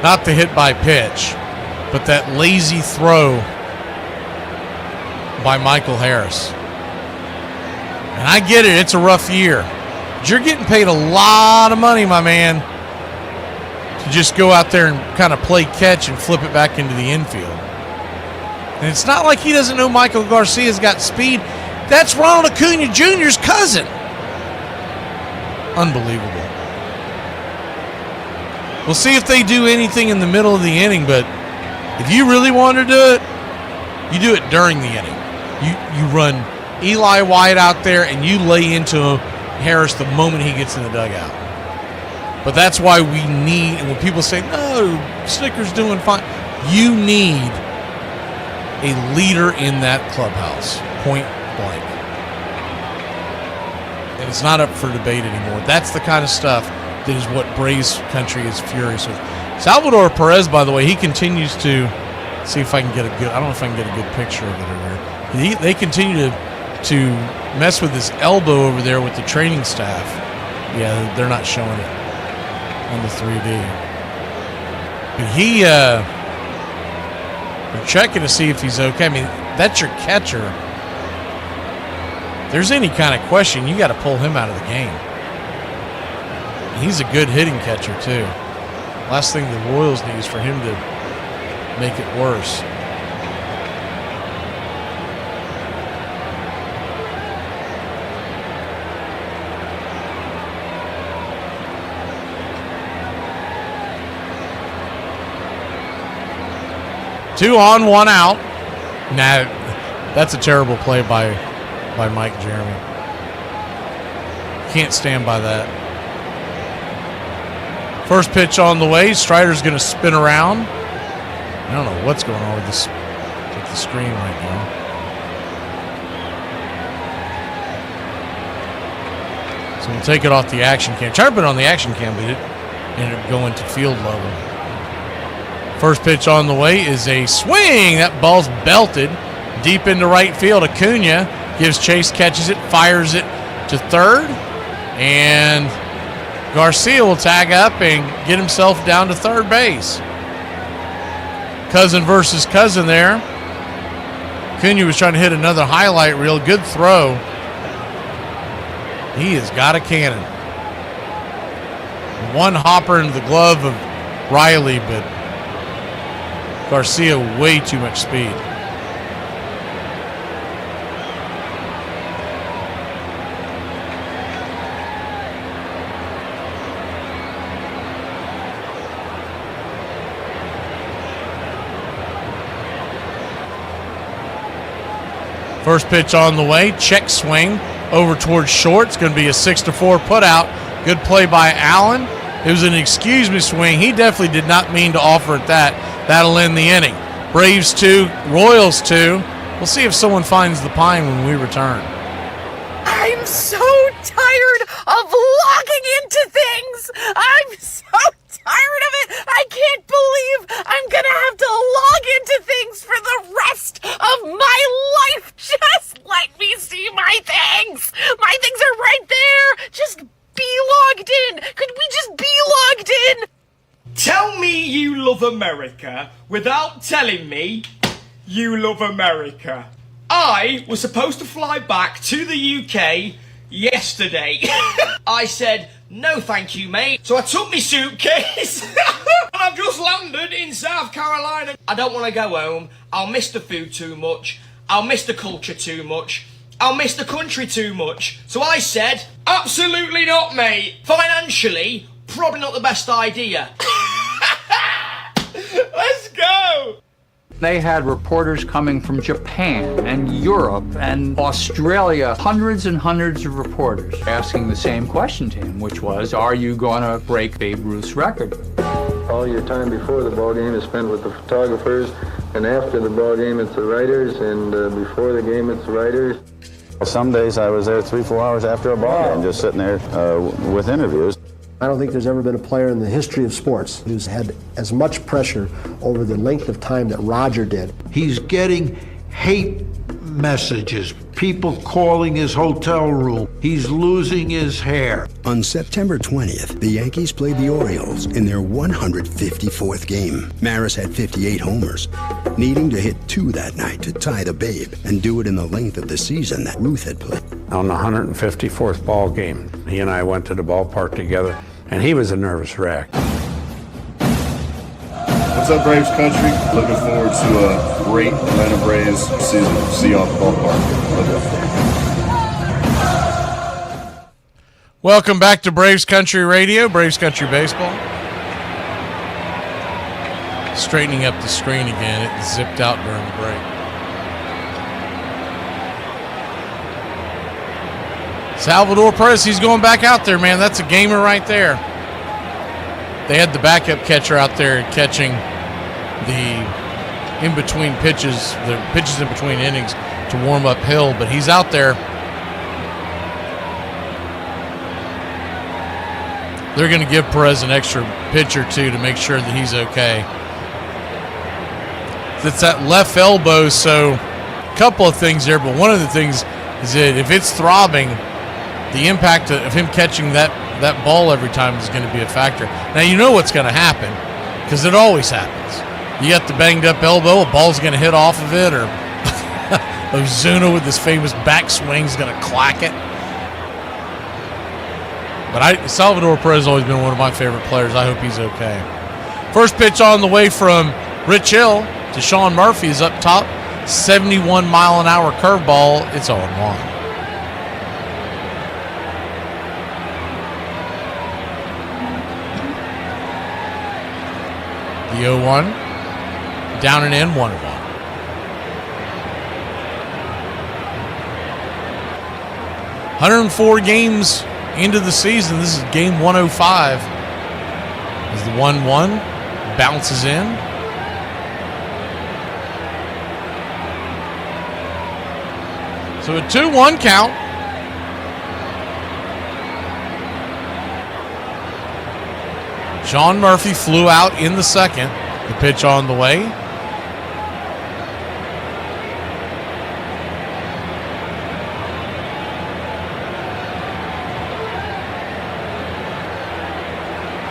Not the hit by pitch, but that lazy throw by Michael Harris. And I get it, it's a rough year. But you're getting paid a lot of money, my man, to just go out there and kind of play catch and flip it back into the infield. And it's not like he doesn't know Michael Garcia's got speed. That's Ronald Acuna Jr.'s cousin. Unbelievable. We'll see if they do anything in the middle of the inning, but if you really want to do it, you do it during the inning. You run Eli White out there and you lay into Harris the moment he gets in the dugout. But that's why we need, and when people say, no, Snitker's doing fine, you need a leader in that clubhouse, point blank. And it's not up for debate anymore. That's the kind of stuff that is what Braves country is furious with. Salvador Perez, by the way, he continues to see if I can get a good, I don't know if I can get a good picture of it over here. They continue to mess with his elbow over there with the training staff. Yeah, they're not showing it on the 3D. But they're checking to see if he's okay. I mean, that's your catcher. If there's any kind of question, you got to pull him out of the game. He's a good hitting catcher, too. Last thing the Royals need is for him to make it worse. Two on, 1 out. Nah, that's a terrible play by Mike Jeremy. Can't stand by that. First pitch on the way. Strider's going to spin around. I don't know what's going on with the screen right now. So we'll take it off the action cam. Try to put it on the action cam, but it ended up going to field level. First pitch on the way is a swing. That ball's belted deep into right field. Acuna gives chase, catches it, fires it to third. And Garcia will tag up and get himself down to third base. Cousin versus cousin there. Cunha was trying to hit another highlight reel. Good throw. He has got a cannon. One hopper into the glove of Riley, but Garcia way too much speed. First pitch on the way, check swing over towards short. It's going to be a 6-4 putout. Good play by Allen. It was an excuse me swing. He definitely did not mean to offer it that. That'll end the inning. Braves 2, Royals 2. We'll see if someone finds the pine when we return. I'm so tired of logging into things. I'm so tired of it. I can't believe I'm going to have to log into things for the rest of my life. Just let me see my things. My things are right there. Just be logged in. Could we just be logged in? Tell me you love America without telling me you love America. I was supposed to fly back to the UK yesterday. I said, no thank you, mate. So I took my suitcase and I've just landed in South Carolina. I don't want to go home. I'll miss the food too much. I'll miss the culture too much. I'll miss the country too much. So I said, absolutely not, mate. Financially, probably not the best idea. Let's go. They had reporters coming from Japan and Europe and Australia, hundreds and hundreds of reporters asking the same question to him, which was, are you going to break Babe Ruth's record? All your time before the ball game is spent with the photographers, and after the ball game it's the writers, and before the game it's the writers. Some days I was there 3-4 hours after a ball game, just sitting there with interviews. I don't think there's ever been a player in the history of sports who's had as much pressure over the length of time that Roger did. He's getting hate messages, people calling his hotel room. He's losing his hair. On September 20th, the Yankees played the Orioles in their 154th game. Maris had 58 homers, needing to hit 2 that night to tie the Babe and do it in the length of the season that Ruth had played. On the 154th ball game, he and I went to the ballpark together, and he was a nervous wreck. What's up, Braves country? Looking forward to a great Atlanta Braves season. See you off the ballpark. Welcome back to Braves Country Radio, Braves Country Baseball. Straightening up the screen again. It zipped out during the break. Salvador Perez, he's going back out there, man. That's a gamer right there. They had the backup catcher out there catching the in-between pitches, the pitches in between innings to warm up Hill, but he's out there. They're going to give Perez an extra pitch or two to make sure that he's okay. It's that left elbow, so a couple of things there, but one of the things is that if it's throbbing, the impact of him catching that ball every time is going to be a factor. Now, you know what's going to happen, because it always happens. You got the banged-up elbow, a ball's going to hit off of it, or Ozuna with his famous backswing is going to clack it. But Salvador Perez has always been one of my favorite players. I hope he's okay. First pitch on the way from Rich Hill to Sean Murphy is up top. 71-mile-an-hour curveball. It's 0-1. The 0-1, down and in, 1-1. "104 games into the season. This is game 105. As the 1-1 bounces in. So a 2-1 count. Sean Murphy flew out in the second. The pitch on the way.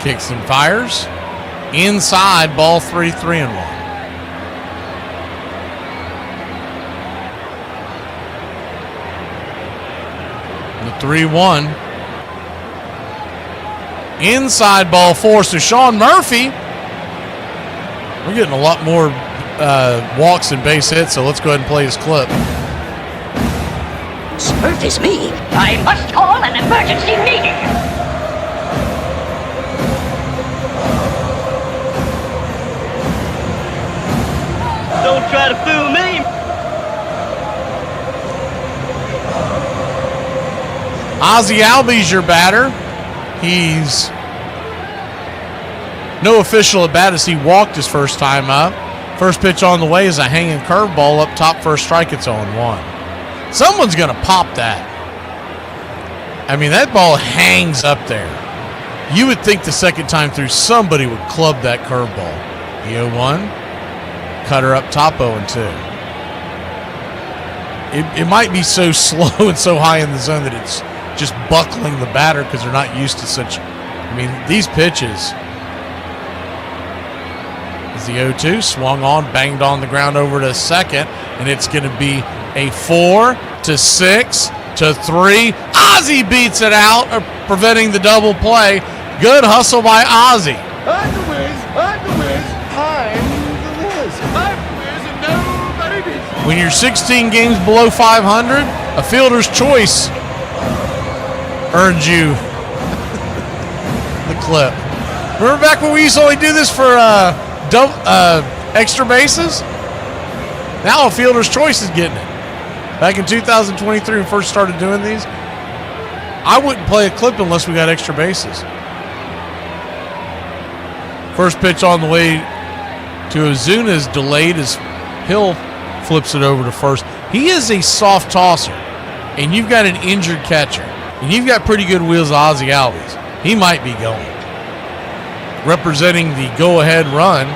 Kicks and fires. Inside, ball 3, 3-1. The 3-1. Inside, ball 4. So Sean Murphy. We're getting a lot more walks and base hits, so let's go ahead and play his clip. Murphy's me. I must call an emergency meeting. Don't try to fool me. Ozzie Albies your batter. He's no official at bat as he walked his first time up. First pitch on the way is a hanging curveball up top. First strike, it's 0-1. Someone's going to pop that. I mean, that ball hangs up there. You would think the second time through somebody would club that curveball. The 0-1. Cutter up top 0-2. It might be so slow and so high in the zone that it's just buckling the batter because they're not used to such. I mean, these pitches. As the 0-2 swung on, banged on the ground over to second, and it's going to be a 4-6-3. Ozzie beats it out, preventing the double play. Good hustle by Ozzie. I'm the whiz. I'm the whiz. I'm the whiz. I'm the whiz and no babies. When you're 16 games below 500, a fielder's choice earns you the clip. Remember back when we used to only do this for extra bases? Now a fielder's choice is getting it. Back in 2023 when we first started doing these, I wouldn't play a clip unless we got extra bases. First pitch on the way to Ozuna is delayed as Hill flips it over to first. He is a soft tosser, and you've got an injured catcher, and you've got pretty good wheels, Ozzie Albies. He might be going. Representing the go-ahead run,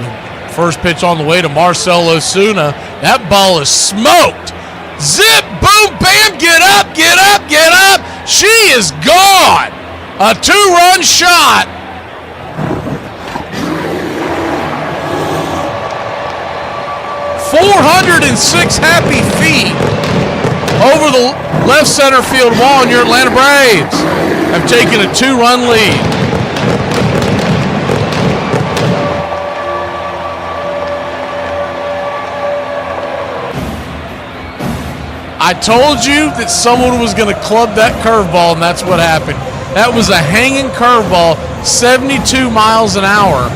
the first pitch on the way to Marcell Ozuna. That ball is smoked. Zip, boom, bam, get up, get up, get up. She is gone. A 2-run shot. .406 happy feet over the left center field wall, and your Atlanta Braves have taken a 2-run lead. I told you that someone was going to club that curveball, and that's what happened. That was a hanging curveball, 72 miles an hour,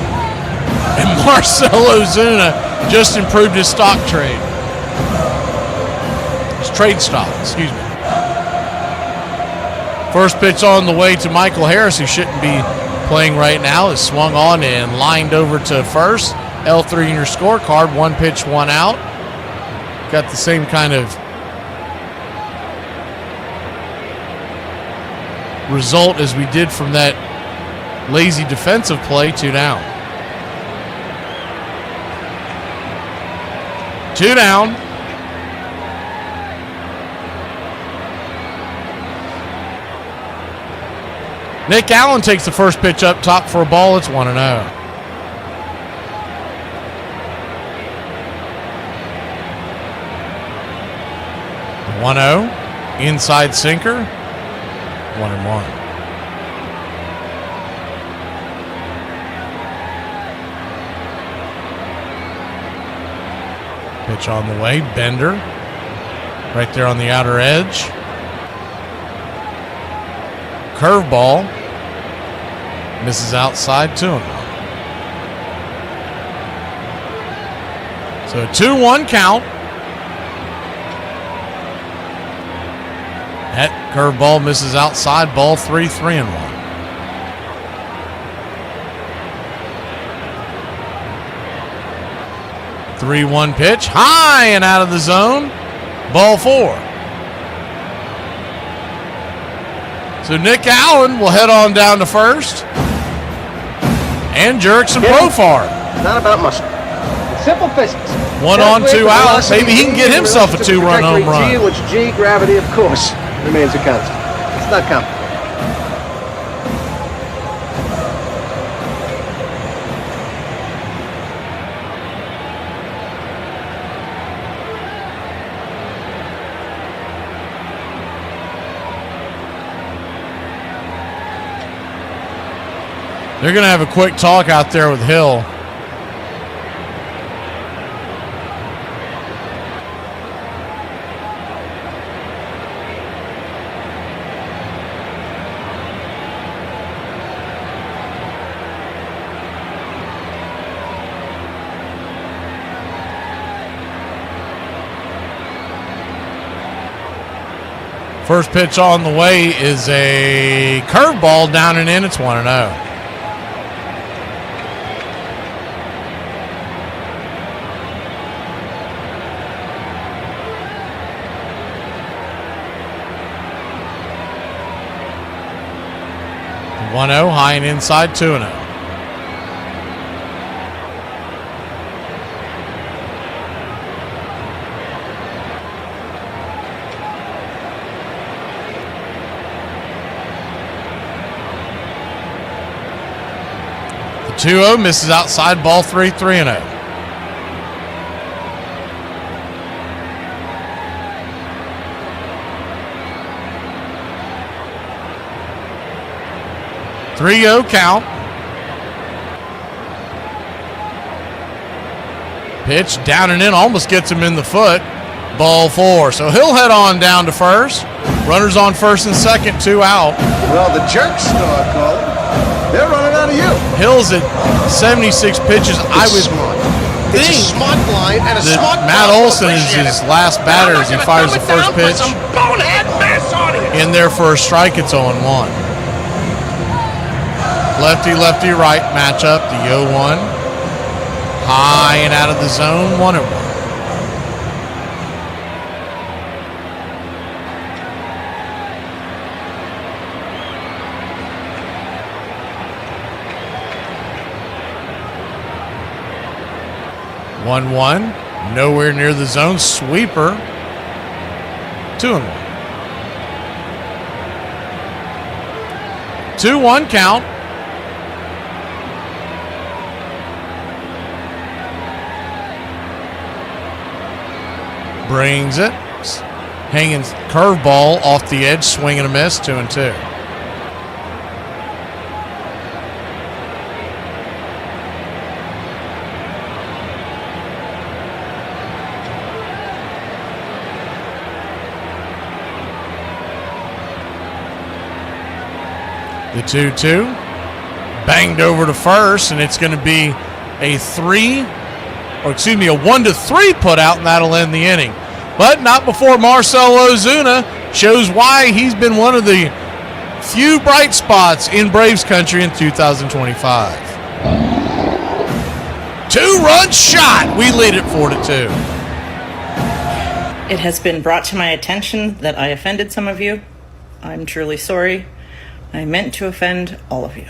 and Marcell Ozuna just improved his stock trade. His trade stock, excuse me. First pitch on the way to Michael Harris, who shouldn't be playing right now, is swung on and lined over to first. L3 in your scorecard, 1 pitch, 1 out. Got the same kind of result as we did from that lazy defensive play. 2 down. 2 down. Nick Allen takes the first pitch up top for a ball. It's 1-0. 1-0. Inside sinker. 1-1. Pitch on the way. Bender. Right there on the outer edge. Curveball. Misses outside. 2-1. So a 2-1 count. That curveball misses outside. Ball 3, 3-1. The 3-1 pitch. High and out of the zone. Ball 4. So Nick Allen will head on down to first. And Jurickson Profar. Not about muscle. Simple physics. 1 on, 2 out. Maybe he can get himself a 2-run home run. G, which G, gravity, of course, remains a constant. It's not complicated. They're going to have a quick talk out there with Hill. First pitch on the way is a curveball down and in. It's 1-0. High and inside, 2-0. The 2-0 misses outside, ball 3, 3-0. Three-0 count. Pitch down and in, almost gets him in the foot. Ball 4. So he'll head on down to first. Runners on first and second, 2 out. Well, the jerks start calling. They're running out of you. Hill's at 76 pitches. I would It's a smart line and a that smart Matt ball. Olson is his last batter as he fires the first pitch. In there for a strike, it's 0-1. Lefty right matchup, the 0-1. High and out of the zone, 1-1. Nowhere near the zone. Sweeper. 2-1. 2-1 count. Brings it. Hanging curveball off the edge, swing and a miss, 2-2. The 2-2 banged over to first, and it's going to be a 1-3 put out, and that'll end the inning. But not before Marcell Ozuna shows why he's been one of the few bright spots in Braves country in 2025. 2-run shot. We lead it 4-2. It has been brought to my attention that I offended some of you. I'm truly sorry. I meant to offend all of you.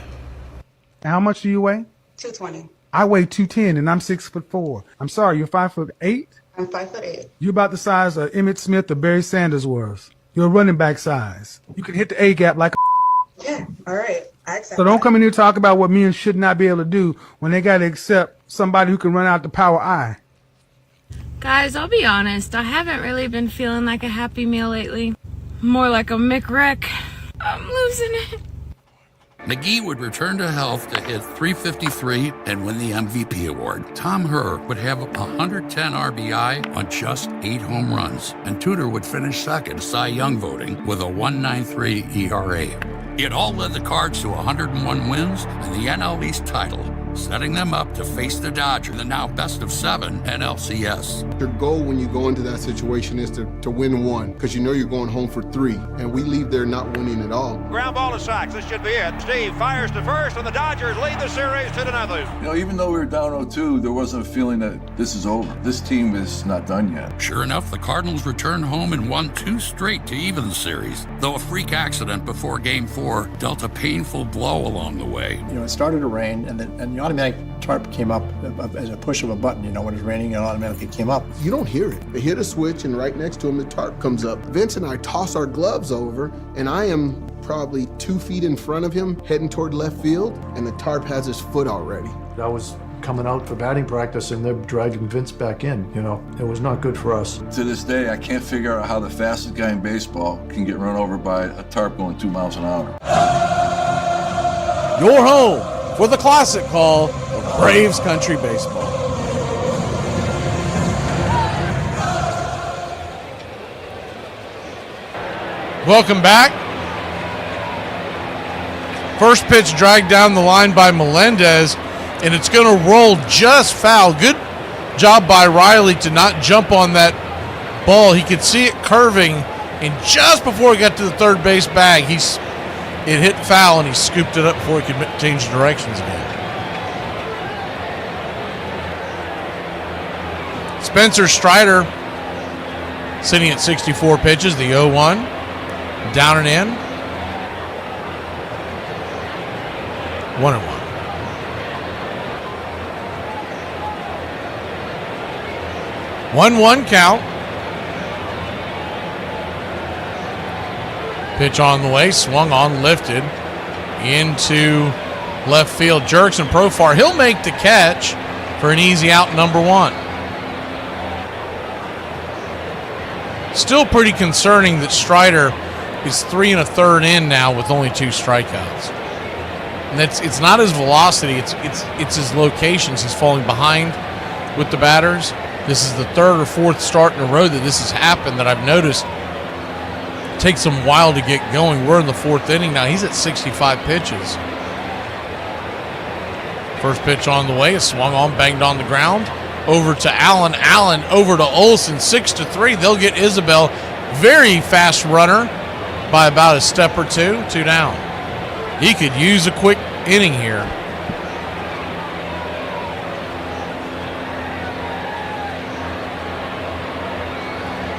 How much do you weigh? 220. I weigh 210 and I'm 6'4". I'm sorry, you're 5'8"? I'm 5'8". You're about the size of Emmitt Smith or Barry Sanders was. You're a running back size. You can hit the A gap like a Yeah, all right. I accept So don't that. come in here and talk about what men should not be able to do when they got to accept somebody who can run out the power I. Guys, I'll be honest. I haven't really been feeling like a Happy Meal lately. More like a McWreck. I'm losing it. McGee would return to health to hit .353 and win the MVP award. Tom Herr would have 110 RBI on just 8 home runs, and Tudor would finish second Cy Young voting with a 1.93 ERA. It all led the Cards to 101 wins and the NL East title, setting them up to face the Dodgers, the now best-of-7 NLCS. Your goal when you go into that situation is to win one, because you know you're going home for 3, and we leave there not winning at all. Ground ball to Sachs. This should be it. Steve fires to first, and the Dodgers lead the series 2-0. You know, even though we were down 0-2, there wasn't a feeling that this is over. This team is not done yet. Sure enough, the Cardinals returned home and won 2 straight to even the series, though a freak accident before Game 4 dealt a painful blow along the way. You know, it started to rain, and the automatic tarp came up as a push of a button. You know, when it's raining, it automatically came up. You don't hear it. They hit a switch, and right next to him, the tarp comes up. Vince and I toss our gloves over, and I am probably 2 feet in front of him, heading toward left field, and the tarp has his foot already. I was coming out for batting practice, and they're dragging Vince back in. You know, it was not good for us. To this day, I can't figure out how the fastest guy in baseball can get run over by a tarp going 2 miles an hour. Your home for the classic call of Braves Country Baseball. Welcome back. First pitch dragged down the line by Melendez, and it's going to roll just foul. Good job by Riley to not jump on that ball. He could see it curving, and just before he got to the third base bag, it hit foul, and he scooped it up before he could change directions again. Spencer Strider sitting at 64 pitches, the 0-1, down and in. 1-1. One count. Pitch on the way, swung on, lifted into left field. Jurickson Profar, he'll make the catch for an easy out, number 1. Still pretty concerning that Strider is 3 1/3 in now with only 2 strikeouts. And it's not his velocity, it's his locations. He's falling behind with the batters. This is the 3rd or 4th start in a row that this has happened that I've noticed. It takes him a while to get going. We're in the 4th inning now. He's at 65 pitches. First pitch on the way, is swung on, banged on the ground. Over to Allen. Allen over to Olsen, 6-3. They'll get Isabel. Very fast runner by about a step or two down. He could use a quick inning here.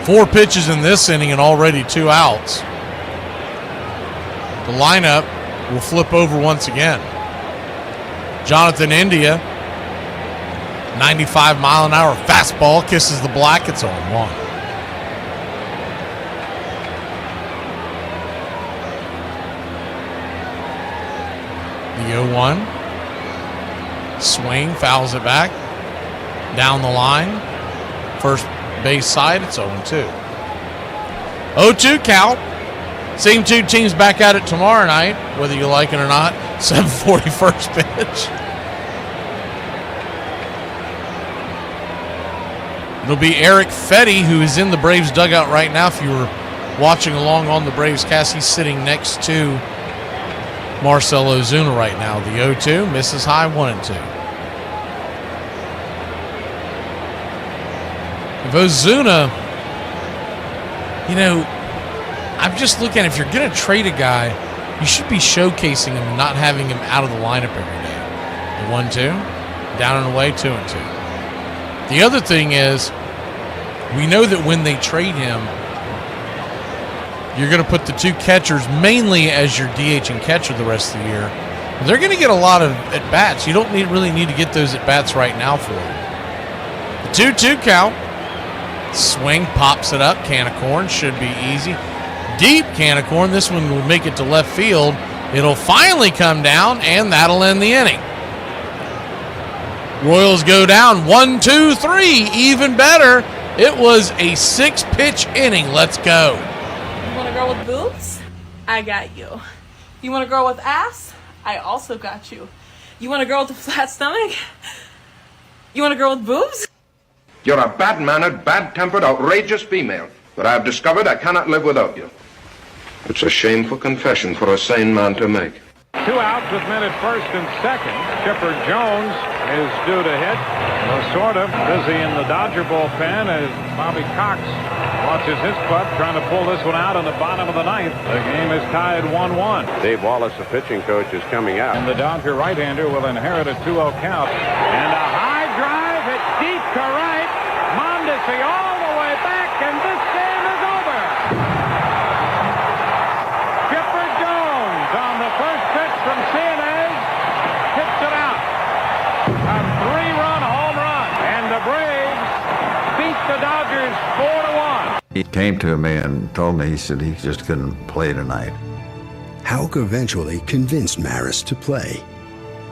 Four pitches in this inning and already 2 outs. The lineup will flip over once again. Jonathan India, 95-mile-an-hour fastball, kisses the black. It's 0-1. The 0-1. Swing, fouls it back. Down the line. First base side, it's 0-2. 0-2 count. Same 2 teams back at it tomorrow night, whether you like it or not. 7:40 first pitch. It'll be Eric Fetty, who is in the Braves dugout right now. If you were watching along on the Braves cast, he's sitting next to Marcell Ozuna right now. The 0-2 misses high, 1-2. If Ozuna, I'm just looking, if you're going to trade a guy, you should be showcasing him and not having him out of the lineup every day. The 1-2, down and away, 2-2. The other thing is, we know that when they trade him, you're going to put the 2 catchers mainly as your DH and catcher the rest of the year. They're going to get a lot of at-bats. You don't really need to get those at-bats right now for them. The 2-2 count. Swing, pops it up. Can of corn, should be easy. Deep can of corn. This one will make it to left field. It'll finally come down, and that'll end the inning. Royals go down 1-2-3, even better. It was a 6-pitch inning. Let's go. You want a girl with boobs? I got you. You want a girl with ass? I also got you. You want a girl with a flat stomach? You want a girl with boobs? You're a bad-mannered, bad-tempered, outrageous female. But I've discovered I cannot live without you. It's a shameful confession for a sane man to make. 2 outs with men at first and second. Chipper Jones is due to hit. Lasorda busy in the Dodger bullpen as Bobby Cox watches his club trying to pull this one out in the bottom of the 9th. The game is tied 1-1. Dave Wallace, the pitching coach, is coming out. And the Dodger right-hander will inherit a 2-0 count. And a high drive hit deep to right. Mondesi all the way back, and this game is over. Chipper Jones on the first pitch from CNA hits it out. A 3-run home run, and the Braves beat the Dodgers 4-1. He came to me and told me, he said he just couldn't play tonight. Houck eventually convinced Maris to play,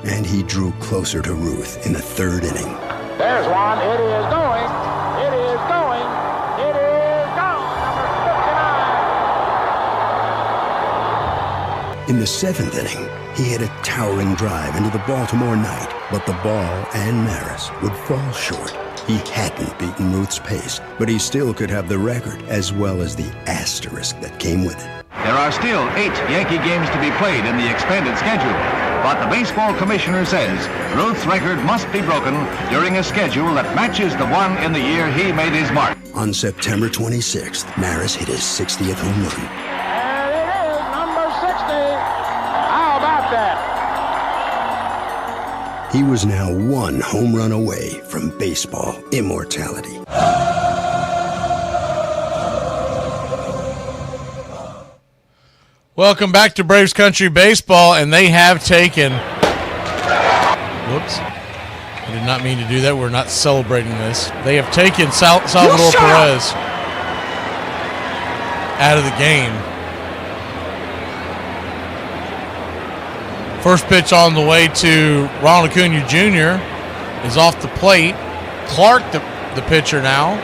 and he drew closer to Ruth in the 3rd inning. There's one. It is going. It is going. It is gone. Number 59. In the 7th inning, He hit a towering drive into the Baltimore night, but the ball and Maris would fall short. He hadn't beaten Ruth's pace, but he still could have the record as well as the asterisk that came with it. There are still 8 Yankee games to be played in the expanded schedule, but the baseball commissioner says Ruth's record must be broken during a schedule that matches the one in the year he made his mark. On September 26th, Maris hit his 60th home run. And it is number 60. How about that? He was now 1 home run away from baseball immortality. Welcome back to Braves Country Baseball, and they have taken... Whoops. I did not mean to do that. We're not celebrating this. They have taken Salvador Perez out of the game. First pitch on the way to Ronald Acuna Jr. is off the plate. Clark, the pitcher now.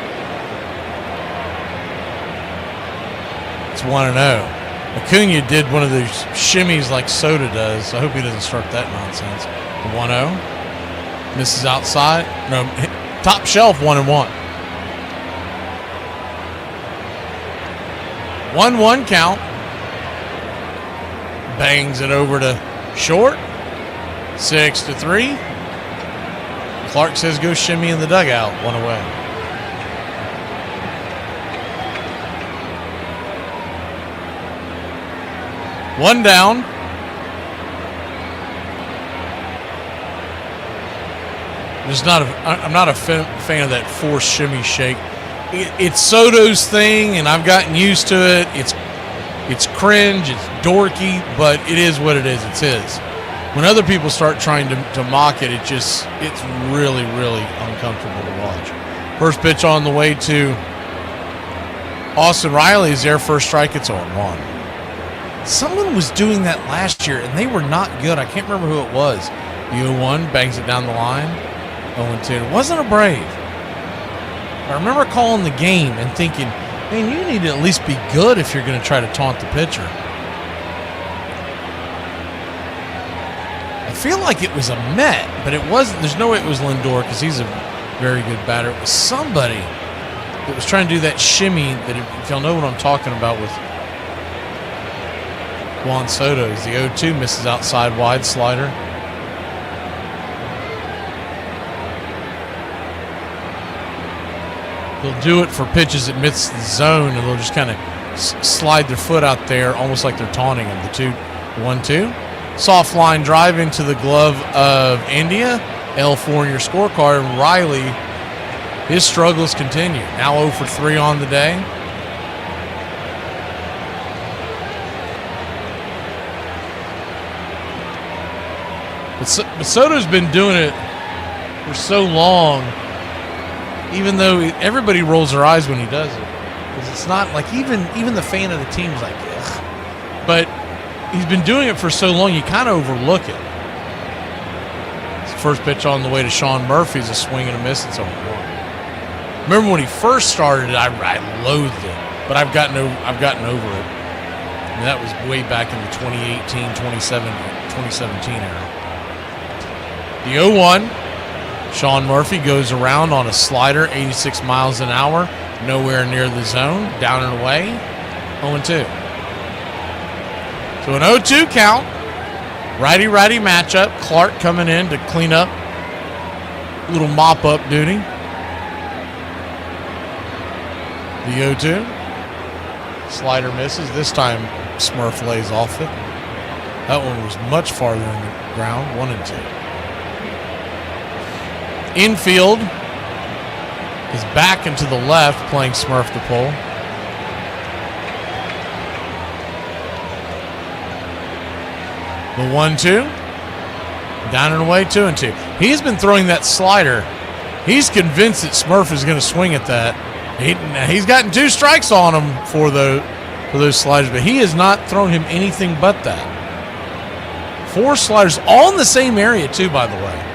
It's 1-0. Acuna did one of those shimmies like Soto does. I hope he doesn't start that nonsense. 1-0. Misses outside. No, top shelf 1-1. 1-1 count. Bangs it over to short. 6-3. Clark says go shimmy in the dugout. 1 away. One down. I'm not a fan of that forced shimmy shake. It's Soto's thing, and I've gotten used to it. It's cringe, it's dorky, but it is what it is. It's his. When other people start trying to mock it, it's really, really uncomfortable to watch. First pitch on the way to Austin Riley is their first strike. It's 0-1. Someone was doing that last year, and they were not good. I can't remember who it was. The 0-1 bangs it down the line. 0-2. It wasn't a Brave. I remember calling the game and thinking, man, you need to at least be good if you're going to try to taunt the pitcher. I feel like it was a Met, but it wasn't. There's no way it was Lindor because he's a very good batter. It was somebody that was trying to do that shimmy that, if y'all know what I'm talking about with Juan Soto. Is the 0-2, misses outside wide slider. They'll do it for pitches that miss the zone, and they'll just kind of slide their foot out there, almost like they're taunting him. The 1-2. Soft line drive into the glove of India. L4 in your scorecard. And Riley, his struggles continue. Now 0 for 3 on the day. But Soto's been doing it for so long, even though everybody rolls their eyes when he does it. Because it's not like even the fan of the team's like, ugh. But he's been doing it for so long, you kind of overlook it. First pitch on the way to Sean Murphy's a swing and a miss. It's 0-1. Remember when he first started, I loathed it, but I've gotten over it. And that was way back in the 2017 era. The 0-1, Sean Murphy goes around on a slider, 86 miles an hour, nowhere near the zone, down and away, 0-2. So an 0-2 count, righty-righty matchup, Clark coming in to clean up, a little mop-up duty. The 0-2, slider misses, this time Smurf lays off it. That one was much farther in the ground, 1-2. Infield is back and to the left, playing Smurf the pull. The 1-2. Down and away, 2-2. He's been throwing that slider. He's convinced that Smurf is going to swing at that. He's gotten 2 strikes on him for those sliders, but he has not thrown him anything but that. 4 sliders, all in the same area, too, by the way.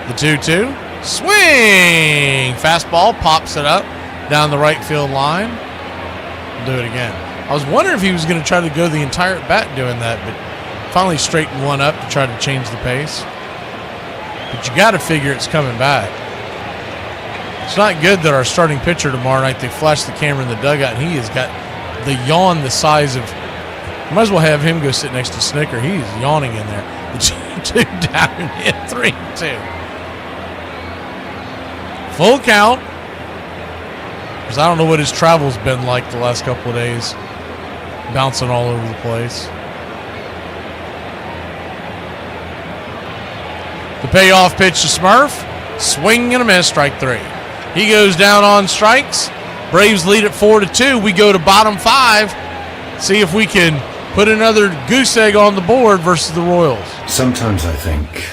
The 2-2. Swing! Fastball, pops it up down the right field line. Do it again. I was wondering if he was going to try to go the entire at bat doing that, but Finally straightened one up to try to change the pace. But you got to figure it's coming back. It's not good that our starting pitcher tomorrow night, they flash the camera in the dugout, and he has got the yawn the size of, might as well have him go sit next to Snicker. He's yawning in there. The 2 down and hit 3-2. Full count. Because I don't know what his travel's been like the last couple of days. Bouncing all over the place. The payoff pitch to Smurf. Swing and a miss, strike 3. He goes down on strikes. Braves lead at 4-2. We go to bottom 5. See if we can put another goose egg on the board versus the Royals. Sometimes I think,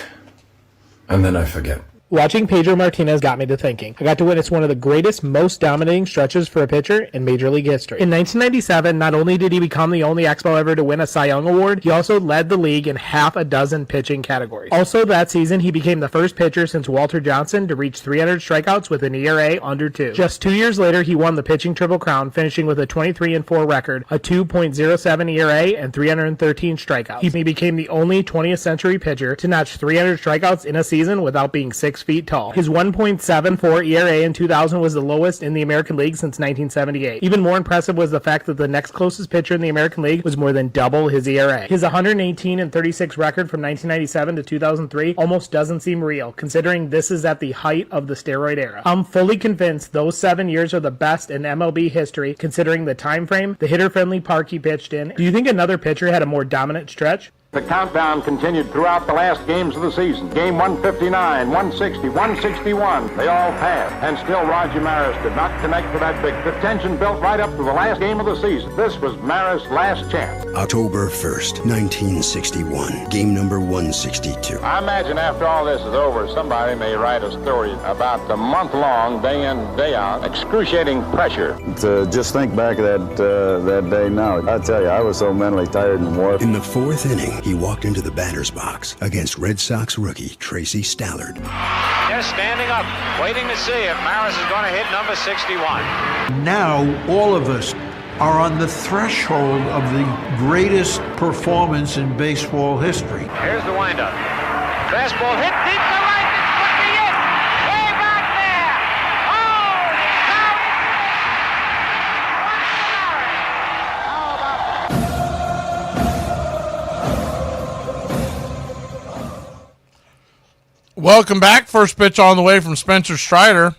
and then I forget. Watching Pedro Martinez got me to thinking. I got to witness one of the greatest, most dominating stretches for a pitcher in Major League history. In 1997, not only did he become the only Expo ever to win a Cy Young Award, he also led the league in half a dozen pitching categories. Also that season, he became the first pitcher since Walter Johnson to reach 300 strikeouts with an ERA under 2. Just 2 years later, he won the pitching Triple Crown, finishing with a 23-4 record, a 2.07 ERA, and 313 strikeouts. He became the only 20th century pitcher to notch 300 strikeouts in a season without being 6 feet tall. His 1.74 ERA in 2000 was the lowest in the American League since 1978. Even more impressive was the fact that the next closest pitcher in the American League was more than double his ERA. His 118-36 record from 1997 to 2003 almost doesn't seem real, considering this is at the height of the steroid era. I'm fully convinced those 7 years are the best in MLB history, considering the time frame, the hitter-friendly park he pitched in. Do you think another pitcher had a more dominant stretch? The countdown continued throughout the last games of the season. Game 159, 160, 161, they all passed. And still Roger Maris did not connect for that big. The tension built right up to the last game of the season. This was Maris' last chance. October 1st, 1961, game number 162. I imagine after all this is over, somebody may write a story about the month-long, day in, day out, excruciating pressure. To just think back of that day now, I tell you, I was so mentally tired and wore. In the 4th inning, he walked into the batter's box against Red Sox rookie Tracy Stallard. Just standing up, waiting to see if Maris is going to hit number 61. Now, all of us are on the threshold of the greatest performance in baseball history. Here's the windup. Fastball hit deep to right. This could be it. Way back there. Holy cow. Welcome back. First pitch on the way from Spencer Strider.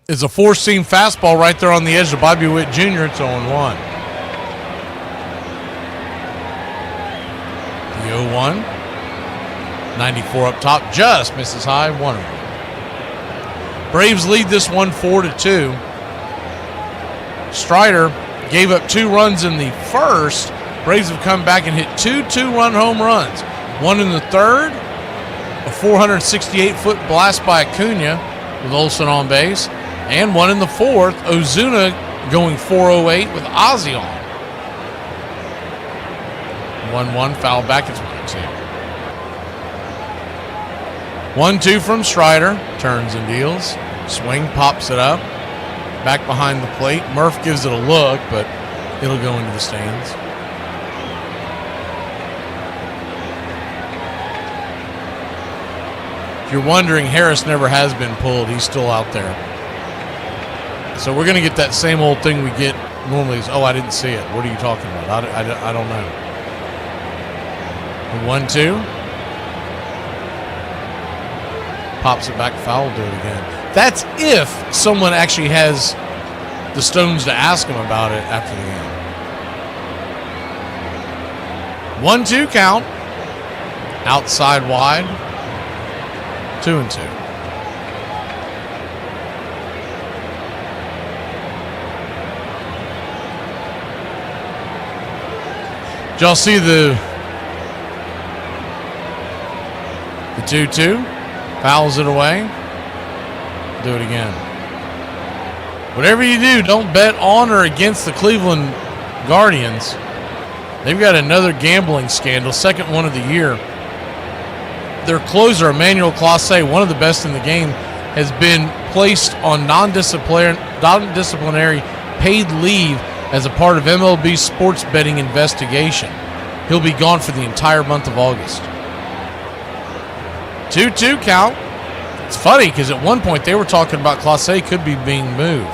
It's a 4-seam fastball right there on the edge of Bobby Witt Jr. It's 0-1. The 0-1. 94 up top. Just misses high. 1-0. Braves lead this one 4-2. Strider gave up 2 runs in the first. Braves have come back and hit 2 2-run home runs. One in the third. A 468-foot blast by Acuna with Olsen on base. And one in the fourth, Ozuna going 408 with Ozzie on. 1-1, foul back. It's 1-2. 1-2 from Strider. Turns and deals. Swing, pops it up. Back behind the plate. Murph gives it a look, but it'll go into the stands. If you're wondering, Harris never has been pulled. He's still out there. So we're going to get that same old thing we get normally is, oh, I didn't see it. What are you talking about? I don't know. 1-2. Pops it back, foul, do it again. That's if someone actually has the stones to ask him about it after the game. 1-2 count. Outside wide. 2-2. Did y'all see the 2-2? Fouls it away. Do it again. Whatever you do, don't bet on or against the Cleveland Guardians. They've got another gambling scandal, second one of the year. Their closer, Emmanuel Clase, one of the best in the game, has been placed on non-disciplinary paid leave as a part of MLB sports betting investigation. he'll be gone for the entire month of August. 2-2 count. It's funny because at one point they were talking about Clase could be being moved.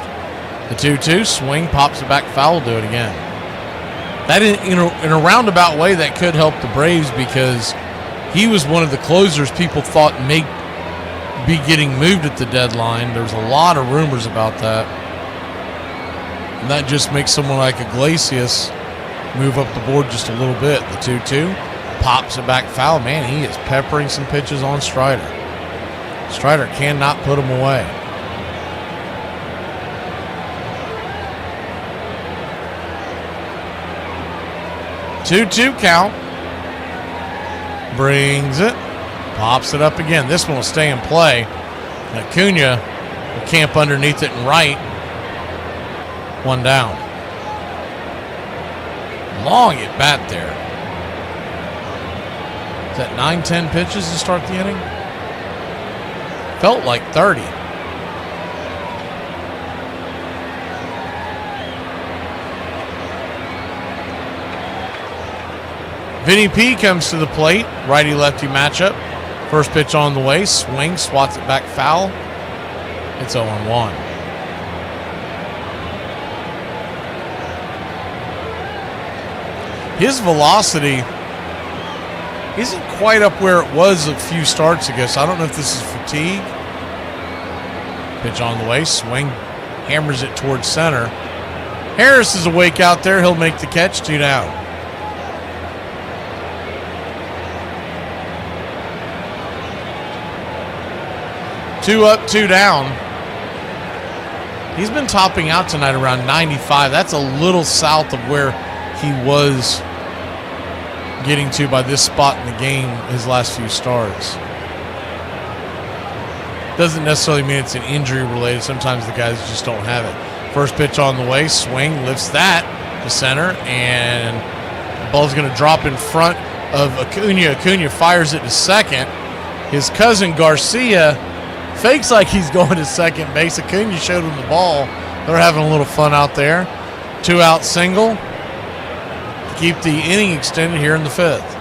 The 2-2 swing, pops it back foul, do it again. That in a roundabout way, that could help the Braves because he was one of the closers people thought may be getting moved at the deadline. There's a lot of rumors about that. And that just makes someone like Iglesias move up the board just a little bit. The 2-2 pops it back foul. Man, he is peppering some pitches on Strider. Strider cannot put him away. Two count. Brings it. Pops it up again. This one will stay in play. And Acuna will camp underneath it and right. One down. Long at bat there. Is that 9-10 pitches to start the inning? Felt like 30. Vinny P comes to the plate. Righty-lefty matchup. First pitch on the way. Swing, swats it back foul. It's 0-1. His velocity isn't quite up where it was a few starts ago, so I don't know if this is fatigue. Pitch on the way. Swing. Hammers it towards center. Harris is awake out there. He'll make the catch. 2 down. Two up, 2 down. He's been topping out tonight around 95. That's a little south of where he was getting to by this spot in the game his last few starts. Doesn't necessarily mean it's an injury related. Sometimes the guys just don't have it. First pitch on the way. Swing, lifts that to center, and the ball's going to drop in front of Acuna. Acuna fires it to second. His cousin Garcia fakes like he's going to second base. Acuna showed him the ball. They're having a little fun out there. 2-out single to keep the inning extended here in the 5th.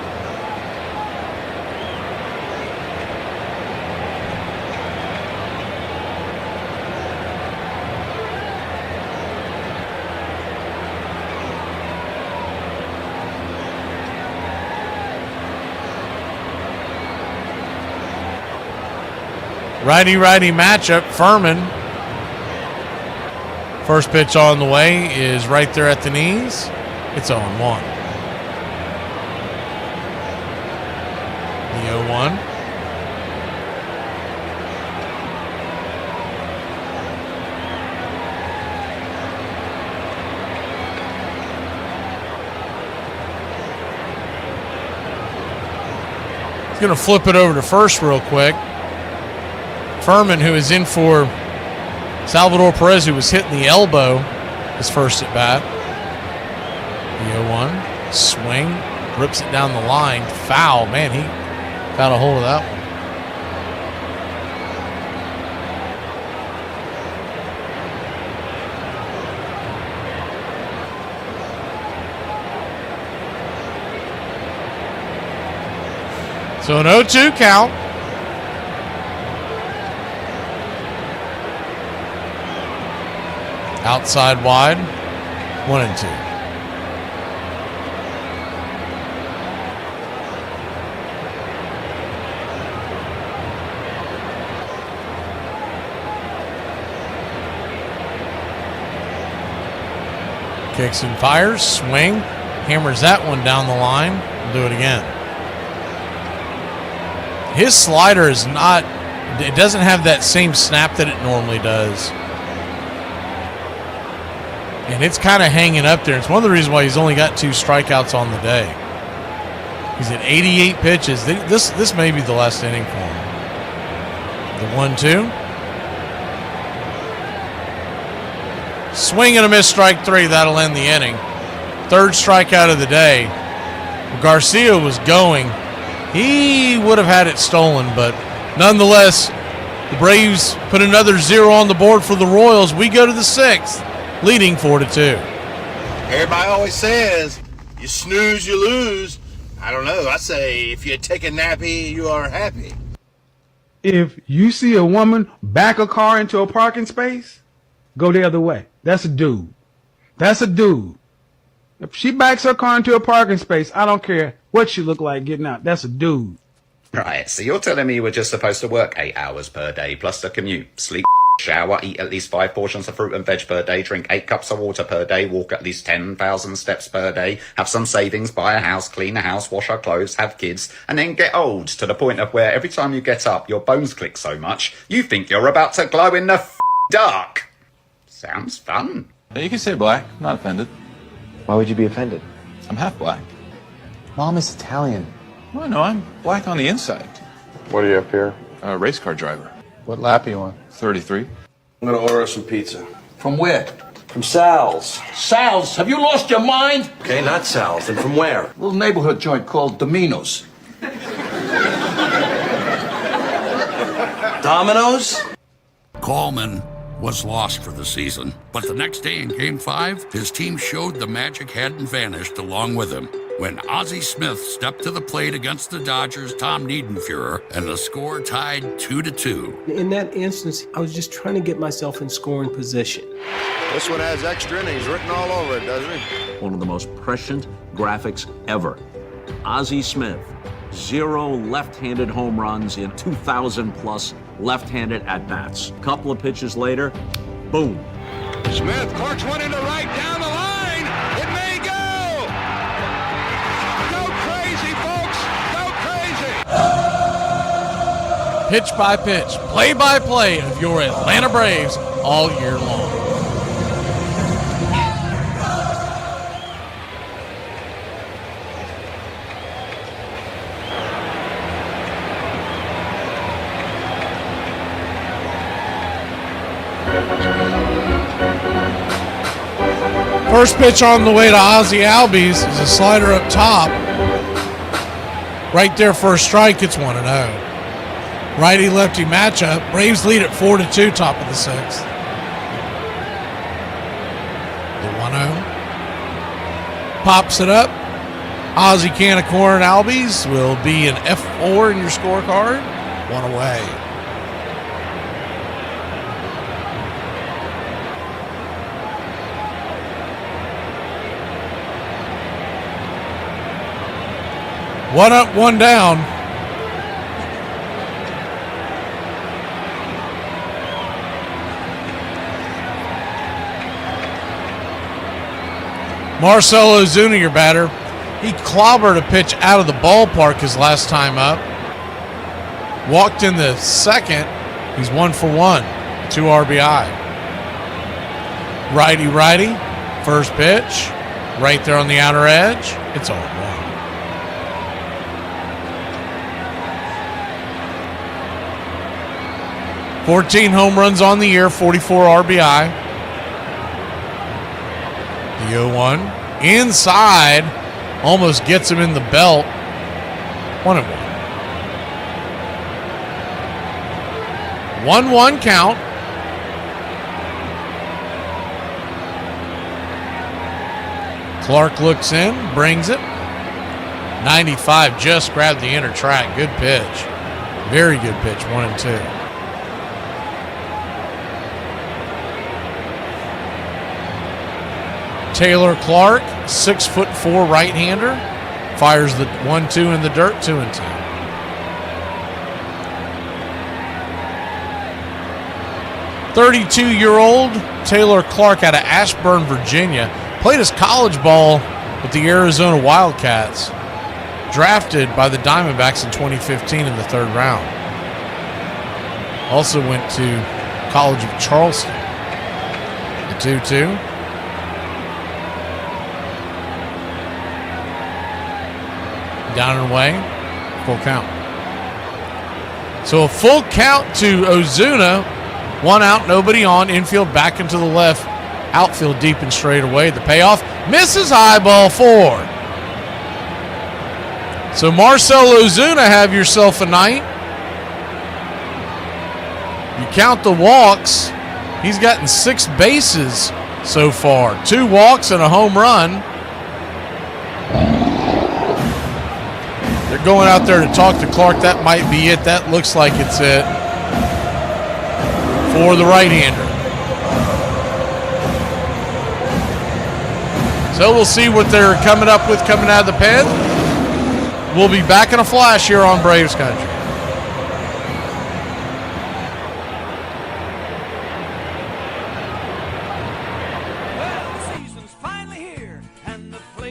Righty-righty matchup. Furman. First pitch on the way is right there at the knees. It's 0-1. The 0-1. He's going to flip it over to first real quick. Furman, who is in for Salvador Perez, who was hitting the elbow his first at bat. The 0-1. Swing. Rips it down the line. Foul. Man, he got a hold of that one. So an 0-2 count. Outside wide, 1-2. Kicks and fires, swing, hammers that one down the line. We'll do it again. His slider is not, it doesn't have that same snap that it normally does. And it's kind of hanging up there. It's one of the reasons why he's only got 2 strikeouts on the day. He's at 88 pitches. This may be the last inning for him. The 1-2. Swing and a miss, strike 3. That'll end the inning. 3rd strikeout of the day. Garcia was going. He would have had it stolen, but nonetheless, the Braves put another 0 on the board for the Royals. We go to the 6th. Leading 4-2. Everybody always says You snooze, you lose. I don't know. I say if you take a nappy, you are happy. If you see a woman back a car into a parking space, go the other way. That's a dude. That's a dude. If she backs her car into a parking space, I don't care what she look like getting out. That's a dude. Right, so you're telling me you were just supposed to work 8 hours per day, plus the commute, sleep, shower, eat at least 5 portions of fruit and veg per day, drink 8 cups of water per day, walk at least 10,000 steps per day, have some savings, buy a house, clean a house, wash our clothes, have kids, and then get old to the point of where every time you get up, your bones click so much, you think you're about to glow in the dark. Sounds fun. You can say black, not offended. Why would you be offended? I'm half black. Mom is Italian. Well, no, I'm black on the inside. What do you have here? A race car driver. What lap are you on? 33. I'm gonna order us some pizza. From where? From Sal's. Sal's, have you lost your mind? Okay, not Sal's. And from where? Little neighborhood joint called Domino's. Domino's? Coleman was lost for the season, but the next day in Game 5, his team showed the magic hadn't vanished along with him. When Ozzie Smith stepped to the plate against the Dodgers' Tom Niedenfuhrer, and the score tied 2-2. In that instance, I was just trying to get myself in scoring position. This one has extra innings written all over it, doesn't it? One of the most prescient graphics ever. Ozzie Smith, 0 left-handed home runs in 2,000-plus left-handed at-bats. Couple of pitches later, boom. Smith corks one into right down the line. It may go. Go crazy, folks. Go crazy. Pitch by pitch, play by play of your Atlanta Braves all year long. First pitch on the way to Ozzie Albies is a slider up top. Right there for a strike, it's 1-0. Righty-lefty matchup. Braves lead at 4-2, top of the 6th. The 1-0. Pops it up. Ozzie can of corn Albies will be an F4 in your scorecard. 1 away. One up, one down. Marcell Ozuna, your batter. He clobbered a pitch out of the ballpark his last time up. Walked in the second. He's 1 for 1. 2 RBI. Righty. First pitch. Right there on the outer edge. It's 0-1. 14 home runs on the year, 44 RBI. The 0-1. Inside. Almost gets him in the belt. 1-1. 1-1 count. Clark looks in, brings it. 95 just grabbed the inner track. Good pitch. Very good pitch, 1-2. Taylor Clark, 6'4" right-hander, fires the 1-2 in the dirt, 2-2. "32-year-old Taylor Clark out of Ashburn, Virginia, played his college ball with the Arizona Wildcats, drafted by the Diamondbacks in 2015 in the 3rd round. Also went to College of Charleston. The 2-2. Down and away, full count. So a full count to Ozuna. 1 out, nobody on. Infield back into the left. Outfield deep and straight away. The payoff misses, high, ball 4. So Marcell Ozuna, have yourself a night. You count the walks. He's gotten 6 bases so far. 2 walks and a home run. going out there to talk to Clark, that might be it. That looks like it's it for the right-hander. So we'll see what they're coming up with coming out of the pen. We'll be back in a flash here on Braves Country.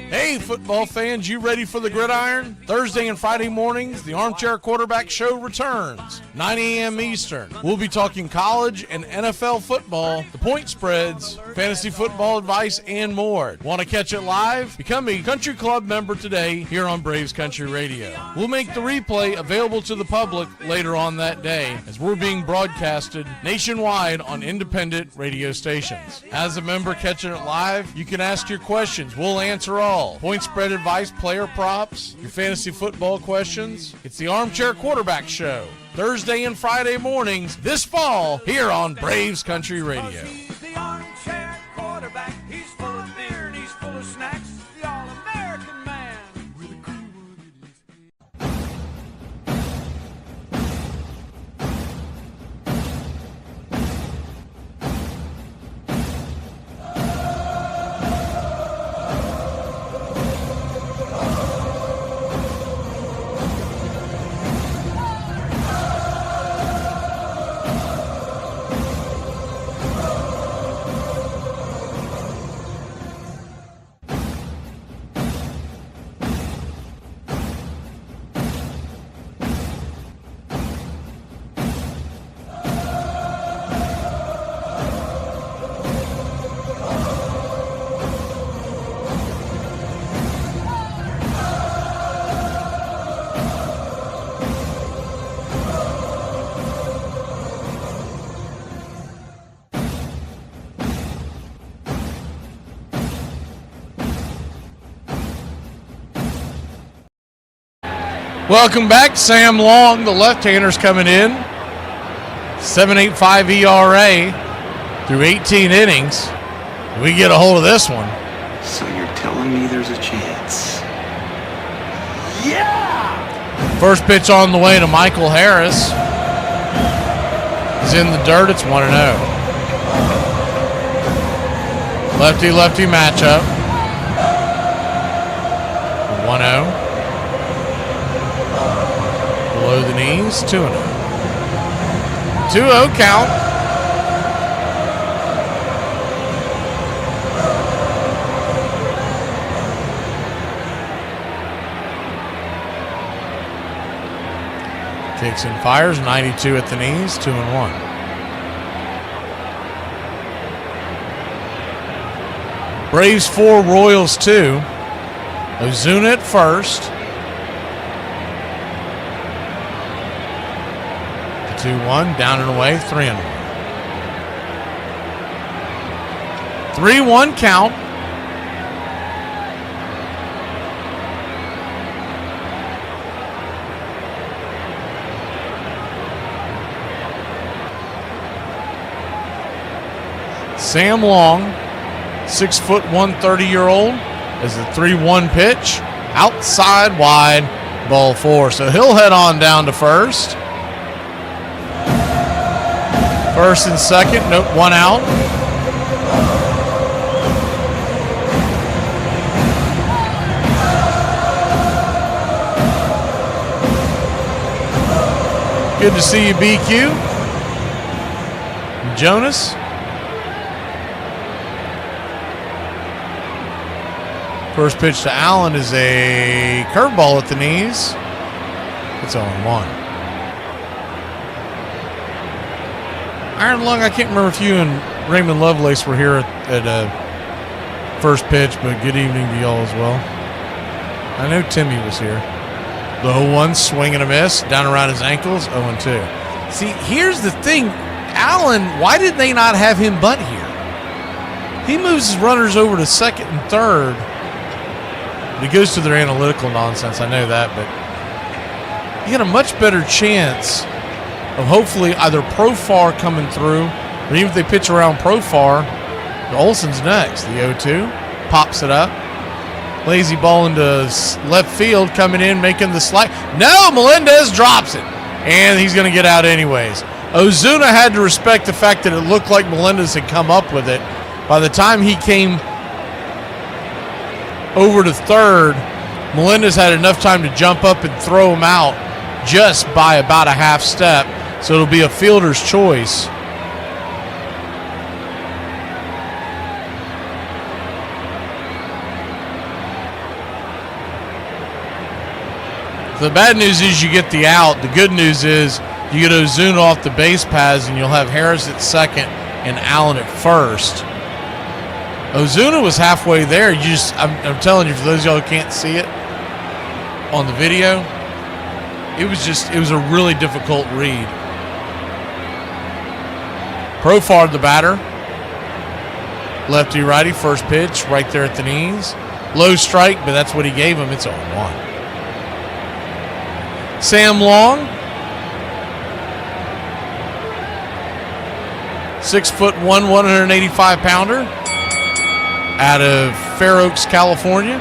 Hey, football fans, you ready for the gridiron? Thursday and Friday mornings, the Armchair Quarterback Show returns, 9 a.m. Eastern. We'll be talking college and NFL football, the point spreads, fantasy football advice, and more. Want to catch it live? Become a Country Club member today here on Braves Country Radio. We'll make the replay available to the public later on that day as we're being broadcasted nationwide on independent radio stations. As a member catching it live, you can ask your questions. We'll answer all. Point spread advice, player props, your fantasy football questions. It's the Armchair Quarterback Show, Thursday and Friday mornings this fall here on Braves Country Radio. The armchair quarterback, he's full of beer and he's full of snacks. The all-American man. With a cool Welcome back. Sam Long, the left-hander's coming in. 7.85 ERA through 18 innings. We get a hold of this one. So you're telling me there's a chance? Yeah! First pitch on the way to Michael Harris. He's in the dirt. It's 1-0. Lefty-lefty matchup. 1-0. Below the knees, 2-0. 2-0 count. Kicks and fires, 92 at the knees, 2-1. Braves 4, Royals 2. Ozuna at first. 2-1, down and away, 3-1. 3-1 count. Sam Long, 6 foot 130-year-old, is the 3-1 pitch. Outside wide, ball 4. So he'll head on down to first. First and second, nope, 1 out. Good to see you, BQ. Jonas. First pitch to Allen is a curveball at the knees. It's 0-1. Iron Lung, I can't remember if you and Raymond Lovelace were here at first pitch, but good evening to y'all as well. I know Timmy was here. The 0-1, swing and a miss, down around his ankles, 0-2. See, here's the thing. Allen, why did they not have him bunt here? He moves his runners over to second and third. But he goes to their analytical nonsense, I know that, but you got a much better chance of hopefully either Profar coming through, or even if they pitch around Profar, Olsen's next. The 0-2 pops it up. Lazy ball into left field, coming in, making the slide. No, Melendez drops it. And he's going to get out anyways. Ozuna had to respect the fact that it looked like Melendez had come up with it. By the time he came over to third, Melendez had enough time to jump up and throw him out just by about a half step. So it'll be a fielder's choice. The bad news is you get the out. The good news is you get Ozuna off the base paths, and you'll have Harris at second and Allen at first. Ozuna was halfway there. I'm telling you, for those of y'all who can't see it on the video, it was a really difficult read. Profar, the batter. Lefty righty, first pitch, right there at the knees. Low strike, but that's what he gave him. It's 0-1. Sam Long, 6'1", 185-pounder, out of Fair Oaks, California.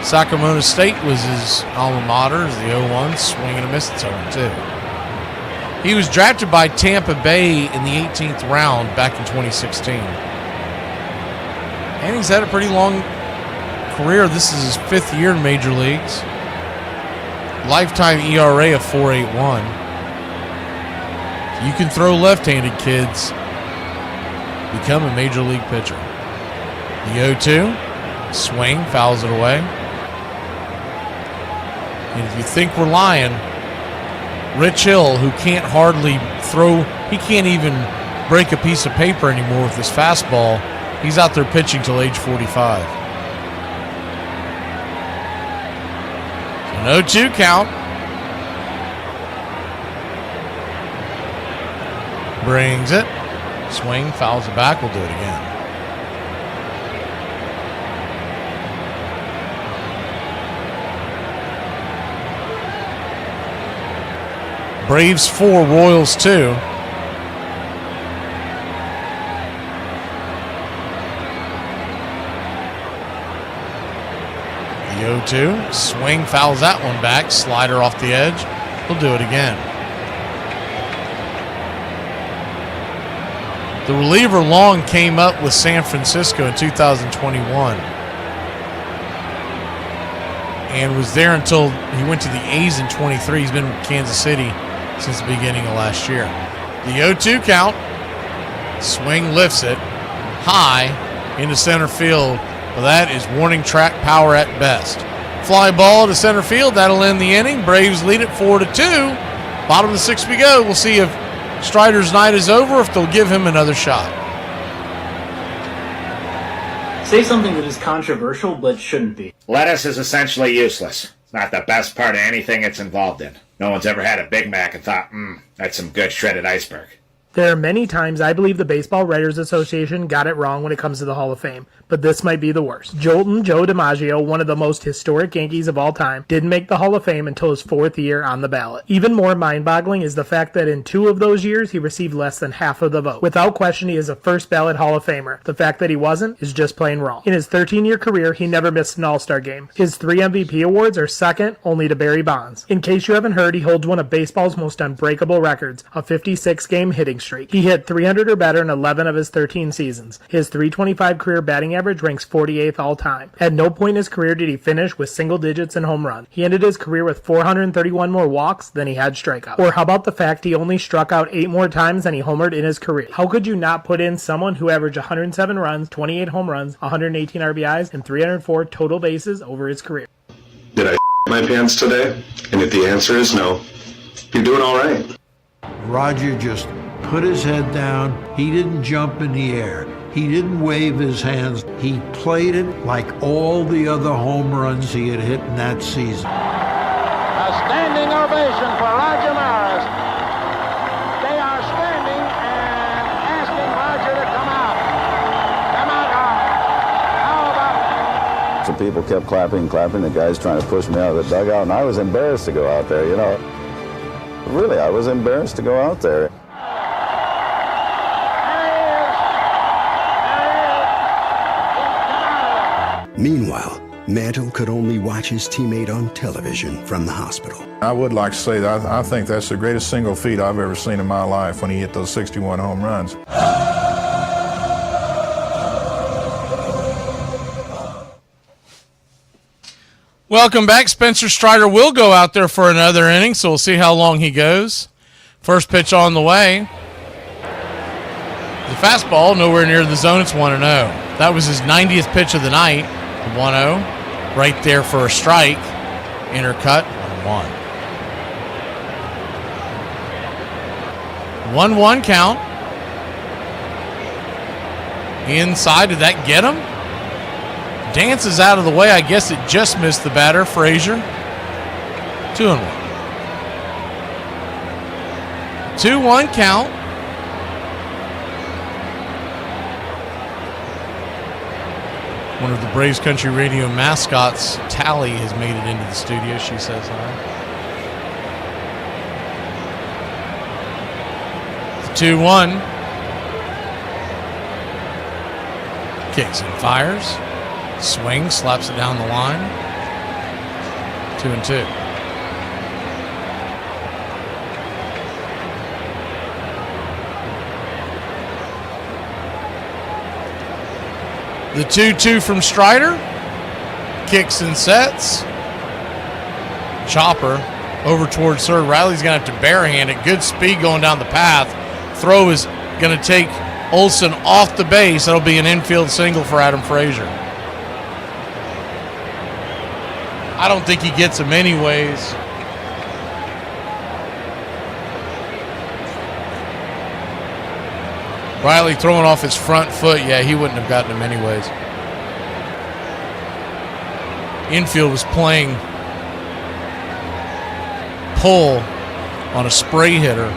Sacramento State was his alma mater, as the 0-1, swing and a miss, it's 0-2. He was drafted by Tampa Bay in the 18th round back in 2016. And he's had a pretty long career. This is his 5th year in major leagues. Lifetime ERA of 4.81. You can throw left-handed, kids. Become a major league pitcher. The 0-2. Swing, fouls it away. And if you think we're lying, Rich Hill, who can't hardly throw, he can't even break a piece of paper anymore with his fastball. He's out there pitching till age 45. An 0-2 count. Brings it. Swing, fouls it back. We'll do it again. Braves 4, Royals 2. The 0-2. Swing, fouls that one back. Slider off the edge. We'll do it again. The reliever Long came up with San Francisco in 2021 and was there until he went to the A's in 23. He's been in Kansas City since the beginning of last year. The 0-2 count. Swing, lifts it high into center field. Well, that is warning track power at best. Fly ball to center field. That'll end the inning. Braves lead it 4-2. Bottom of the 6th we go. We'll see if Strider's night is over, if they'll give him another shot. Say something that is controversial but shouldn't be. Lettuce is essentially useless. It's not the best part of anything it's involved in. No one's ever had a Big Mac and thought, that's some good shredded iceberg. There are many times I believe the Baseball Writers Association got it wrong when it comes to the Hall of Fame, but this might be the worst. Jolton Joe DiMaggio, one of the most historic Yankees of all time, didn't make the Hall of Fame until his 4th year on the ballot. Even more mind-boggling is the fact that in 2 of those years, he received less than half of the vote. Without question, he is a first ballot Hall of Famer. The fact that he wasn't is just plain wrong. In his 13-year career, he never missed an All-Star game. His 3 MVP awards are second only to Barry Bonds. In case you haven't heard, he holds one of baseball's most unbreakable records, a 56-game hitting streak. He hit 300 or better in 11 of his 13 seasons. His .325 career batting average ranks 48th all time. At no point in his career did he finish with single digits in home runs. He ended his career with 431 more walks than he had strikeouts. Or how about the fact he only struck out 8 more times than he homered in his career? How could you not put in someone who averaged 107 runs, 28 home runs, 118 RBIs, and 304 total bases over his career? Did I my pants today? And if the answer is no, you're doing all right. Roger just put his head down. He didn't jump in the air. He didn't wave his hands. He played it like all the other home runs he had hit in that season. A standing ovation for Roger Maris. They are standing and asking Roger to come out. Come out, how about it? So people kept clapping. The guys trying to push me out of the dugout, and I was embarrassed to go out there, Really, I was embarrassed to go out there. Meanwhile, Mantle could only watch his teammate on television from the hospital. I would like to say that I think that's the greatest single feat I've ever seen in my life when he hit those 61 home runs. Welcome back. Spencer Strider will go out there for another inning, so we'll see how long he goes. First pitch on the way. The fastball, nowhere near the zone. It's 1-0. That was his 90th pitch of the night. 1-0. Right there for a strike. Intercut. 1-1. 1-1 count. Inside. Did that get him? Dances out of the way. I guess it just missed the batter, Frazier. 2-1. 2-1 count. One of the Braves Country Radio mascots, Tally, has made it into the studio. She says hi. 2-1. Kicks and fires. Swing, slaps it down the line. 2-2. The 2-2 from Strider. Kicks and sets. Chopper over towards third. Riley's going to have to barehand it. Good speed going down the path. Throw is going to take Olsen off the base. That'll be an infield single for Adam Frazier. I don't think he gets him anyways. Riley throwing off his front foot. Yeah, he wouldn't have gotten him anyways. Infield was playing pull on a spray hitter.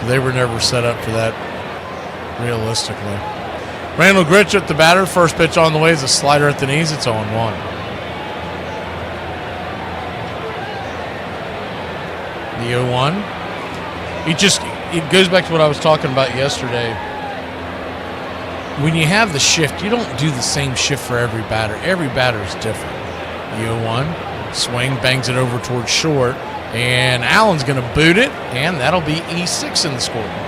They were never set up for that realistically. Randall Gritch at the batter. First pitch on the way is a slider at the knees. It's 0-1. The 0-1. It goes back to what I was talking about yesterday. When you have the shift, you don't do the same shift for every batter. Every batter is different. The 0-1. Swing, bangs it over towards short. And Allen's going to boot it. And that'll be E6 in the scoreboard.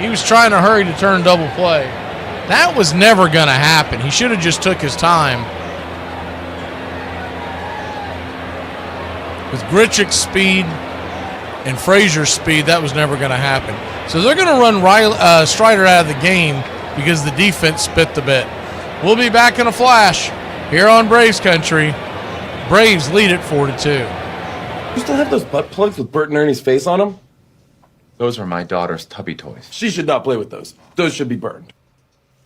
He was trying to hurry to turn double play. That was never going to happen. He should have just took his time. With Gritchick's speed and Frazier's speed, that was never going to happen. So they're going to run Strider out of the game because the defense spit the bit. We'll be back in a flash here on Braves Country. Braves lead it 4-2. You still have those butt plugs with Bert and Ernie's face on them? Those are my daughter's tubby toys. She should not play with those. Those should be burned.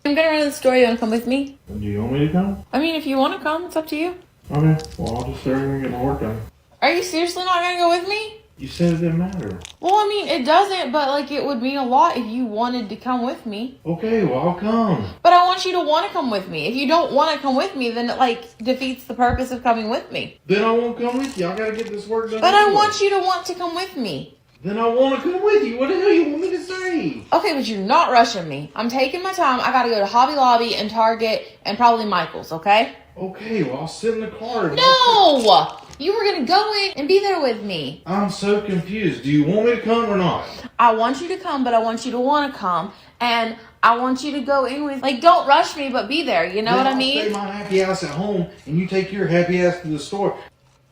I'm gonna run to the store. You wanna come with me? Do you want me to come? I mean, if you wanna come, it's up to you. Okay, well, I'll just start and get my work done. Are you seriously not gonna go with me? You said it didn't matter. Well, I mean, it doesn't, but like it would mean a lot if you wanted to come with me. Okay, well, I'll come. But I want you to want to come with me. If you don't want to come with me, then it like defeats the purpose of coming with me. Then I won't come with you. I gotta get this work done. But anyway. I want you to want to come with me. Then I want to come with you. What the hell you want me to say? Okay, but you're not rushing me. I'm taking my time. I gotta go to Hobby Lobby and Target and probably Michael's, okay? Okay, well, I'll sit in the car. No! You were gonna go in and be there with me. I'm so confused. Do you want me to come or not? I want you to come, but I want you to want to come. And I want you to go in with, like, don't rush me, but be there. You know then what I mean? I'll stay my happy ass at home, and you take your happy ass to the store.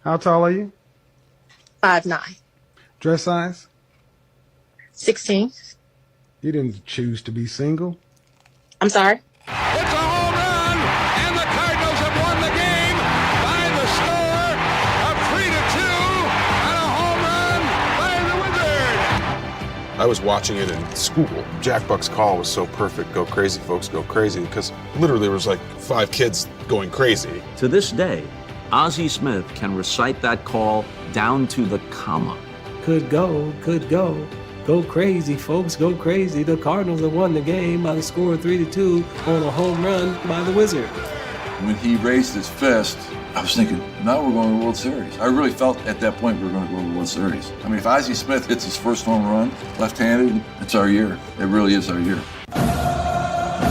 How tall are you? 5'9". Dress size? 16. You didn't choose to be single? I'm sorry? It's a home run, and the Cardinals have won the game by the score of 3-2, and a home run by the Wizard. I was watching it in school. Jack Buck's call was so perfect. Go crazy, folks, go crazy. Because literally there was like 5 kids going crazy. To this day, Ozzie Smith can recite that call down to the comma. Could go. Go crazy, folks, go crazy. The Cardinals have won the game by the score of 3-2 on a home run by the Wizard. When he raised his fist, I was thinking, now we're going to the World Series. I really felt at that point we were going to go to the World Series. I mean, if Ozzie Smith hits his first home run, left-handed, it's our year. It really is our year.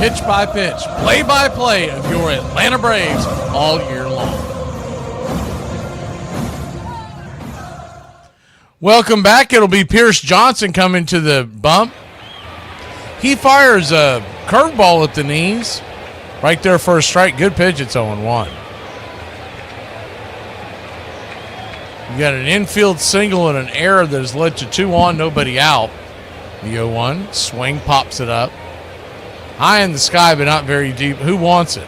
pitch by pitch, play by play of your Atlanta Braves all year long. Welcome back. It'll be Pierce Johnson coming to the bump. He fires a curveball at the knees. Right there, first strike. Good pitch. It's 0-1. You got an infield single and an error that has led to 2 on, nobody out. The 0-1. Swing, pops it up. High in the sky, but not very deep. Who wants it?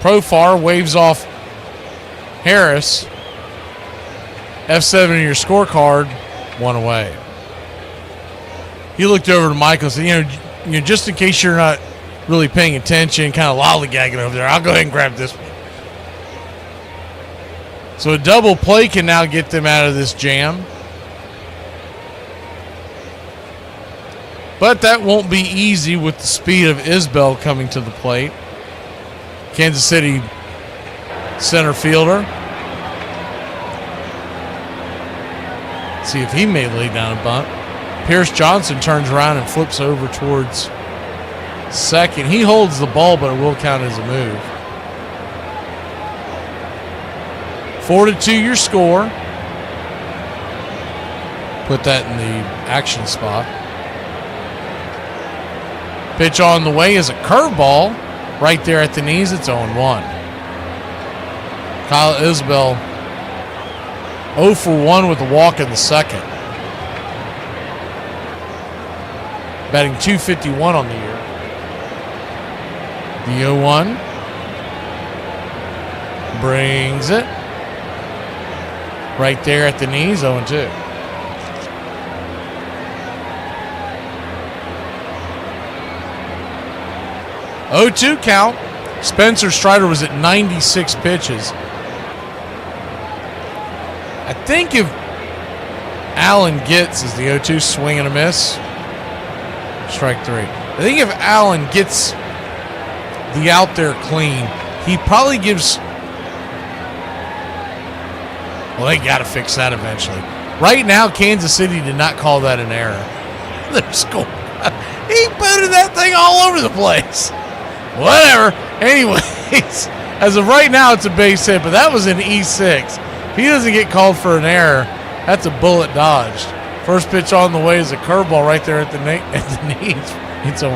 Profar waves off Harris. F7 in your scorecard. 1 away. He looked over to Michael and said, you know, just in case you're not really paying attention, kind of lollygagging over there, I'll go ahead and grab this one. So a double play can now get them out of this jam. But that won't be easy with the speed of Isbell coming to the plate. Kansas City center fielder. See if he may lay down a bunt. Pierce Johnson turns around and flips over towards second. He holds the ball, but it will count as a move. 4-2 your score. Put that in the action spot. Pitch on the way is a curveball right there at the knees. It's 0-1. Kyle Isbell 0 for 1 with a walk in the second. Batting .251 on the year. The 0-1 brings it right there at the knees. 0-2. Oh-2 count. Spencer Strider was at 96 pitches. I think if Allen gets, is the 0-2 swing and a miss? Strike 3. I think if Allen gets the out there clean, he probably gives. Well, they got to fix that eventually. Right now, Kansas City did not call that an error. They're scoring. He booted that thing all over the place. Whatever. Anyways, as of right now, it's a base hit, but that was an E6. If he doesn't get called for an error, that's a bullet dodged. First pitch on the way is a curveball right there at the knees. It's 0-1.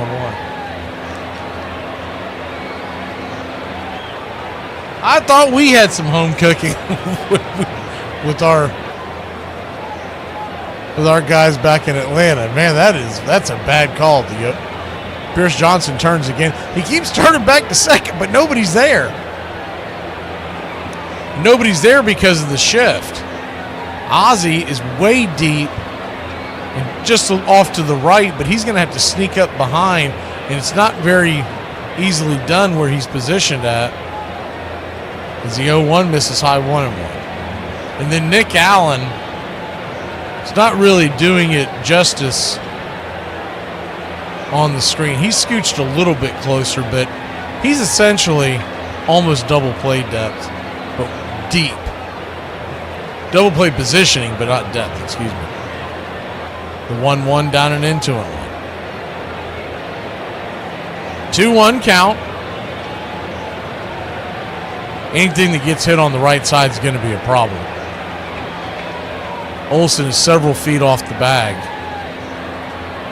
I thought we had some home cooking with our guys back in Atlanta. Man, that's a bad call. Pierce Johnson turns again. He keeps turning back to second, but nobody's there. Nobody's there because of the shift. Ozzie is way deep and just off to the right, but he's going to have to sneak up behind, and it's not very easily done where he's positioned at. As the 0-1 misses high 1-1. And then Nick Allen is not really doing it justice on the screen. He's scooched a little bit closer, but he's essentially almost double play depth, but deep. Double play positioning, but not depth, excuse me. The 1-1 down and into him. 2-1 count. Anything that gets hit on the right side is going to be a problem. Olsen is several feet off the bag.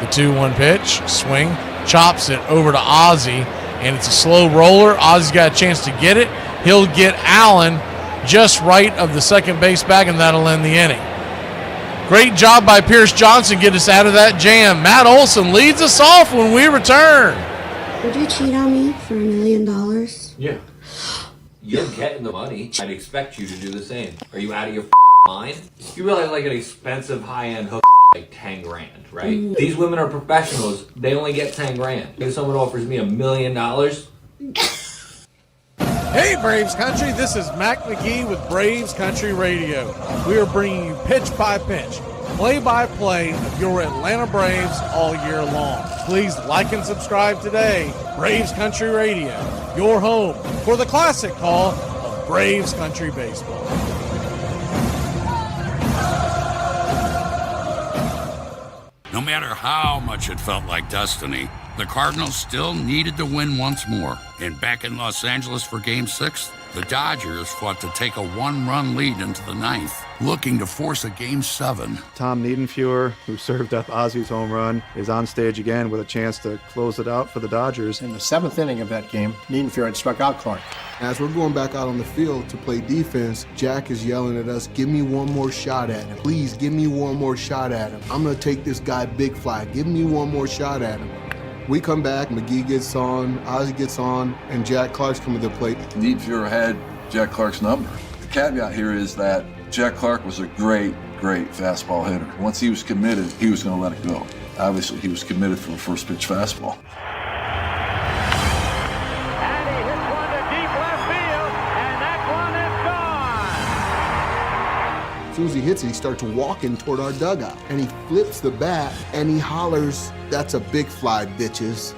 The 2-1 pitch, swing, chops it over to Ozzie, and it's a slow roller. Ozzie's got a chance to get it. He'll get Allen just right of the second base bag, and that'll end the inning. Great job by Pierce Johnson, get us out of that jam. Matt Olson leads us off when we return. Would you cheat on me for $1 million? Yeah. You're getting the money. I'd expect you to do the same. Are you out of your mind? You realize like an expensive high-end hook like 10 grand, right? Mm. These women are professionals. They only get 10 grand. If someone offers me $1 million, Hey Braves Country, this is Mac McGee with Braves Country Radio. We are bringing you pitch by pitch, play by play of your Atlanta Braves all year long. Please like and subscribe today. Braves Country Radio, your home for the classic call of Braves Country Baseball. No matter how much it felt like destiny, The Cardinals still needed to win once more. And back in Los Angeles for Game 6, the Dodgers fought to take a one-run lead into the ninth, looking to force a Game 7. Tom Niedenfuer, who served up Ozzy's home run, is on stage again with a chance to close it out for the Dodgers. In the 7th inning of that game, Niedenfuer had struck out Clark. As we're going back out on the field to play defense, Jack is yelling at us, give me one more shot at him. Please, give me one more shot at him. I'm going to take this guy big fly. Give me one more shot at him. We come back, McGee gets on, Ozzy gets on, and Jack Clark's coming to the plate. Niedenfuer had Jack Clark's number. The caveat here is that Jack Clark was a great fastball hitter. Once he was committed, he was going to let it go. Obviously, he was committed for a first pitch fastball. And he hits one to deep left field, and that one is gone. As soon as he hits it, he starts walking toward our dugout, and he flips the bat, and he hollers, "That's a big fly, bitches."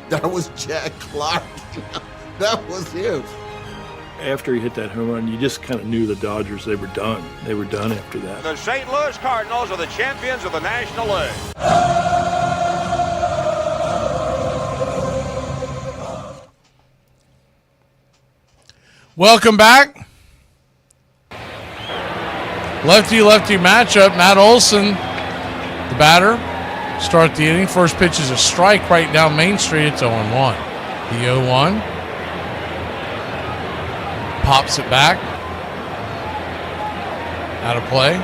That was Jack Clark. That was him. After he hit that home run, you just kind of knew the Dodgers, they were done. They were done after that. The St. Louis Cardinals are the champions of the National League. Welcome back. Lefty-lefty matchup. Matt Olson, the batter, start the inning. First pitch is a strike right down Main Street. It's 0-1. The 0-1. Pops it back. Out of play.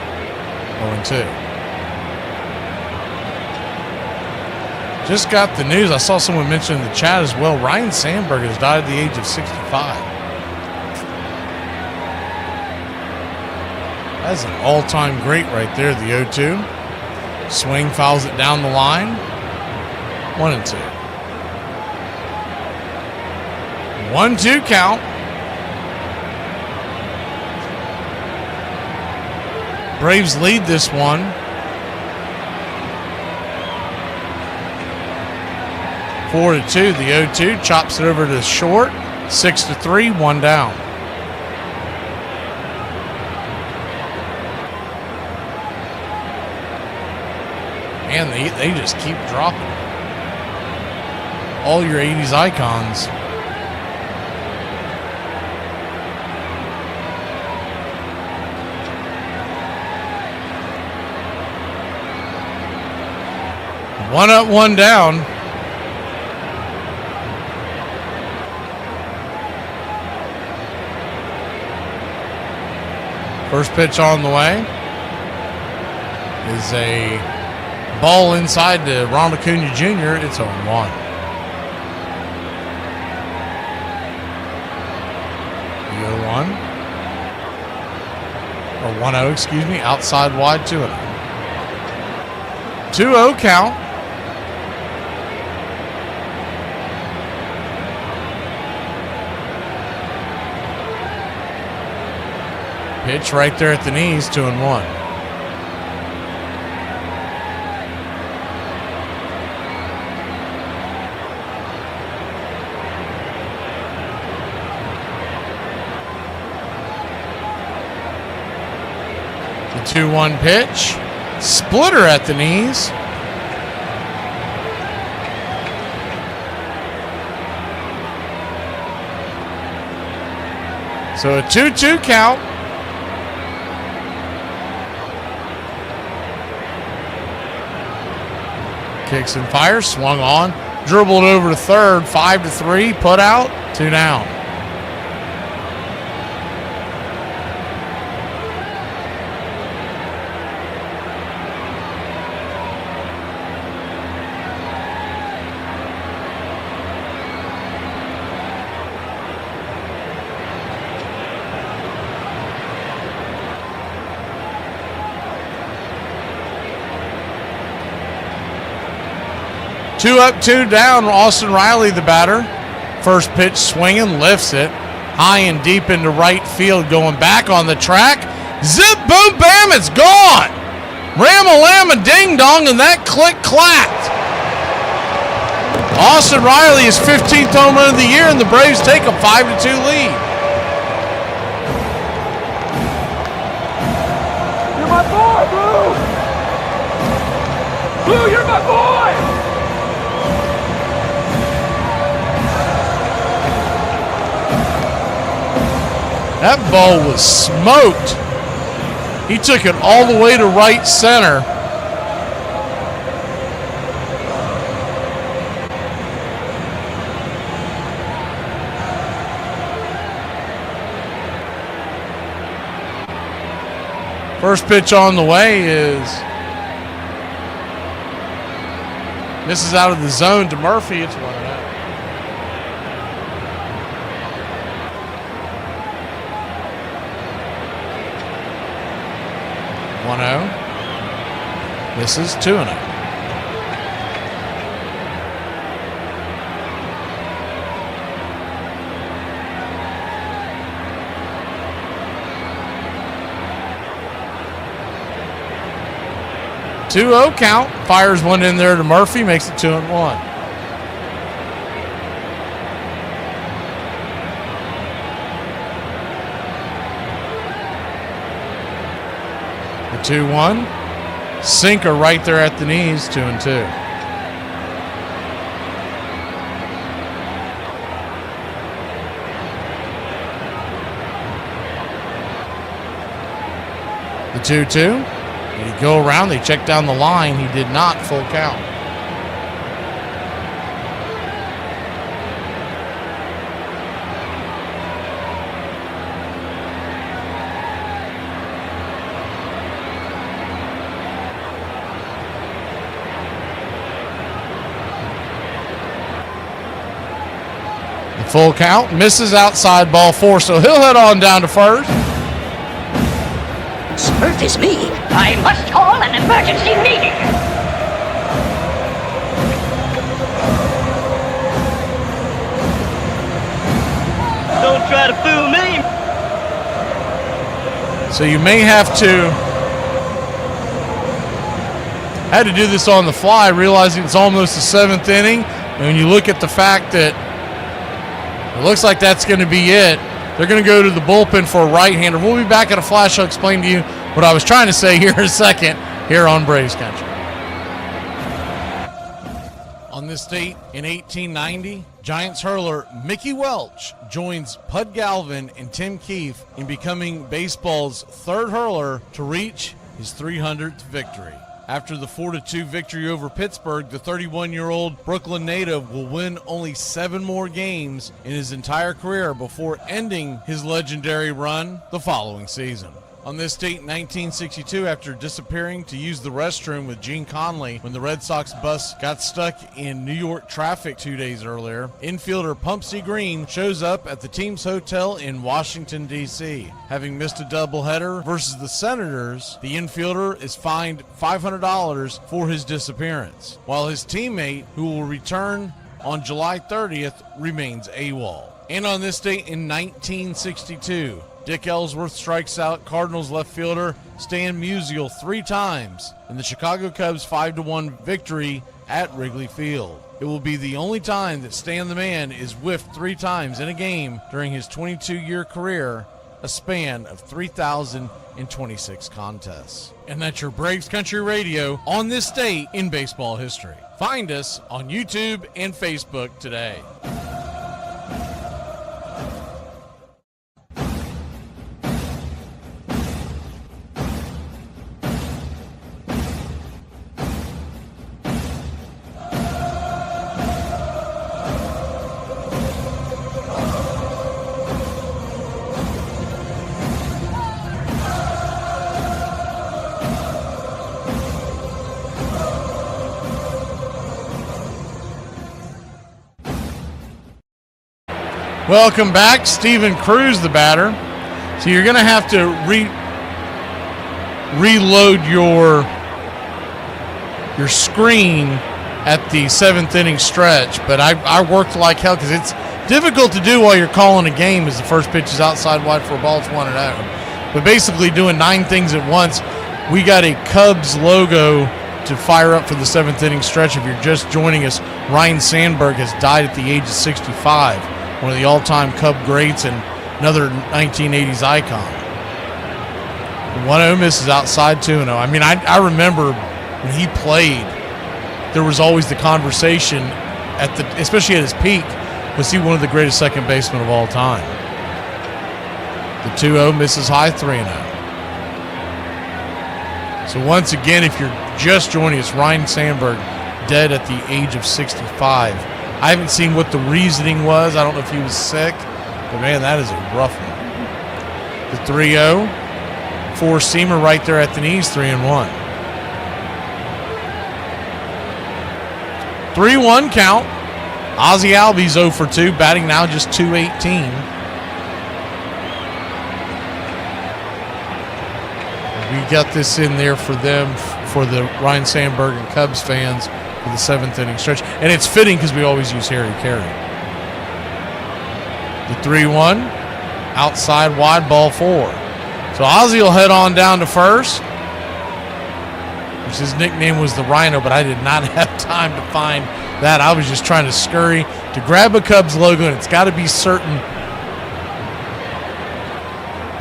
0-2. Just got the news. I saw someone mention in the chat as well. Ryan Sandberg has died at the age of 65. That's an all-time great right there, the 0-2. Swing, fouls it down the line. 1-2. 1-2 count. Braves lead this one. 4-2. The 0-2 chops it over to short. 6-3. One down. Man, they just keep dropping. All your 80s icons. One up, one down. First pitch on the way is a ball inside to Ronald Acuna Jr. It's 0-1. The 0-1. Or 1-0, excuse me. Outside wide, 2-0. 2-0 count. Pitch right there at the knees, 2-1. The 2-1 pitch. Splitter at the knees. So a 2-2 count. Kicks and fires, swung on, dribbled over to third, 5-3, put out, 2 down. Two up, 2 down. Austin Riley, the batter. First pitch swinging, lifts it high and deep into right field. Going back on the track. Zip, boom, bam, it's gone. Ram-a-lam-a, ding-dong, and that click-clacked. Austin Riley is 15th home run of the year, and the Braves take a 5-2 lead. You're my boy, Blue! Blue, you're my boy! That ball was smoked. He took it all the way to right center. First pitch on the way is misses out of the zone to Murphy. It's 1-0. Misses 2-0. Two-0 count. Fires one in there to Murphy, makes it 2-1. The 2-1. Sinker right there at the knees, 2-2. The 2-2. Did he go around? They checked down the line. He did not. Full count. The full count. Misses outside, ball 4, so he'll head on down to first. Smurf is me. I must call an emergency meeting. Don't try to fool me. So you may have to. Had to do this on the fly, realizing it's almost the 7th inning. And when you look at the fact that it looks like that's going to be it, they're going to go to the bullpen for a right-hander. We'll be back at a flash. I'll explain to you what I was trying to say here in a second here on Braves Country. On this date in 1890, Giants hurler Mickey Welch joins Pud Galvin and Tim Keefe in becoming baseball's 3rd hurler to reach his 300th victory. After the 4-2 victory over Pittsburgh, the 31-year-old Brooklyn native will win only 7 more games in his entire career before ending his legendary run the following season. On this date in 1962, after disappearing to use the restroom with Gene Conley when the Red Sox bus got stuck in New York traffic 2 days earlier, infielder Pumpsy Green shows up at the team's hotel in Washington, D.C. Having missed a doubleheader versus the Senators, the infielder is fined $500 for his disappearance, while his teammate, who will return on July 30th, remains AWOL. And on this date in 1962, Dick Ellsworth strikes out Cardinals left fielder Stan Musial 3 times in the Chicago Cubs' 5-1 victory at Wrigley Field. It will be the only time that Stan the Man is whiffed 3 times in a game during his 22-year career, a span of 3,026 contests. And that's your Braves Country Radio on this date in baseball history. Find us on YouTube and Facebook today. Welcome back. Steven Cruz, the batter. So you're going to have to reload your screen at the 7th inning stretch. But I worked like hell because it's difficult to do while you're calling a game as the first pitch is outside wide for a ball. It's 1-0. But basically doing 9 things at once. We got a Cubs logo to fire up for the 7th inning stretch. If you're just joining us, Ryan Sandberg has died at the age of 65. One of the all-time Cub greats and another 1980s icon. 1-0 misses outside 2-0. I mean, I remember when he played, there was always the conversation, especially at his peak, was he one of the greatest second basemen of all time? The 2-0 misses high, 3-0. So once again, if you're just joining us, Ryan Sandberg dead at the age of 65. I haven't seen what the reasoning was. I don't know if he was sick, but man, that is a rough one. The 3-0, four-seamer right there at the knees, 3-1. 3-1 count. Ozzie Albies 0 for 2, batting now just .218. We got this in there for them, for the Ryan Sandberg and Cubs fans for the 7th inning stretch. And it's fitting because we always use Harry Carey. The 3-1, outside wide, ball 4. So Ozzie will head on down to first, which his nickname was the Rhino, but I did not have time to find that. I was just trying to scurry to grab a Cubs logo, and it's got to be certain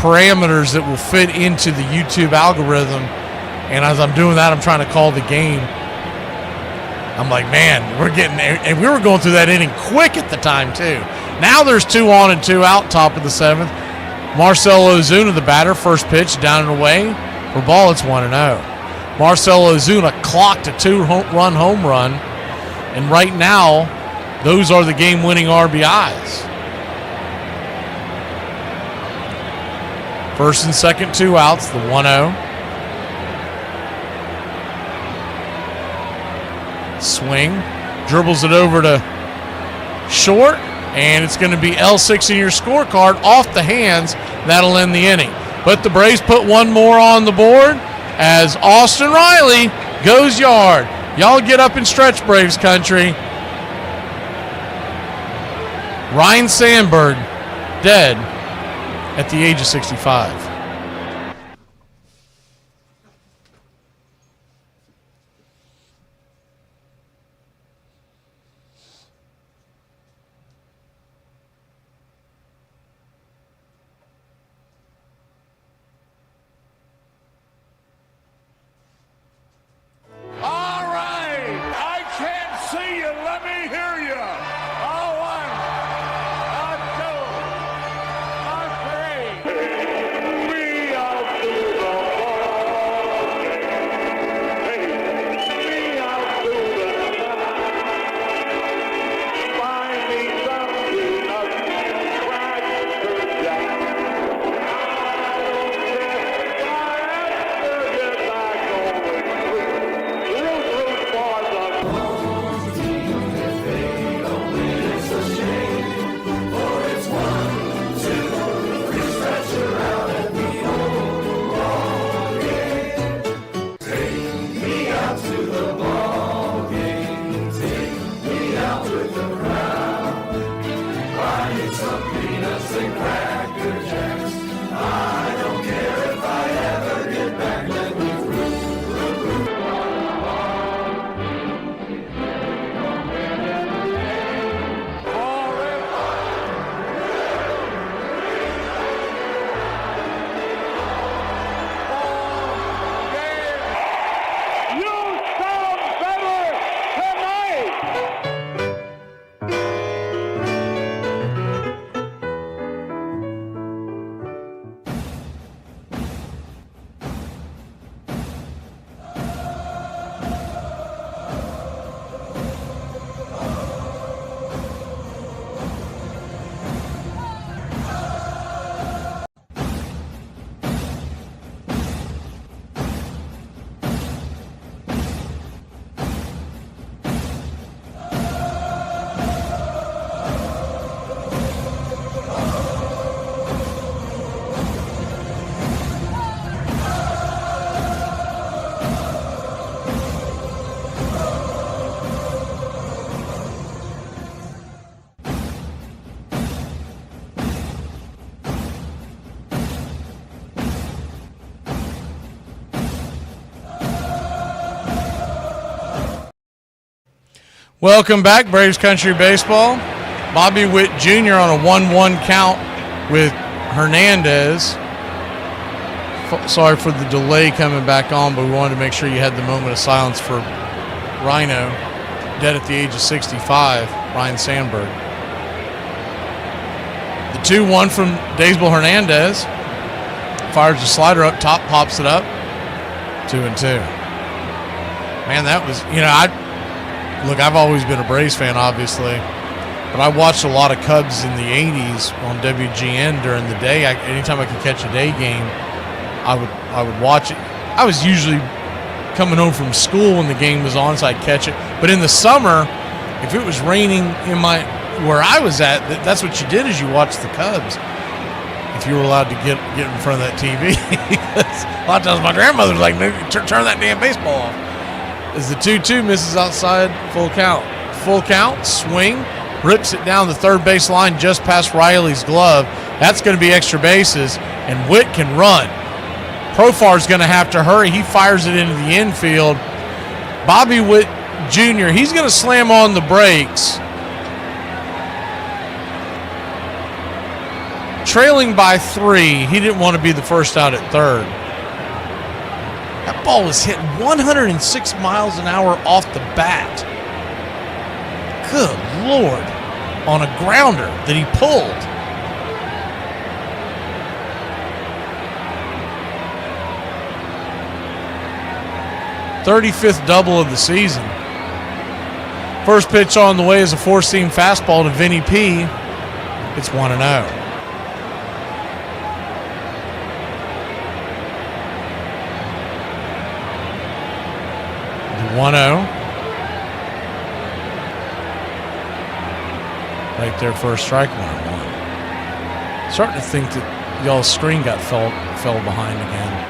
parameters that will fit into the YouTube algorithm. And as I'm doing that, I'm trying to call the game. I'm like, man, and we were going through that inning quick at the time too. Now there's 2 on and 2 out, top of the 7th. Marcell Ozuna, the batter, first pitch down and away. For ball, it's 1-0. Marcell Ozuna clocked a 2-run home run. And right now, those are the game-winning RBIs. First and second, 2 outs, the 1-0. Swing, dribbles it over to short, and it's going to be L6 in your scorecard off the hands. That'll end the inning. But the Braves put one more on the board as Austin Riley goes yard. Y'all get up and stretch, Braves country. Ryan Sandberg dead at the age of 65. Welcome back, Braves Country Baseball. Bobby Witt Jr. on a 1-1 count with Hernandez. Sorry for the delay coming back on, but we wanted to make sure you had the moment of silence for Rhino, dead at the age of 65, Ryan Sandberg. The 2-1 from Daysbel Hernandez. Fires the slider up top, pops it up. 2-2. Man, that was, I've always been a Braves fan, obviously, but I watched a lot of Cubs in the 80s on WGN during the day. Anytime I could catch a day game, I would watch it. I was usually coming home from school when the game was on, so I'd catch it. But in the summer, if it was raining where I was at, that's what you did, is you watched the Cubs. If you were allowed to get in front of that TV. A lot of times my grandmother was like, turn that damn baseball off. As the 2-2 misses outside, full count. Full count, swing, rips it down the third base line just past Riley's glove. That's going to be extra bases, and Witt can run. Profar's going to have to hurry. He fires it into the infield. Bobby Witt Jr., he's going to slam on the brakes. Trailing by 3, he didn't want to be the first out at third. That ball was hit 106 miles an hour off the bat. Good Lord. On a grounder that he pulled. .35th double of the season. First pitch on the way is a four-seam fastball to Vinny P. It's 1-0. The 1-0. Right there, first strike, 1-1. Starting to think that y'all's screen fell behind again.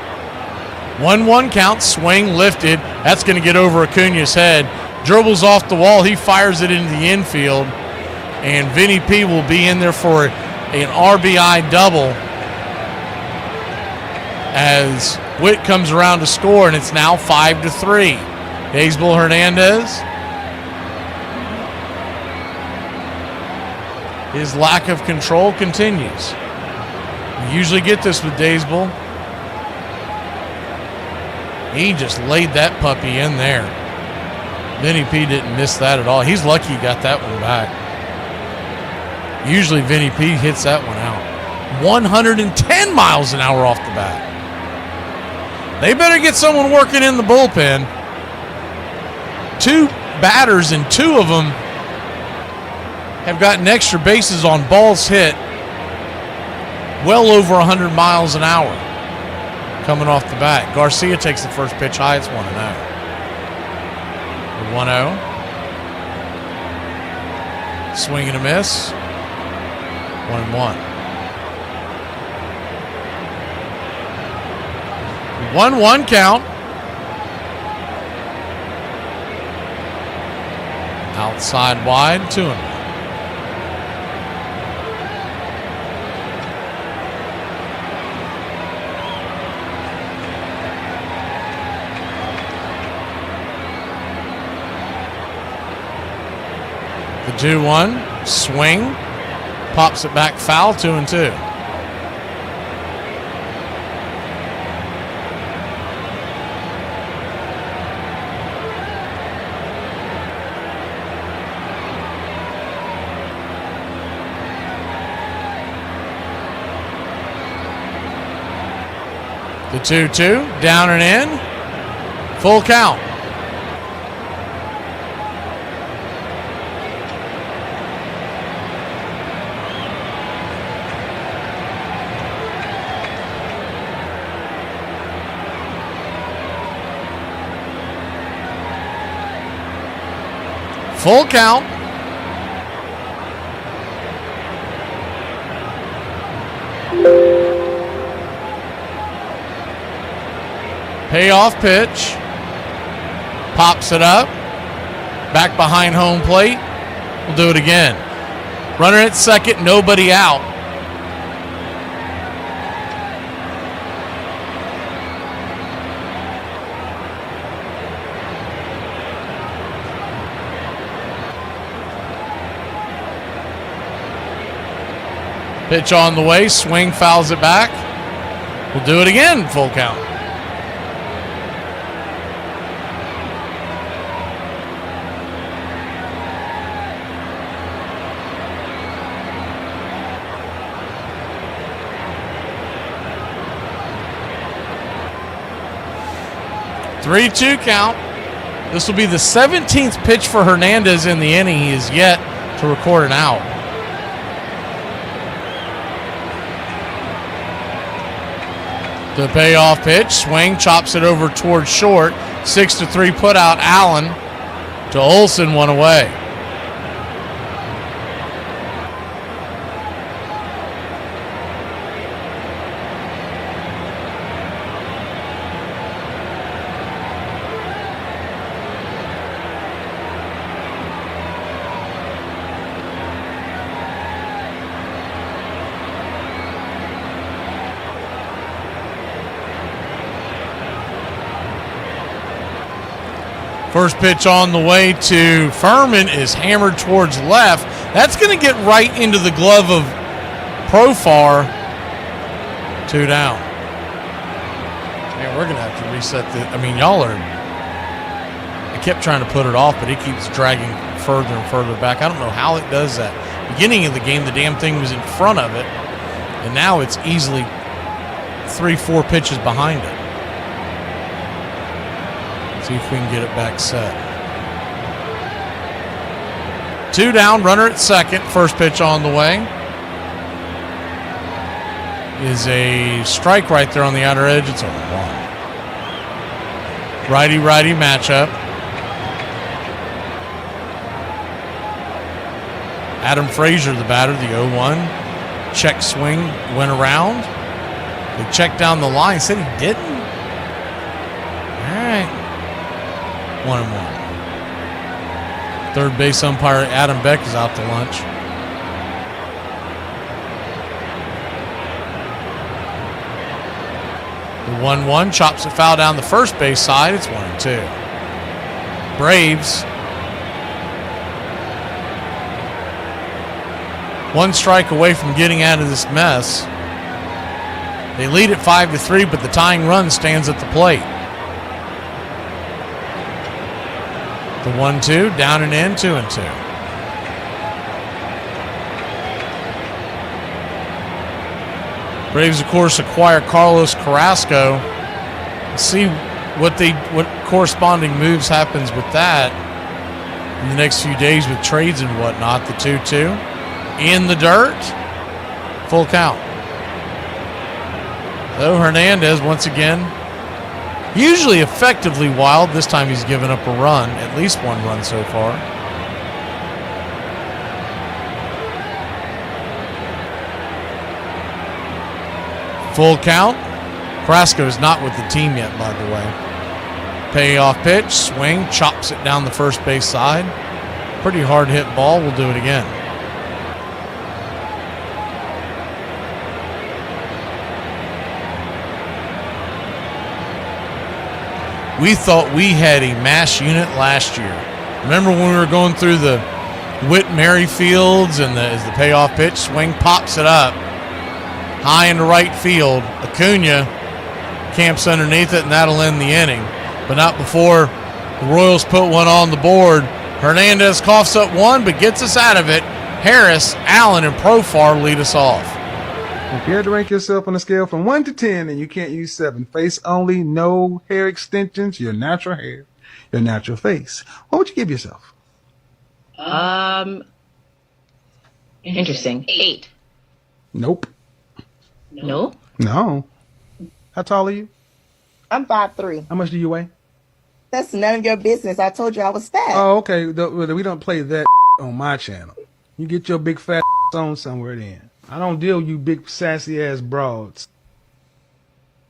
1-1 count, swing, lifted. That's going to get over Acuna's head. Dribbles off the wall. He fires it into the infield. And Vinny P will be in there for an RBI double as Witt comes around to score, and it's now 5-3. Daysbel Hernandez. His lack of control continues. We usually get this with Daysbel. He just laid that puppy in there. Vinny P didn't miss that at all. He's lucky he got that one back. Usually Vinny P hits that one out. 110 miles an hour off the bat. They better get someone working in the bullpen. 2 batters, and 2 of them have gotten extra bases on balls hit well over 100 miles an hour coming off the bat. Garcia takes the first pitch high. It's 1-0. The 1-0. Swing and a miss. 1-1. 1-1 count. Outside wide, 2-1. The 2-1, swing, pops it back foul, 2-2. The 2-2, down and in, full count. Full count. Payoff pitch. Pops it up. Back behind home plate. We'll do it again. Runner at second, nobody out. Pitch on the way, swing, fouls it back. We'll do it again, full count. 3-2 count. This will be the 17th pitch for Hernandez in the inning. He is yet to record an out. The payoff pitch, swing, chops it over towards short. 6-3 put out Allen to Olsen, one away. First pitch on the way to Furman is hammered towards left. That's going to get right into the glove of Profar. 2 down. Man, we're going to have to reset the. I mean, y'all are. I kept trying to put it off, but it keeps dragging further and further back. I don't know how it does that. Beginning of the game, the damn thing was in front of it, and now it's easily 3-4 pitches behind it. See if we can get it back set. 2 down, runner at second. First pitch on the way is a strike right there on the outer edge. It's a 1. Righty-righty matchup. Adam Frazier, the batter, the 0-1. Check swing, went around. They checked down the line, said he didn't. All right. 1-1. Third base umpire Adam Beck is out to lunch. The 1-1 chops it foul down the first base side. It's 1-2. Braves. 1 strike away from getting out of this mess. They lead at 5-3, but the tying run stands at the plate. The 1-2, down and in, 2-2. Braves, of course, acquire Carlos Carrasco. Let's see what corresponding moves happens with that in the next few days with trades and whatnot. The 2-2 in the dirt, full count. So Hernandez once again. Usually effectively wild. This time he's given up a run, at least 1 run so far. Full count. Carrasco is not with the team yet, by the way. Payoff pitch, swing, chops it down the first base side. Pretty hard hit ball. We'll do it again. We thought we had a mass unit last year. Remember when we were going through the Whit Merrifields and as the payoff pitch, swing pops it up high into right field. Acuna camps underneath it, and that'll end the inning. But not before the Royals put one on the board. Hernandez coughs up 1, but gets us out of it. Harris, Allen, and Profar lead us off. If you had to rank yourself on a scale from 1 to 10 and you can't use 7, face only, no hair extensions, your natural hair, your natural face, what would you give yourself? Interesting. 8. Nope. No? No. How tall are you? I'm 5'3". How much do you weigh? That's none of your business. I told you I was fat. Oh, okay. We don't play that on my channel. You get your big fat on somewhere then. I don't deal with you big sassy ass broads.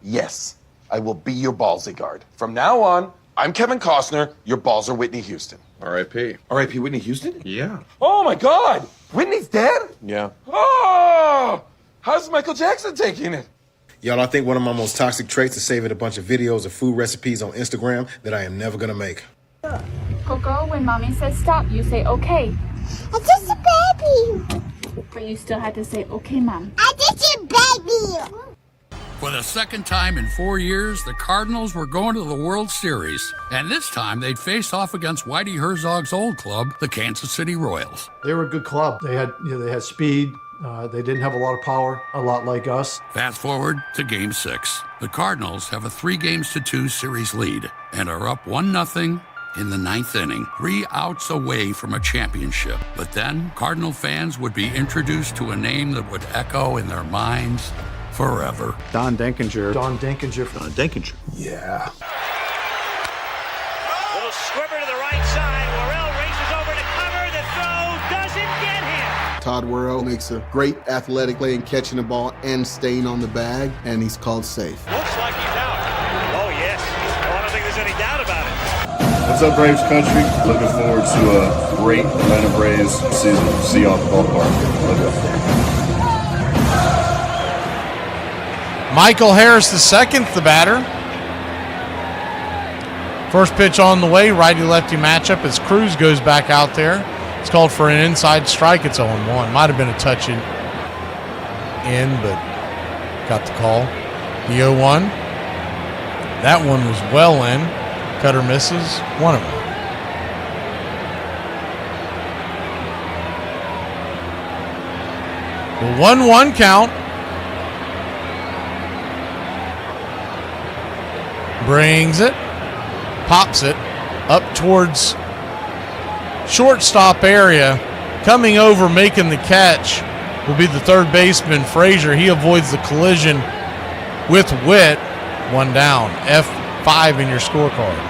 Yes, I will be your ballsy guard. From now on, I'm Kevin Costner. Your balls are Whitney Houston. R.I.P. R.I.P. Whitney Houston? Yeah. Oh my God! Whitney's dead? Yeah. Oh! How's Michael Jackson taking it? Y'all, I think one of my most toxic traits is saving a bunch of videos of food recipes on Instagram that I am never gonna make. Coco, when mommy says stop, you say okay. I'm just a baby. But you still had to say okay, mom. I'm just a baby. For the second time in 4 years, the Cardinals were going to the World Series. And this time, they'd face off against Whitey Herzog's old club, the Kansas City Royals. They were a good club. They had speed, They didn't have a lot of power, a lot like us. Fast forward to Game 6. The Cardinals have a 3-2 series lead and are up 1-0 in the 9th inning, 3 outs away from a championship. But then Cardinal fans would be introduced to a name that would echo in their minds forever. Don Denkinger. Don Denkinger. Don Denkinger. Yeah. Little squibber to the right side. Worrell races over to cover. The throw doesn't get him. Todd Worrell makes a great athletic play in catching the ball and staying on the bag, and he's called safe. Looks like he's out. Oh, yes. Oh, I don't think there's any doubt about it. What's up, Braves country? Looking forward to a great Atlanta Braves season. See y'all at the ballpark. Love you. Michael Harris II, the batter. First pitch on the way, righty-lefty matchup as Cruz goes back out there. It's called for an inside strike. It's 0-1. Might have been a touch in, but got the call. The 0-1. That one was well in. Cutter misses. One of them. The 1-1 count. Brings it. Pops it up towards shortstop area. Coming over, making the catch will be the third baseman, Frazier. He avoids the collision with Witt. 1 down. F5 in your scorecard.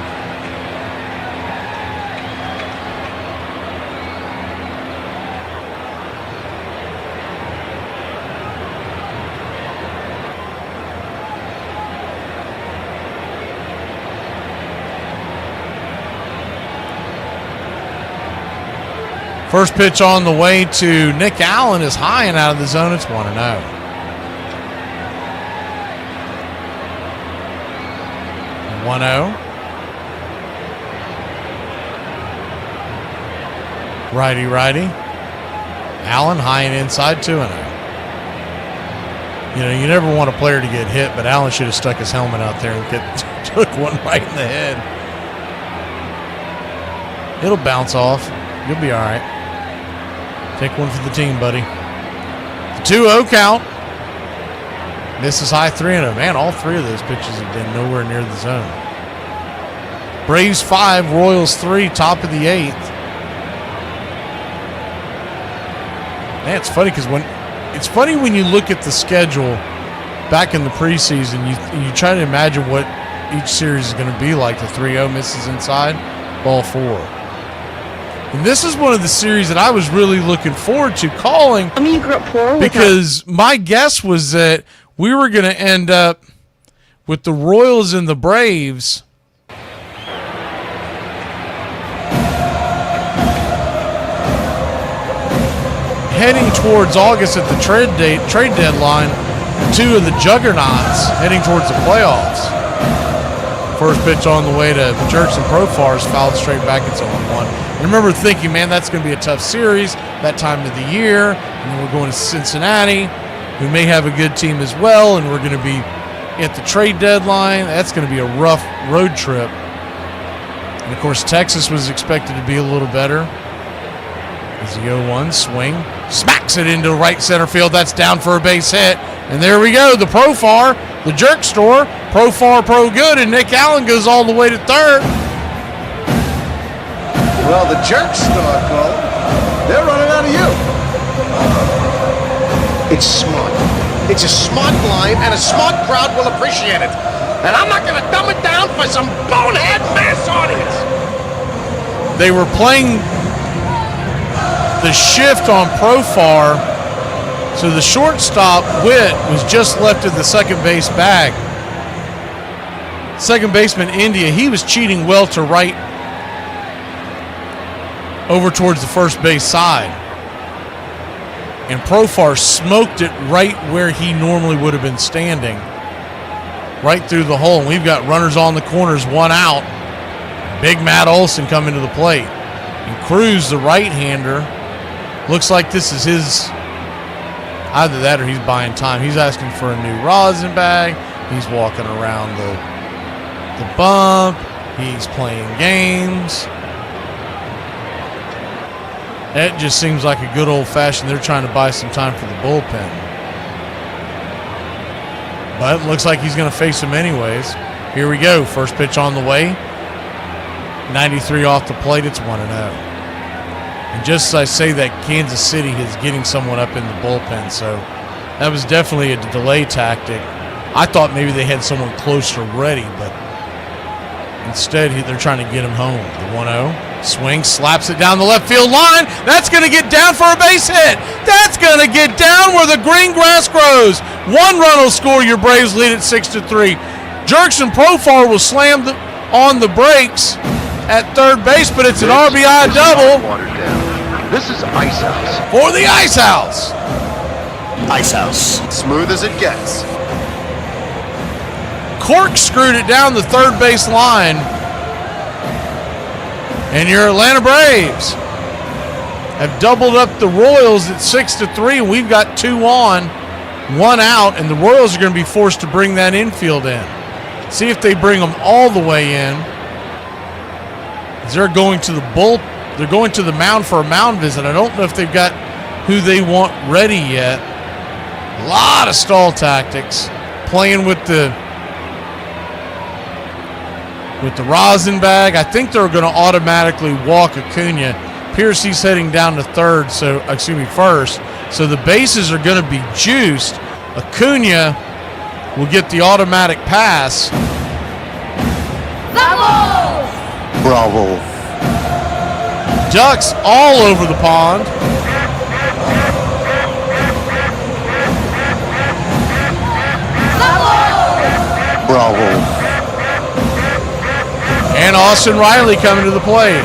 First pitch on the way to Nick Allen is high and out of the zone. It's 1-0. 1-0. Righty. Allen high and inside, 2-0. You know, you never want a player to get hit, but Allen should have stuck his helmet out there and took one right in the head. It'll bounce off. You'll be all right. Take one for the team, buddy. The 2-0 count. Misses high, 3-0. Man, all three of those pitches have been nowhere near the zone. Braves 5, Royals 3, top of the 8th. Man, it's funny because when you look at the schedule back in the preseason, you try to imagine what each series is going to be like. The 3-0 misses inside, ball 4. And this is one of the series that I was really looking forward to calling. I mean, you grew up poor. Because my guess was that we were going to end up with the Royals and the Braves heading towards August at the trade deadline. 2 of the juggernauts heading towards the playoffs. First pitch on the way to Jerkson Profar is fouled straight back. It's 0-1. I remember thinking, man, that's going to be a tough series that time of the year. And then we're going to Cincinnati, who may have a good team as well, and we're going to be at the trade deadline. That's going to be a rough road trip. And, of course, Texas was expected to be a little better. As the 0-1 swing, smacks it into right center field. That's down for a base hit. And there we go, the Profar, the jerk store, Profar Pro Good, and Nick Allen goes all the way to third. Well, the jerk store, Cole, they're running out of you. It's smart. It's a smart line, and a smart crowd will appreciate it. And I'm not going to dumb it down for some bonehead mass audience. They were playing the shift on Profar, so the shortstop, Witt, was just left at the second base bag. Second baseman, India, he was cheating well to right over towards the first base side. And Profar smoked it right where he normally would have been standing, right through the hole. And we've got runners on the corners, 1 out. Big Matt Olson coming to the plate. And Cruz, the right-hander, looks like this is his, either that or he's buying time. He's asking for a new rosin bag. He's walking around the bump. He's playing games. That just seems like a good old-fashioned, they're trying to buy some time for the bullpen. But it looks like he's going to face him anyways. Here we go. First pitch on the way. 93 off the plate. It's 1-0. And just as I say that, Kansas City is getting someone up in the bullpen, so that was definitely a delay tactic. I thought maybe they had someone closer ready, but instead they're trying to get him home. The 1-0. Swing, slaps it down the left field line. That's going to get down for a base hit. That's going to get down where the green grass grows. 1 run will score. Your Braves lead at 6-3. Jerkson Profar was slammed on the brakes at third base, but it's an RBI double. This is Ice House. For the Ice House. Ice House. Smooth as it gets. Corkscrewed it down the third base line. And your Atlanta Braves have doubled up the Royals at 6-3, and we've got 2 on, 1 out, and the Royals are going to be forced to bring that infield in. See if they bring them all the way in. They're going to they're going to the mound for a mound visit. I don't know if they've got who they want ready yet. A lot of stall tactics, playing with the rosin bag. I think they're going to automatically walk Acuna. Piercy's heading down to first, so the bases are going to be juiced. Acuna will get the automatic pass. Bravo. Ducks all over the pond. Bravo. And Austin Riley coming to the plate.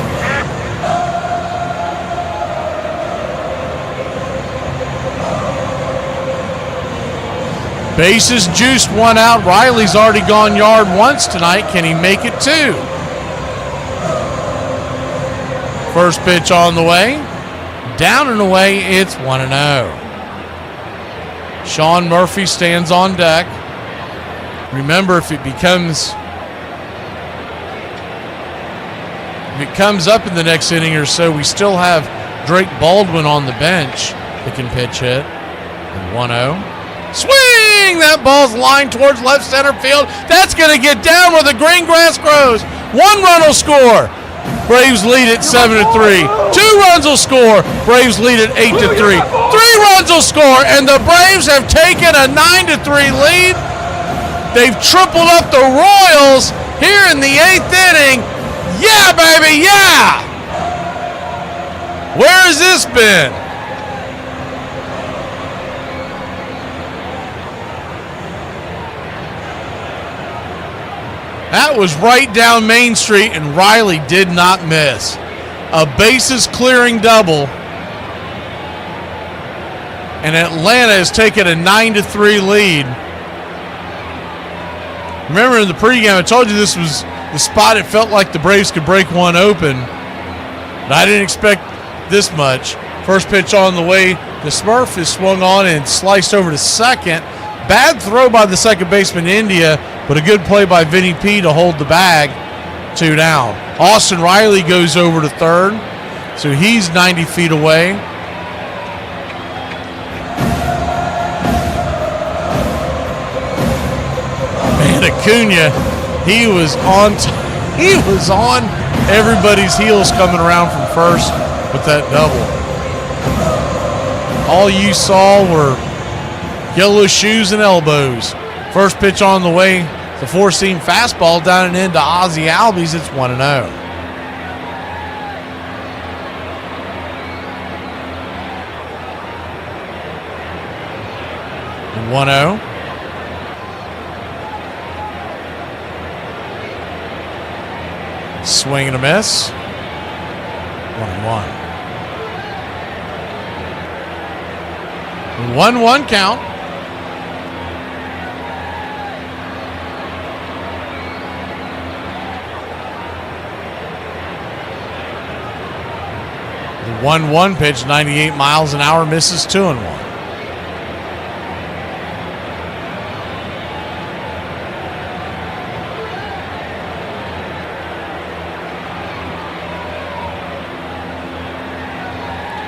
Bases juiced, 1 out. Riley's already gone yard once tonight. Can he make it 2? First pitch on the way. Down and away, it's 1-0. Sean Murphy stands on deck. Remember, if it comes up in the next inning or so, we still have Drake Baldwin on the bench that can pitch hit. And 1-0. Swing! That ball's lined towards left center field. That's going to get down where the green grass grows. 1 run will score. Braves lead at 7-3. 2 runs will score. Braves lead at 8-3. 3 runs will score, and the Braves have taken a 9-3 lead. They've tripled up the Royals here in the 8th inning. Yeah, baby, yeah! Where has this been? That was right down Main Street, and Riley did not miss. A bases clearing double. And Atlanta has taken a 9-3 lead. Remember in the pregame, I told you this was the spot it felt like the Braves could break one open. But I didn't expect this much. First pitch on the way. The Smurf is swung on and sliced over to second. Bad throw by the second baseman, India, but a good play by Vinny P to hold the bag. 2 down. Austin Riley goes over to third, so he's 90 feet away. Man, Acuna, he was on everybody's heels coming around from first with that double. All you saw were yellow shoes and elbows. First pitch on the way. The 4-seam fastball down and into Ozzie Albies. It's 1-0. 1-0. Swing and a miss. 1-1. 1-1 count. The 1-1 pitch, 98 miles an hour, misses 2-1.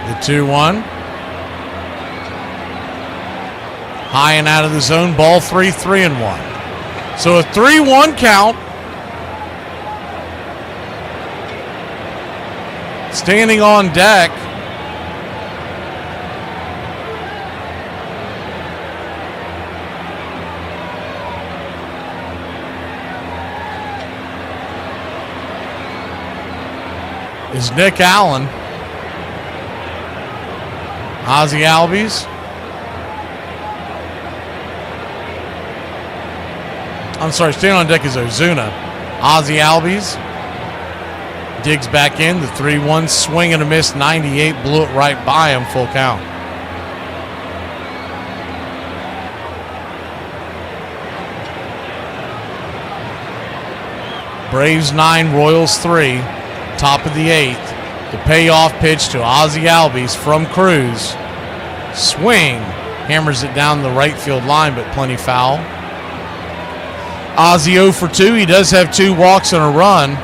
The 2-1. High and out of the zone. Ball 3, 3-1. So a 3-1 count. Standing on deck. Is Nick Allen. Ozzie Albies. I'm sorry, standing on deck is Ozuna. Ozzie Albies digs back in. The 3-1 swing and a miss. 98 blew it right by him. Full count. Braves 9, Royals 3. Top of the 8th. The payoff pitch to Ozzie Albies from Cruz. Swing. Hammers it down the right field line, but plenty foul. Ozzie 0 for 2. He does have 2 walks and a run.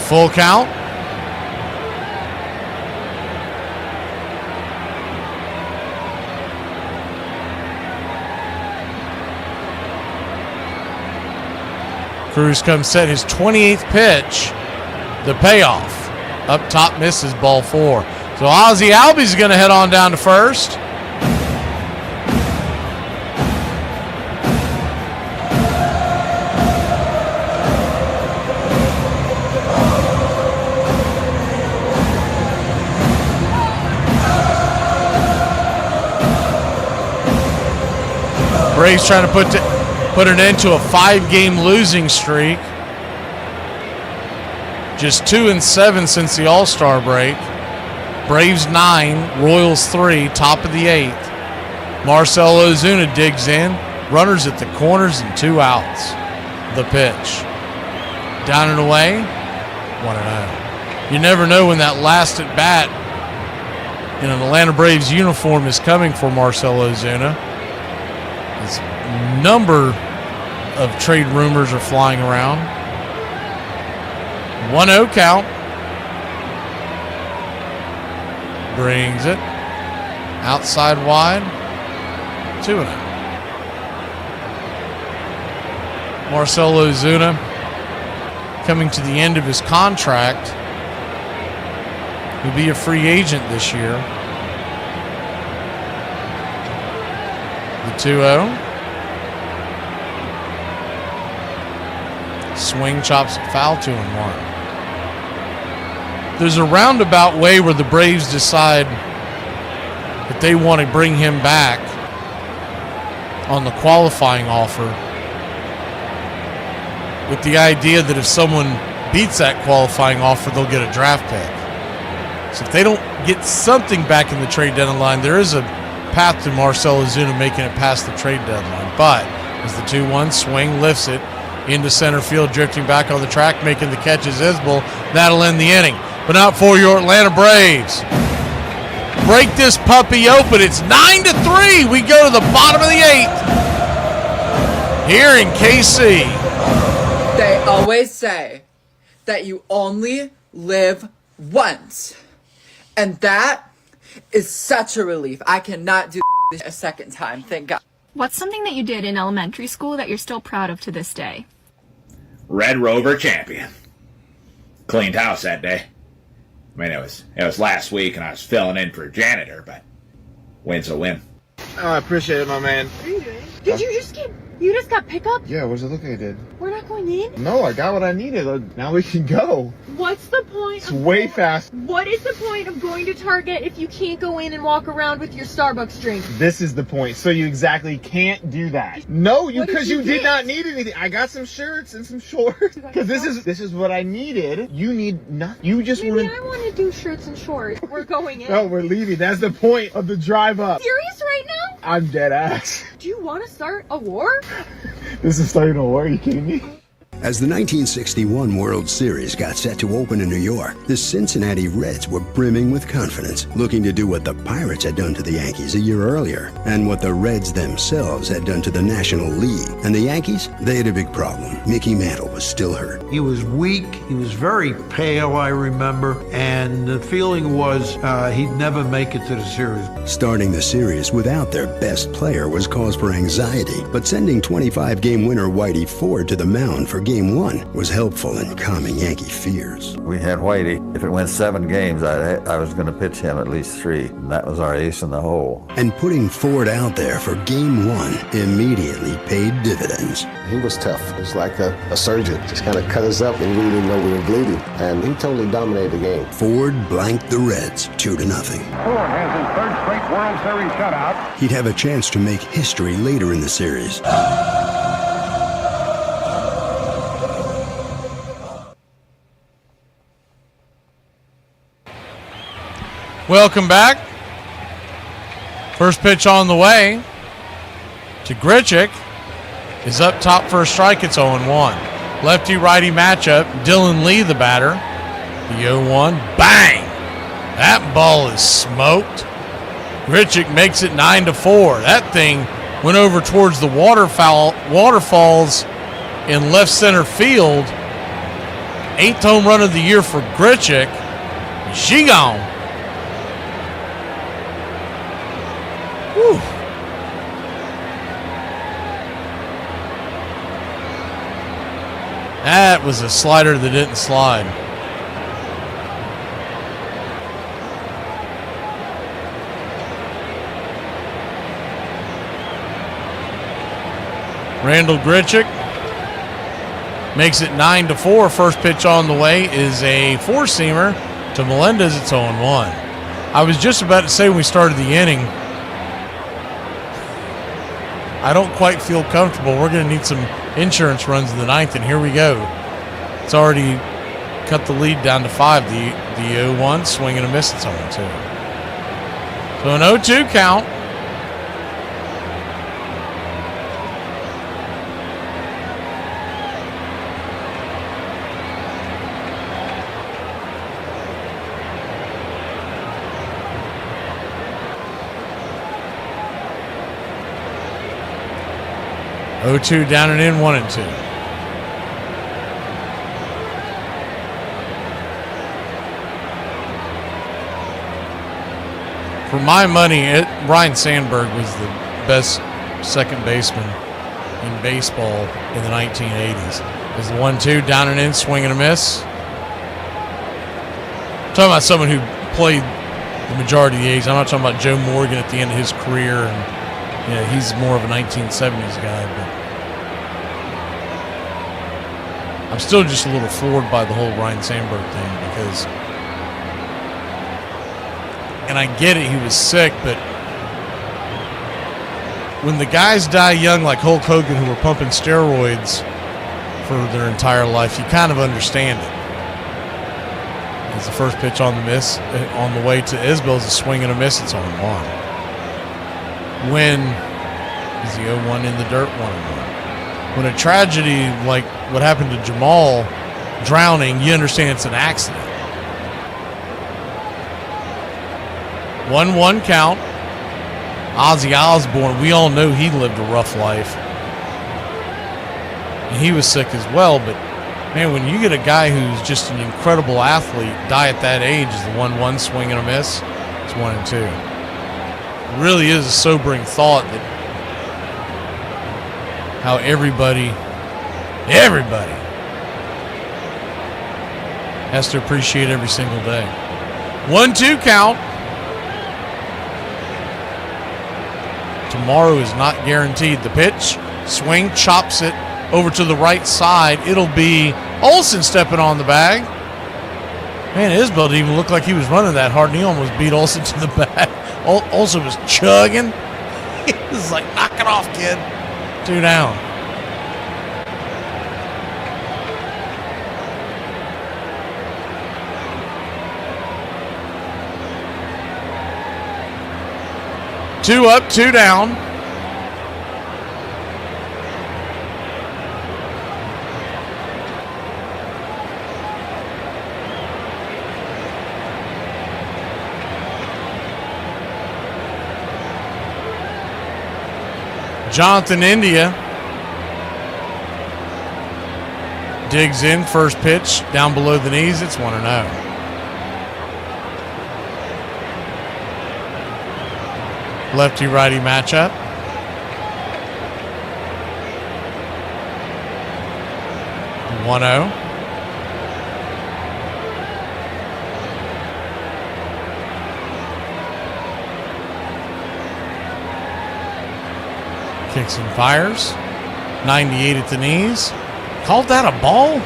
Full count. Cruz comes set his 28th pitch. The payoff. Up top misses, ball 4. So Ozzie Albies is going to head on down to first. Braves trying to put an end to a 5-game losing streak. Just 2-7 since the All-Star break. Braves 9, Royals 3, top of the 8th. Marcell Ozuna digs in. Runners at the corners and 2 outs. The pitch. Down and away. 1-0. You never know when that last at bat in an Atlanta Braves uniform is coming for Marcell Ozuna. His number of trade rumors are flying around. 1-0 count. Brings it. Outside wide. 2-0. Marcell Ozuna coming to the end of his contract. He'll be a free agent this year. The 2-0. Swing, chops it foul, 2-1. There's a roundabout way where the Braves decide that they want to bring him back on the qualifying offer, with the idea that if someone beats that qualifying offer, they'll get a draft pick. So if they don't get something back in the trade deadline, there is a path to Marcell Ozuna making it past the trade deadline. But as the 2-1 swing lifts it into center field, drifting back on the track, making the catch is Isbell. That'll end the inning. But not for your Atlanta Braves. Break this puppy open. It's 9-3. We go to the bottom of the 8th here in KC. They always say that you only live once. And that is such a relief. I cannot do this a second time, thank God. What's something that you did in elementary school that you're still proud of to this day? Red Rover champion. Cleaned house that day. I mean, it was last week and I was filling in for a janitor, but win's a win. Oh, I appreciate it, my man. What are you doing? Did you just got pickup? Yeah, what does it look like I did? We're not going in? No, I got what I needed. Now we can go. What's the point? It's way fast. What is the point of going to Target if you can't go in and walk around with your Starbucks drink? This is the point. So you exactly can't do that. No, because you did not need anything. I got some shirts and some shorts. Because this is what I needed. You need nothing. You just want to. I want to do shirts and shorts. We're going in. No, we're leaving. That's the point of the drive up. Serious right now? I'm dead ass. Do you want to start a war? This is starting a war. Are you kidding me? As the 1961 World Series got set to open in New York, the Cincinnati Reds were brimming with confidence, looking to do what the Pirates had done to the Yankees a year earlier, and what the Reds themselves had done to the National League. And the Yankees, they had a big problem. Mickey Mantle was still hurt. He was weak, he was very pale, I remember, and the feeling was he'd never make it to the series. Starting the series without their best player was cause for anxiety, but sending 25-game winner Whitey Ford to the mound for Game 1 was helpful in calming Yankee fears. We had Whitey. If it went 7 games, I was going to pitch him at least 3, and that was our ace in the hole. And putting Ford out there for Game 1 immediately paid dividends. He was tough. He was like a surgeon. Just kind of cut us up and we didn't know we were bleeding. And he totally dominated the game. Ford blanked the Reds 2-0. Ford has his 3rd straight World Series shutout. He'd have a chance to make history later in the series. Welcome back. First pitch on the way to Grichuk is up top for a strike. It's 0-1. Lefty-righty matchup. Dylan Lee, the batter. The 0-1. Bang! That ball is smoked. Grichuk makes it 9-4. That thing went over towards the waterfalls in left center field. 8th home run of the year for Grichuk. She gone. Whew. That was a slider that didn't slide. Randall Grichuk makes it 9-4. First pitch on the way is a 4-seamer to Melendez. It's 0-1. I was just about to say when we started the inning, I don't quite feel comfortable. We're going to need some insurance runs in the 9th, and here we go. It's already cut the lead down to 5. The 0-1, swing and a miss. It's 0-2. So an 0-2 count. Oh-2 down and in, 1-2. For my money, Ryne Sandberg was the best second baseman in baseball in the 1980s. It was the 1-2 down and in, swing and a miss. I'm talking about someone who played the majority of the 80s. I'm not talking about Joe Morgan at the end of his career, and he's more of a 1970s guy, but I'm still just a little floored by the whole Ryne Sandberg thing because, and I get it, he was sick, but when the guys die young like Hulk Hogan who were pumping steroids for their entire life, you kind of understand it. It's the first pitch on the miss, on the way to Isbell is a swing and a miss. It's 0-1. When is the 0-1 in the dirt? 1-1. When a tragedy like what happened to Jamal drowning, you understand it's an accident. 1-1 count. Ozzy Osbourne, we all know he lived a rough life. And he was sick as well, but man, when you get a guy who's just an incredible athlete die at that age, is the 1-1 swing and a miss. It's 1-2. It really is a sobering thought that how everybody has to appreciate every single day. 1-2 count. Tomorrow is not guaranteed. The pitch, swing, chops it over to the right side. It'll be Olsen stepping on the bag. Man, Isbell didn't even look like he was running that hard, and he almost beat Olsen to the bag. Olsen was chugging. He was like, knock it off, kid. 2 down. Two up, 2 down. Jonathan India digs in, first pitch down below the knees. It's 1-0. Lefty-righty matchup. One 1-0. Kicks and fires. 98 at the knees. Called that a ball?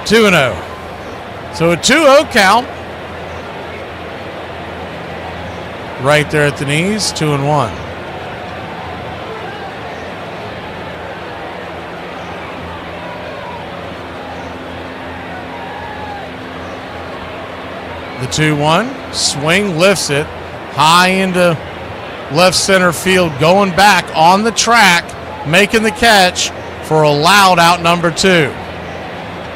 2-0. So a 2-0 count. Right there at the knees, 2-1. The 2-1. Swing, lifts it. High into left center field, going back on the track, making the catch for a loud out number 2.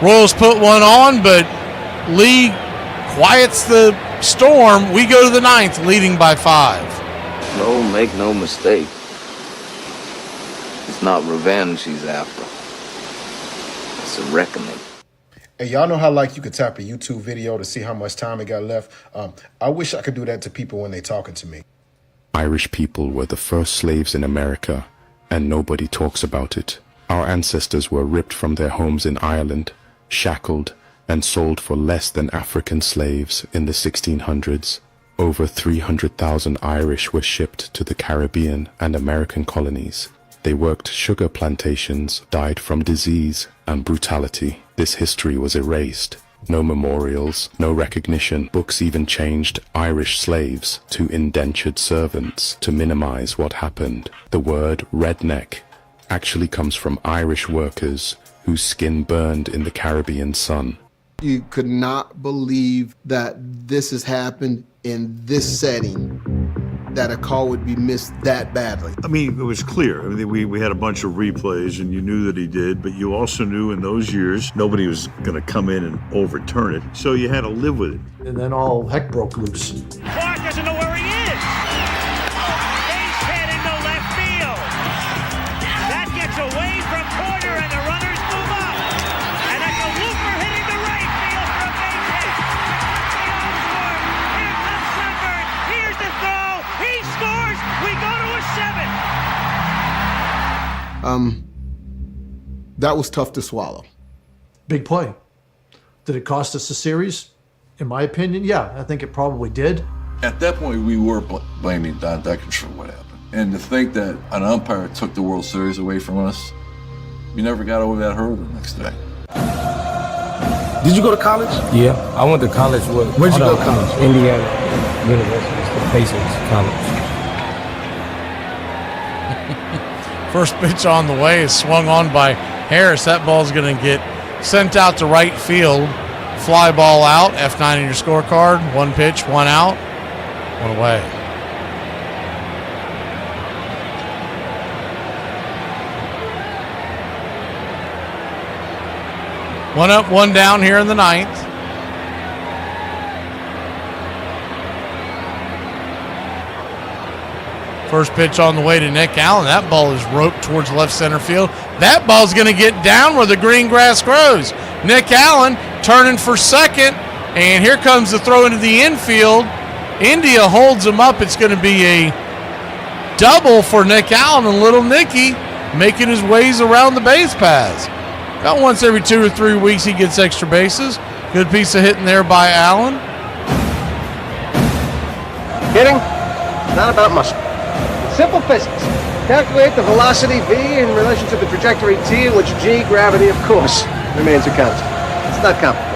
Royals put one on, but Lee quiets the storm. We go to the 9th, leading by 5. No, make no mistake. It's not revenge he's after. It's a reckoning. Hey, y'all know how like you could tap a YouTube video to see how much time it got left? I wish I could do that to people when they talking to me. Irish people were the first slaves in America, and nobody talks about it. Our ancestors were ripped from their homes in Ireland, shackled, and sold for less than African slaves in the 1600s. Over 300,000 Irish were shipped to the Caribbean and American colonies. They worked sugar plantations, died from disease and brutality. This history was erased. No memorials, no recognition. Books even changed Irish slaves to indentured servants to minimize what happened. The word redneck actually comes from Irish workers whose skin burned in the Caribbean sun. You could not believe that this has happened in this setting, that a call would be missed that badly. I mean, it was clear. I mean, we had a bunch of replays, and you knew that he did, but you also knew in those years nobody was going to come in and overturn it, so you had to live with it. And then all heck broke loose. Clark doesn't know where he is. Base hit into left field. That gets away from Porter, and the runners move up. And that's a looper hitting the right field for a base hit. Here comes Sunburn. Here's the throw. He scores. We go to a 7. That was tough to swallow. Big play. Did it cost us the series? In my opinion, yeah, I think it probably did. At that point, we were blaming Don Deckers for what happened. And to think that an umpire took the World Series away from us, we never got over that hurdle the next day. Did you go to college? Yeah, I went to college. Where'd you go to college? Indiana University, the Pacers College. First pitch on the way is swung on by Harris. That ball's going to get sent out to right field. Fly ball out. F9 in your scorecard. 1 pitch, 1 out, 1 away. One up, 1 down here in the 9th. First pitch on the way to Nick Allen. That ball is roped towards left center field. That ball's going to get down where the green grass grows. Nick Allen turning for second, and here comes the throw into the infield. India holds him up. It's going to be a double for Nick Allen, and little Nicky making his ways around the base paths. About once every 2 or 3 weeks he gets extra bases. Good piece of hitting there by Allen. Hitting? Not about muscle. Simple physics. Calculate the velocity v in relation to the trajectory t, in which g, gravity, of course, remains a constant. It's not complicated.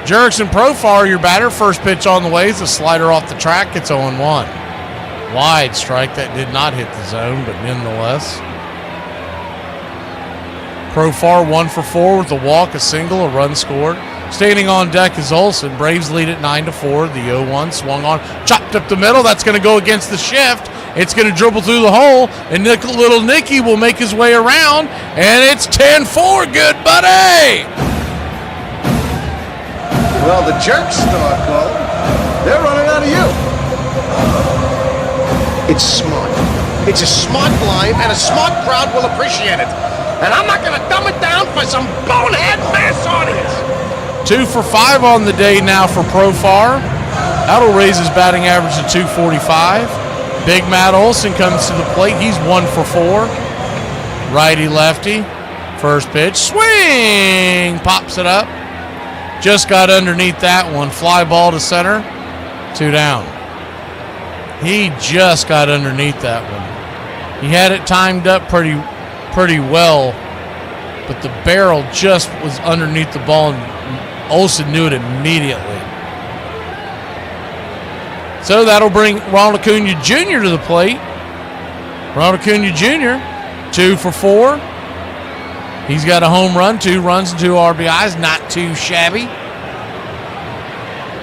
Jurickson Profar, your batter. First pitch on the way is a slider off the track. It's 0-1. Wide strike that did not hit the zone, but nonetheless. Profar 1 for 4 with a walk, a single, a run scored. Standing on deck is Olsen. Braves lead it 9-4. The 0-1 swung on, chopped up the middle. That's going to go against the shift. It's going to dribble through the hole, and little Nicky will make his way around, and it's 10-4. Good buddy. Well, the jerks start calling. They're running out of you. It's smart. It's a smart line, and a smart crowd will appreciate it. And I'm not going to dumb it down for some bonehead mass audience. 2 for 5 on the day now for Profar. That'll raise his batting average to 245. Big Matt Olson comes to the plate. He's 1 for 4. Righty lefty. First pitch. Swing! Pops it up. Just got underneath that one. Fly ball to center. 2 down. He just got underneath that one. He had it timed up pretty well, but the barrel just was underneath the ball, and Olsen knew it immediately. So that'll bring Ronald Acuna Jr. to the plate. Ronald Acuna Jr., 2 for 4. He's got a home run, 2 runs, and 2 RBIs. Not too shabby.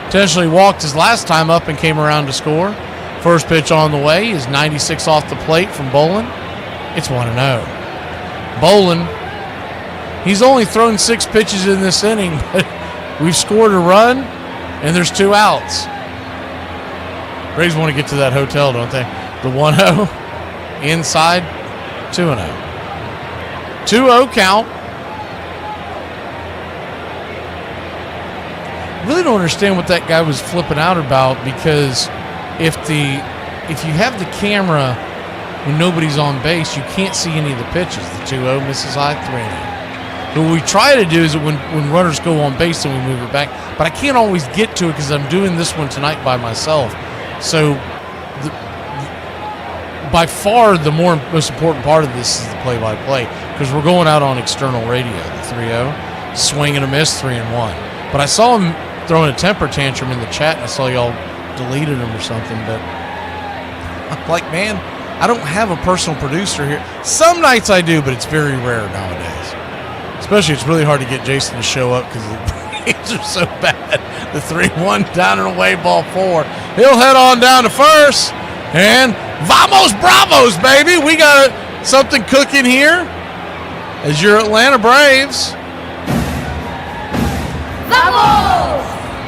Potentially walked his last time up and came around to score. First pitch on the way is 96 off the plate from Bolin. It's 1-0. Bolin, he's only thrown 6 pitches in this inning, but we've scored a run, and there's 2 outs. Braves want to get to that hotel, don't they? The 1-0, inside, 2-0. 2-0 count. Really don't understand what that guy was flipping out about, because if you have the camera when nobody's on base, you can't see any of the pitches. The 2-0 misses high, 3-0. But what we try to do is that when runners go on base, then we move it back. But I can't always get to it because I'm doing this one tonight by myself. So by far the most important part of this is the play-by-play, because we're going out on external radio. The 3-0, swing and a miss, 3-1. But I saw him throwing a temper tantrum in the chat, and I saw y'all deleted him or something, but I'm like, man, I don't have a personal producer here. Some nights I do, but it's very rare nowadays. Especially, it's really hard to get Jason to show up because the Braves are so bad. The 3-1 down and away, ball 4. He'll head on down to first, and vamos bravos, baby. We got something cooking here as your Atlanta Braves. Vamos!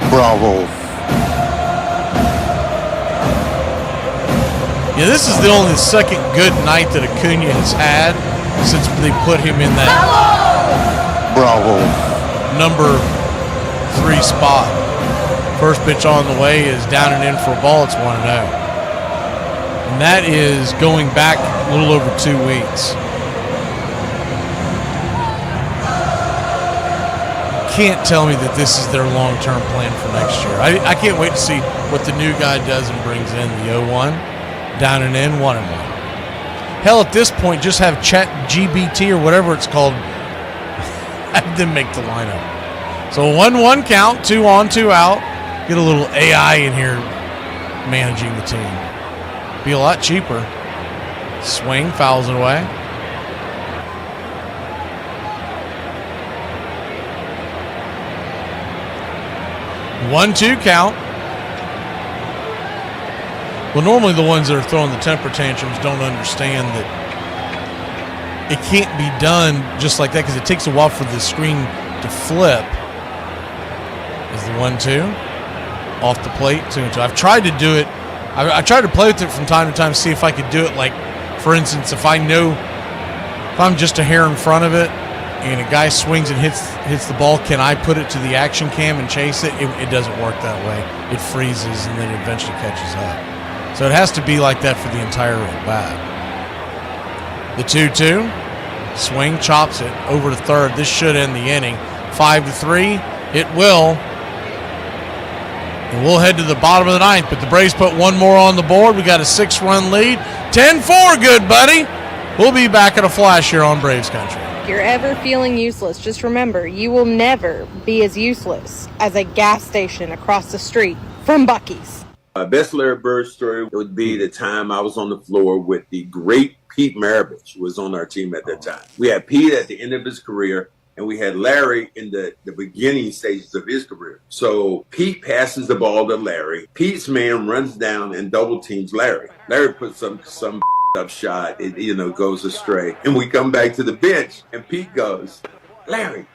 Bravo. Yeah, this is the only second good night that Acuna has had since they put him in that Bravo. number 3 spot. First pitch on the way is down and in for a ball. It's 1-0. And that is going back a little over 2 weeks. Can't tell me that this is their long-term plan for next year. I can't wait to see what the new guy does and brings in. The 0-1, down and in, 1-1. Hell, at this point, just have Chat GBT or whatever it's called, have them make the lineup. So 1-1 count, 2 on, 2 out. Get a little AI in here managing the team. Be a lot cheaper. Swing, fouls it away. One-two count. Well, normally the ones that are throwing the temper tantrums don't understand that it can't be done just like that, because it takes a while for the screen to flip. Is the 1-2 off the plate, 2-2. I've tried to do it. I tried to play with it from time to time, see if I could do it. Like, for instance, if I'm just a hair in front of it and a guy swings and hits the ball, can I put it to the action cam and chase it? It doesn't work that way. It freezes and then it eventually catches up. So it has to be like that for the entire at bat. The 2-2, swing, chops it over to third. This should end the inning. 5-3, it will. And we'll head to the bottom of the ninth, but the Braves put one more on the board. We got a 6-run lead. 10-4, good buddy. We'll be back in a flash here on Braves Country. If you're ever feeling useless, just remember, you will never be as useless as a gas station across the street from Buc-ee's. Best Larry Bird story would be the time I was on the floor with the great Pete Maravich, who was on our team at that time. We had Pete at the end of his career. and we had Larry in the beginning stages of his career. So Pete passes the ball to Larry. Pete's man runs down and double teams Larry. Larry puts some up shot. It goes astray. And we come back to the bench, and Pete goes, Larry,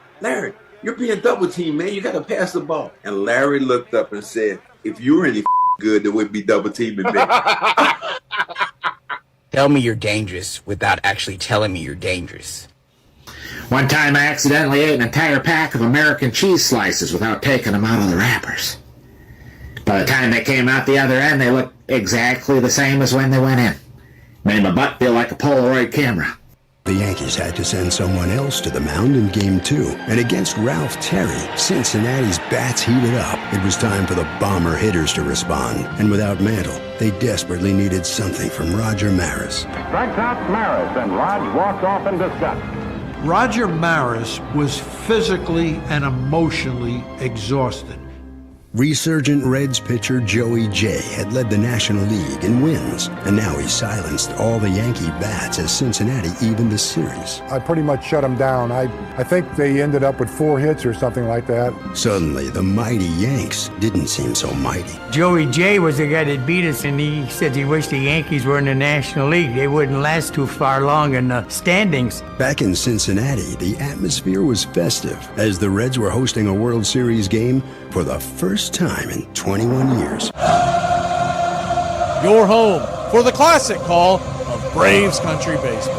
you're being double teamed, man. You got to pass the ball. And Larry looked up and said, if you were any good, there would be double teaming me. Tell me you're dangerous without actually telling me you're dangerous. One time I accidentally ate an entire pack of American cheese slices without taking them out of the wrappers. By the time they came out the other end, they looked exactly the same as when they went in. Made my butt feel like a Polaroid camera. The Yankees had to send someone else to the mound in Game 2. And against Ralph Terry, Cincinnati's bats heated up. It was time for the bomber hitters to respond. And without Mantle, they desperately needed something from Roger Maris. Strikes out Maris, and Raj walks off in disgust. Roger Maris was physically and emotionally exhausted. Resurgent Reds pitcher Joey J had led the National League in wins, and now he silenced all the Yankee bats as Cincinnati evened the series. I pretty much shut them down. I think they ended up with 4 hits or something like that. Suddenly, the mighty Yanks didn't seem so mighty. Joey J was the guy that beat us, and he said he wished the Yankees were in the National League. They wouldn't last too far long in the standings. Back in Cincinnati, the atmosphere was festive as the Reds were hosting a World Series game for the first time in 21 years. Your home for the classic call of Braves Country Baseball.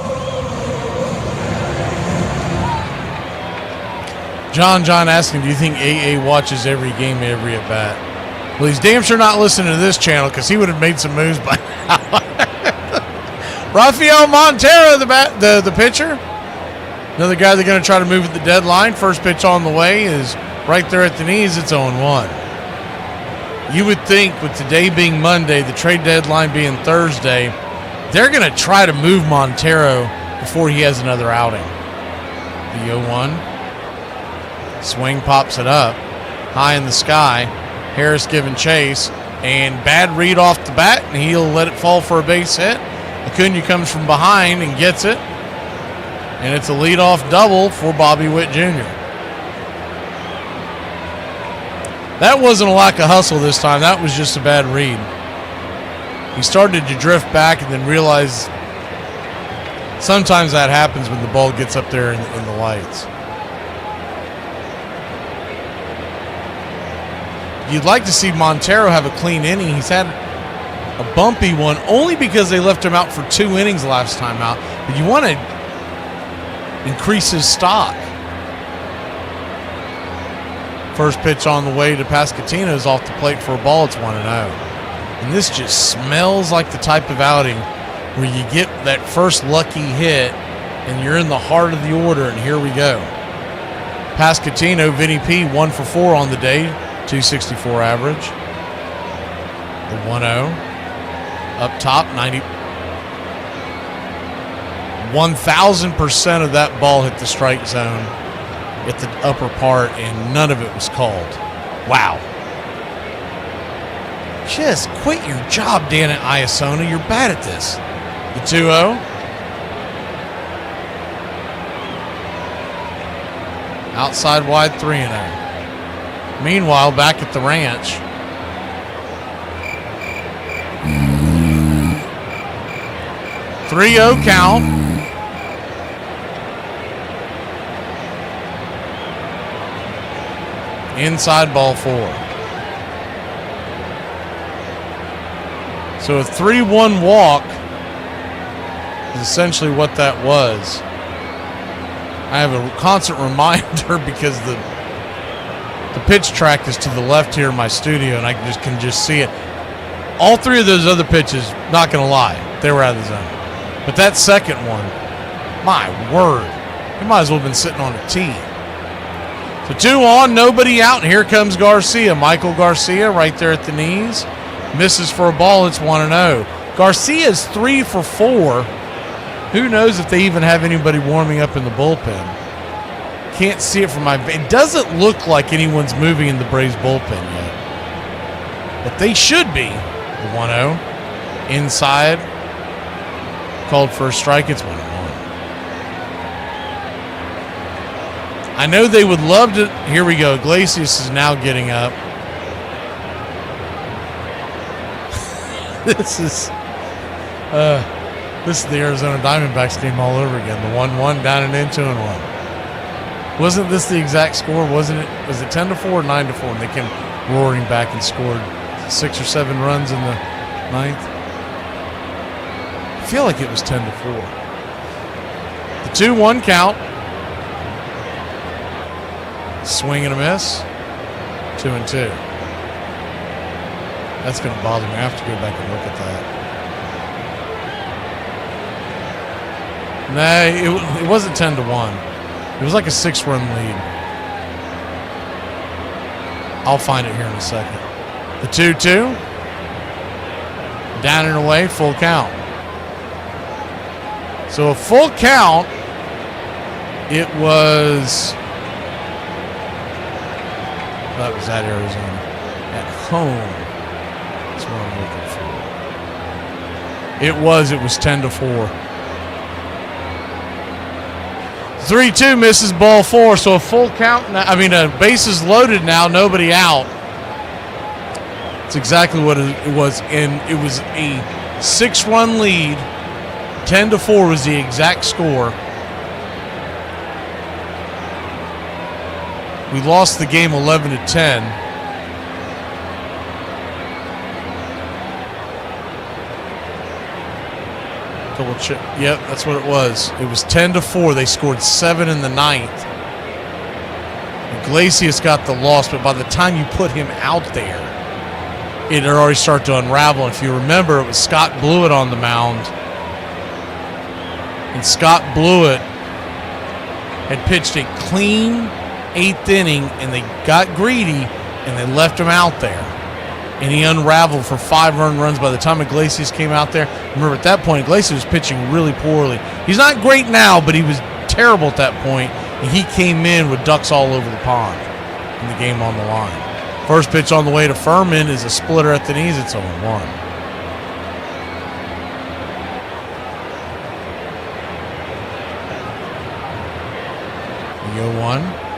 John asking, do you think AA watches every game, every at bat? Well, he's damn sure not listening to this channel because he would have made some moves by now. Rafael Montero, the pitcher. Another guy they're going to try to move at the deadline. First pitch on the way is right there at the knees. It's 0-1. You would think with today being Monday, the trade deadline being Thursday, they're going to try to move Montero before he has another outing. The 0-1. Swing pops it up. High in the sky. Harris giving chase. And bad read off the bat, and he'll let it fall for a base hit. Acuna comes from behind and gets it. And it's a leadoff double for Bobby Witt Jr. That wasn't a lack of hustle this time. That was just a bad read. He started to drift back and then realized sometimes that happens when the ball gets up there in the lights. You'd like to see Montero have a clean inning. He's had a bumpy one only because they left him out for 2 innings last time out. But you want to increase his stock. First pitch on the way to Pasquantino is off the plate for a ball. It's 1-0. And this just smells like the type of outing where you get that first lucky hit and you're in the heart of the order, and here we go. Pasquantino, Vinny P, 1 for 4 on the day, 264 average. The 1-0. Up top, 1,000% of that ball hit the strike zone at the upper part, and none of it was called. Wow. Just quit your job, Dan at Iasona. You're bad at this. The 2-0. Outside wide, 3-0. Meanwhile, back at the ranch, – 3-0 count. Inside ball 4. So a 3-1 walk is essentially what that was. I have a constant reminder because the pitch track is to the left here in my studio, and I can just see it. All 3 of those other pitches, not going to lie, they were out of the zone. But that second one, my word, he might as well have been sitting on a tee. So 2 on, nobody out, and here comes Garcia. Michael Garcia right there at the knees. Misses for a ball, it's 1-0. Garcia's 3 for 4. Who knows if they even have anybody warming up in the bullpen. Can't see it from my... It doesn't look like anyone's moving in the Braves bullpen yet. But they should be. The 1-0. Inside. Called for a strike, it's 1-1. I know they would love to. Here we go. Iglesias is now getting up. This is the Arizona Diamondbacks game all over again. The 1-1 down and in 2-1. Wasn't this the exact score? Wasn't it? Was it 10-4 or 9-4? And they came roaring back and scored 6 or 7 runs in the 9th. I feel like it was 10-4. The 2-1 count. Swing and a miss. 2-2. That's going to bother me. I have to go back and look at that. Nah, it wasn't 10-1. It was like a 6-run lead. I'll find it here in a second. The 2-2. Down and away, full count. So a full count, it was... That was at Arizona. At home. That's what I'm looking for. It was 10-4. 3-2 misses ball 4, so a full count. Bases loaded now, nobody out. It's exactly what it was, and it was a 6-run lead. 10-4 was the exact score. We lost the game 11-10. Double check. Yep, that's what it was. It was 10-4. They scored 7 in the 9th. Iglesias got the loss, but by the time you put him out there, it had already started to unravel. If you remember, it was Scott Blewett on the mound. And Scott Blewett had pitched a clean 8th inning, and they got greedy, and they left him out there. And he unraveled for 5 earned runs by the time Iglesias came out there. Remember, at that point, Iglesias was pitching really poorly. He's not great now, but he was terrible at that point, and he came in with ducks all over the pond and the game on the line. First pitch on the way to Furman is a splitter at the knees. It's 0-1. The 0-1.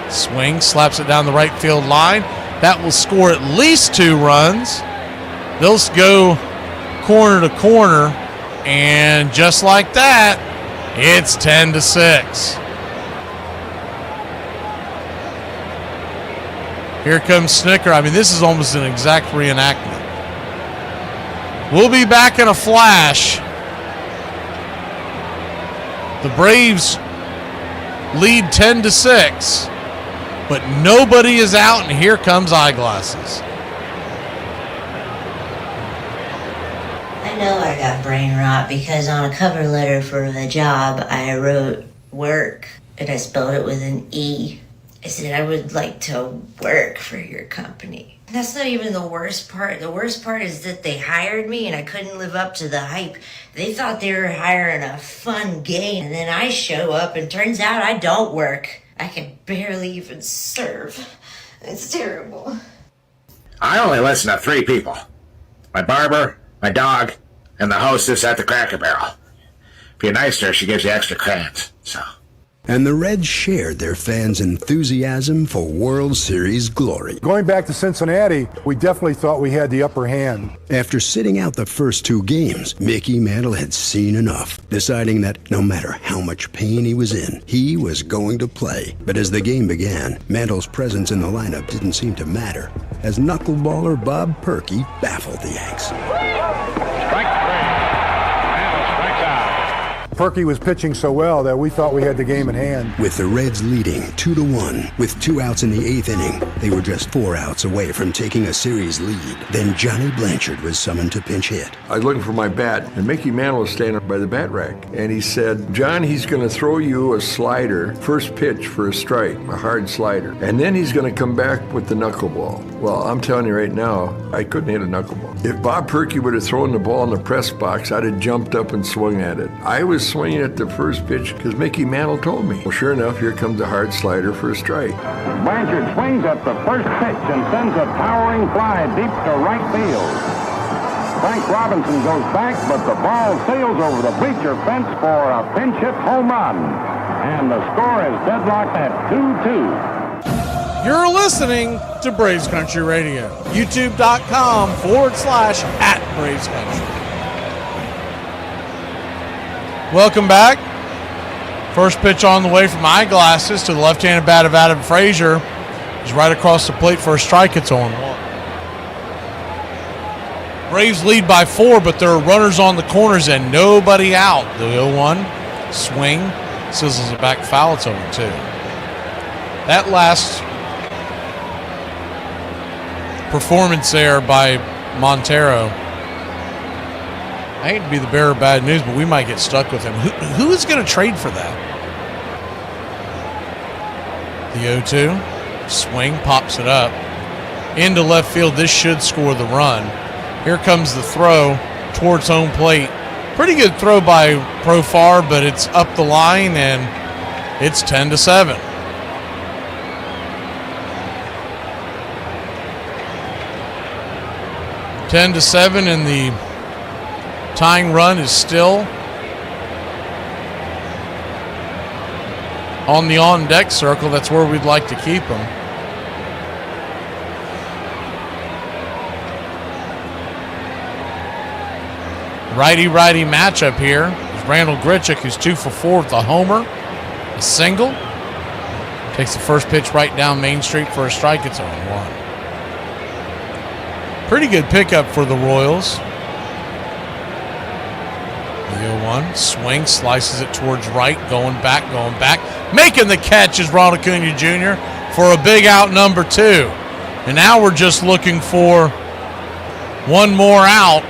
Swing, slaps it down the right field line. That will score at least 2 runs. They'll go corner to corner, and just like that, it's 10-6. Here comes Snicker. This is almost an exact reenactment. We'll be back in a flash. The Braves lead 10-6. But nobody is out, and here comes Eyeglasses. I know I got brain rot because on a cover letter for the job, I wrote work, and I spelled it with an E. I said, I would like to work for your company. That's not even the worst part. The worst part is that they hired me, and I couldn't live up to the hype. They thought they were hiring a fun game, and then I show up, and turns out I don't work. I can barely even serve. It's terrible. I only listen to 3 people. My barber, my dog, and the hostess at the Cracker Barrel. If you're nice to her, she gives you extra crayons, so... And the Reds shared their fans' enthusiasm for World Series glory. Going back to Cincinnati, we definitely thought we had the upper hand. After sitting out the first 2 games, Mickey Mantle had seen enough, deciding that no matter how much pain he was in, he was going to play. But as the game began, Mantle's presence in the lineup didn't seem to matter, as knuckleballer Bob Perky baffled the Yanks. Perky was pitching so well that we thought we had the game in hand. With the Reds leading 2-1, with 2 outs in the 8th inning, they were just 4 outs away from taking a series lead. Then Johnny Blanchard was summoned to pinch hit. I was looking for my bat, and Mickey Mantle was standing by the bat rack. And he said, John, he's going to throw you a slider, first pitch for a strike, a hard slider. And then he's going to come back with the knuckleball. Well, I'm telling you right now, I couldn't hit a knuckleball. If Bob Perky would have thrown the ball in the press box, I'd have jumped up and swung at it. I was swinging at the first pitch because Mickey Mantle told me. Well, sure enough, here comes a hard slider for a strike. Blanchard swings at the first pitch and sends a towering fly deep to right field. Frank Robinson goes back, but the ball sails over the bleacher fence for a pinch hit home run. And the score is deadlocked at 2-2. You're listening to Braves Country Radio. YouTube.com/@Braves Country. Welcome back. First pitch on the way from Eyeglasses to the left-handed bat of Adam Frazier. He's right across the plate for a strike. It's 0-1. Braves lead by 4, but there are runners on the corners and nobody out. The 0-1 swing sizzles it back foul. It's 0-2. That last performance there by Montero. I hate to be the bearer of bad news, but we might get stuck with him. Who is going to trade for that? The 0-2 swing pops it up into left field. This should score the run. Here comes the throw towards home plate. Pretty good throw by Profar, but it's up the line and it's 10-7. Ten to 7, and the tying run is still on the on-deck circle. That's where we'd like to keep them. Righty-righty matchup here. There's Randall Grichuk, who's 2 for 4 with a homer, a single. Takes the first pitch right down Main Street for a strike. It's 0-1. Pretty good pickup for the Royals. The 0-1 swing, slices it towards right, going back. Making the catch is Ronald Acuna Jr. for a big out, number 2. And now we're just looking for one more out.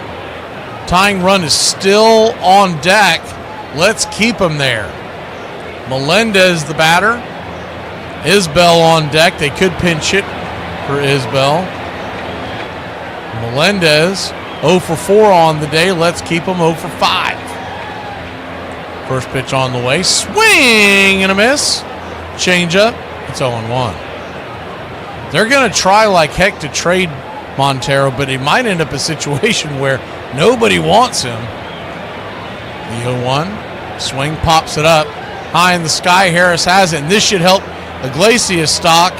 Tying run is still on deck. Let's keep him there. Melendez, the batter. Isbell on deck. They could pinch hit for Isbell. Melendez, 0 for 4 on the day. Let's keep him 0 for 5. First pitch on the way. Swing and a miss. Change up. It's 0-1. They're going to try like heck to trade Montero, but it might end up a situation where nobody wants him. The 0-1. Swing pops it up. High in the sky. Harris has it, and this should help Iglesias' stock.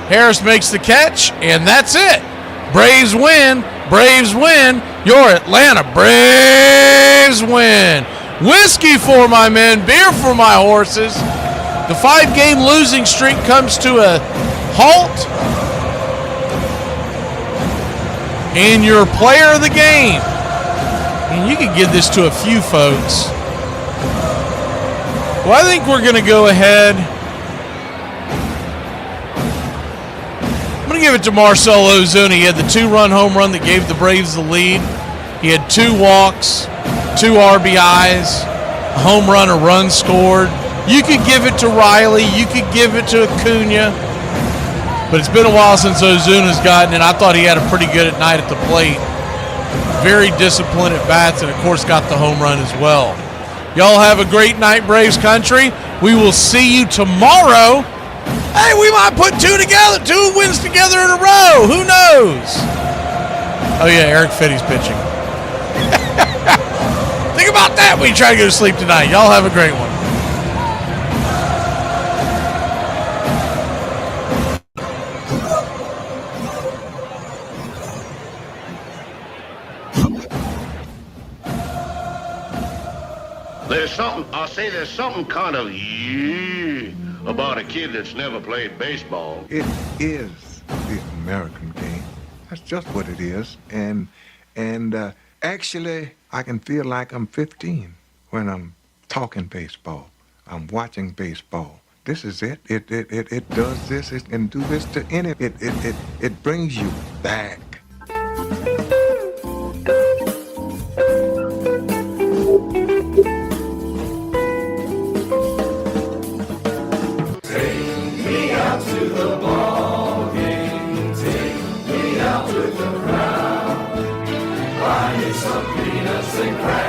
Harris makes the catch, and that's it. Braves win. Braves win. Your Atlanta Braves win. Whiskey for my men. Beer for my horses. The 5-game losing streak comes to a halt. And your player of the game. And you could give this to a few folks. Well, I think we're going to go ahead. I'm going to give it to Marcell Ozuna. He had the 2-run home run that gave the Braves the lead. He had 2 walks, 2 RBIs, a home run, a run scored. You could give it to Riley. You could give it to Acuna. But it's been a while since Ozuna's gotten it. I thought he had a pretty good at night at the plate. Very disciplined at bats, and of course got the home run as well. Y'all have a great night, Braves country. We will see you tomorrow. Hey, we might put 2 wins together in a row. Who knows? Oh yeah, Eric Fitty's pitching. Think about that when you try to go to sleep tonight. Y'all have a great one. There's something kind of about a kid that's never played baseball. It is the American game. That's just what it is. And actually, I can feel like I'm 15 when I'm talking baseball. I'm watching baseball. This is it. It does this. It can do this to any. It brings you back. sing praise.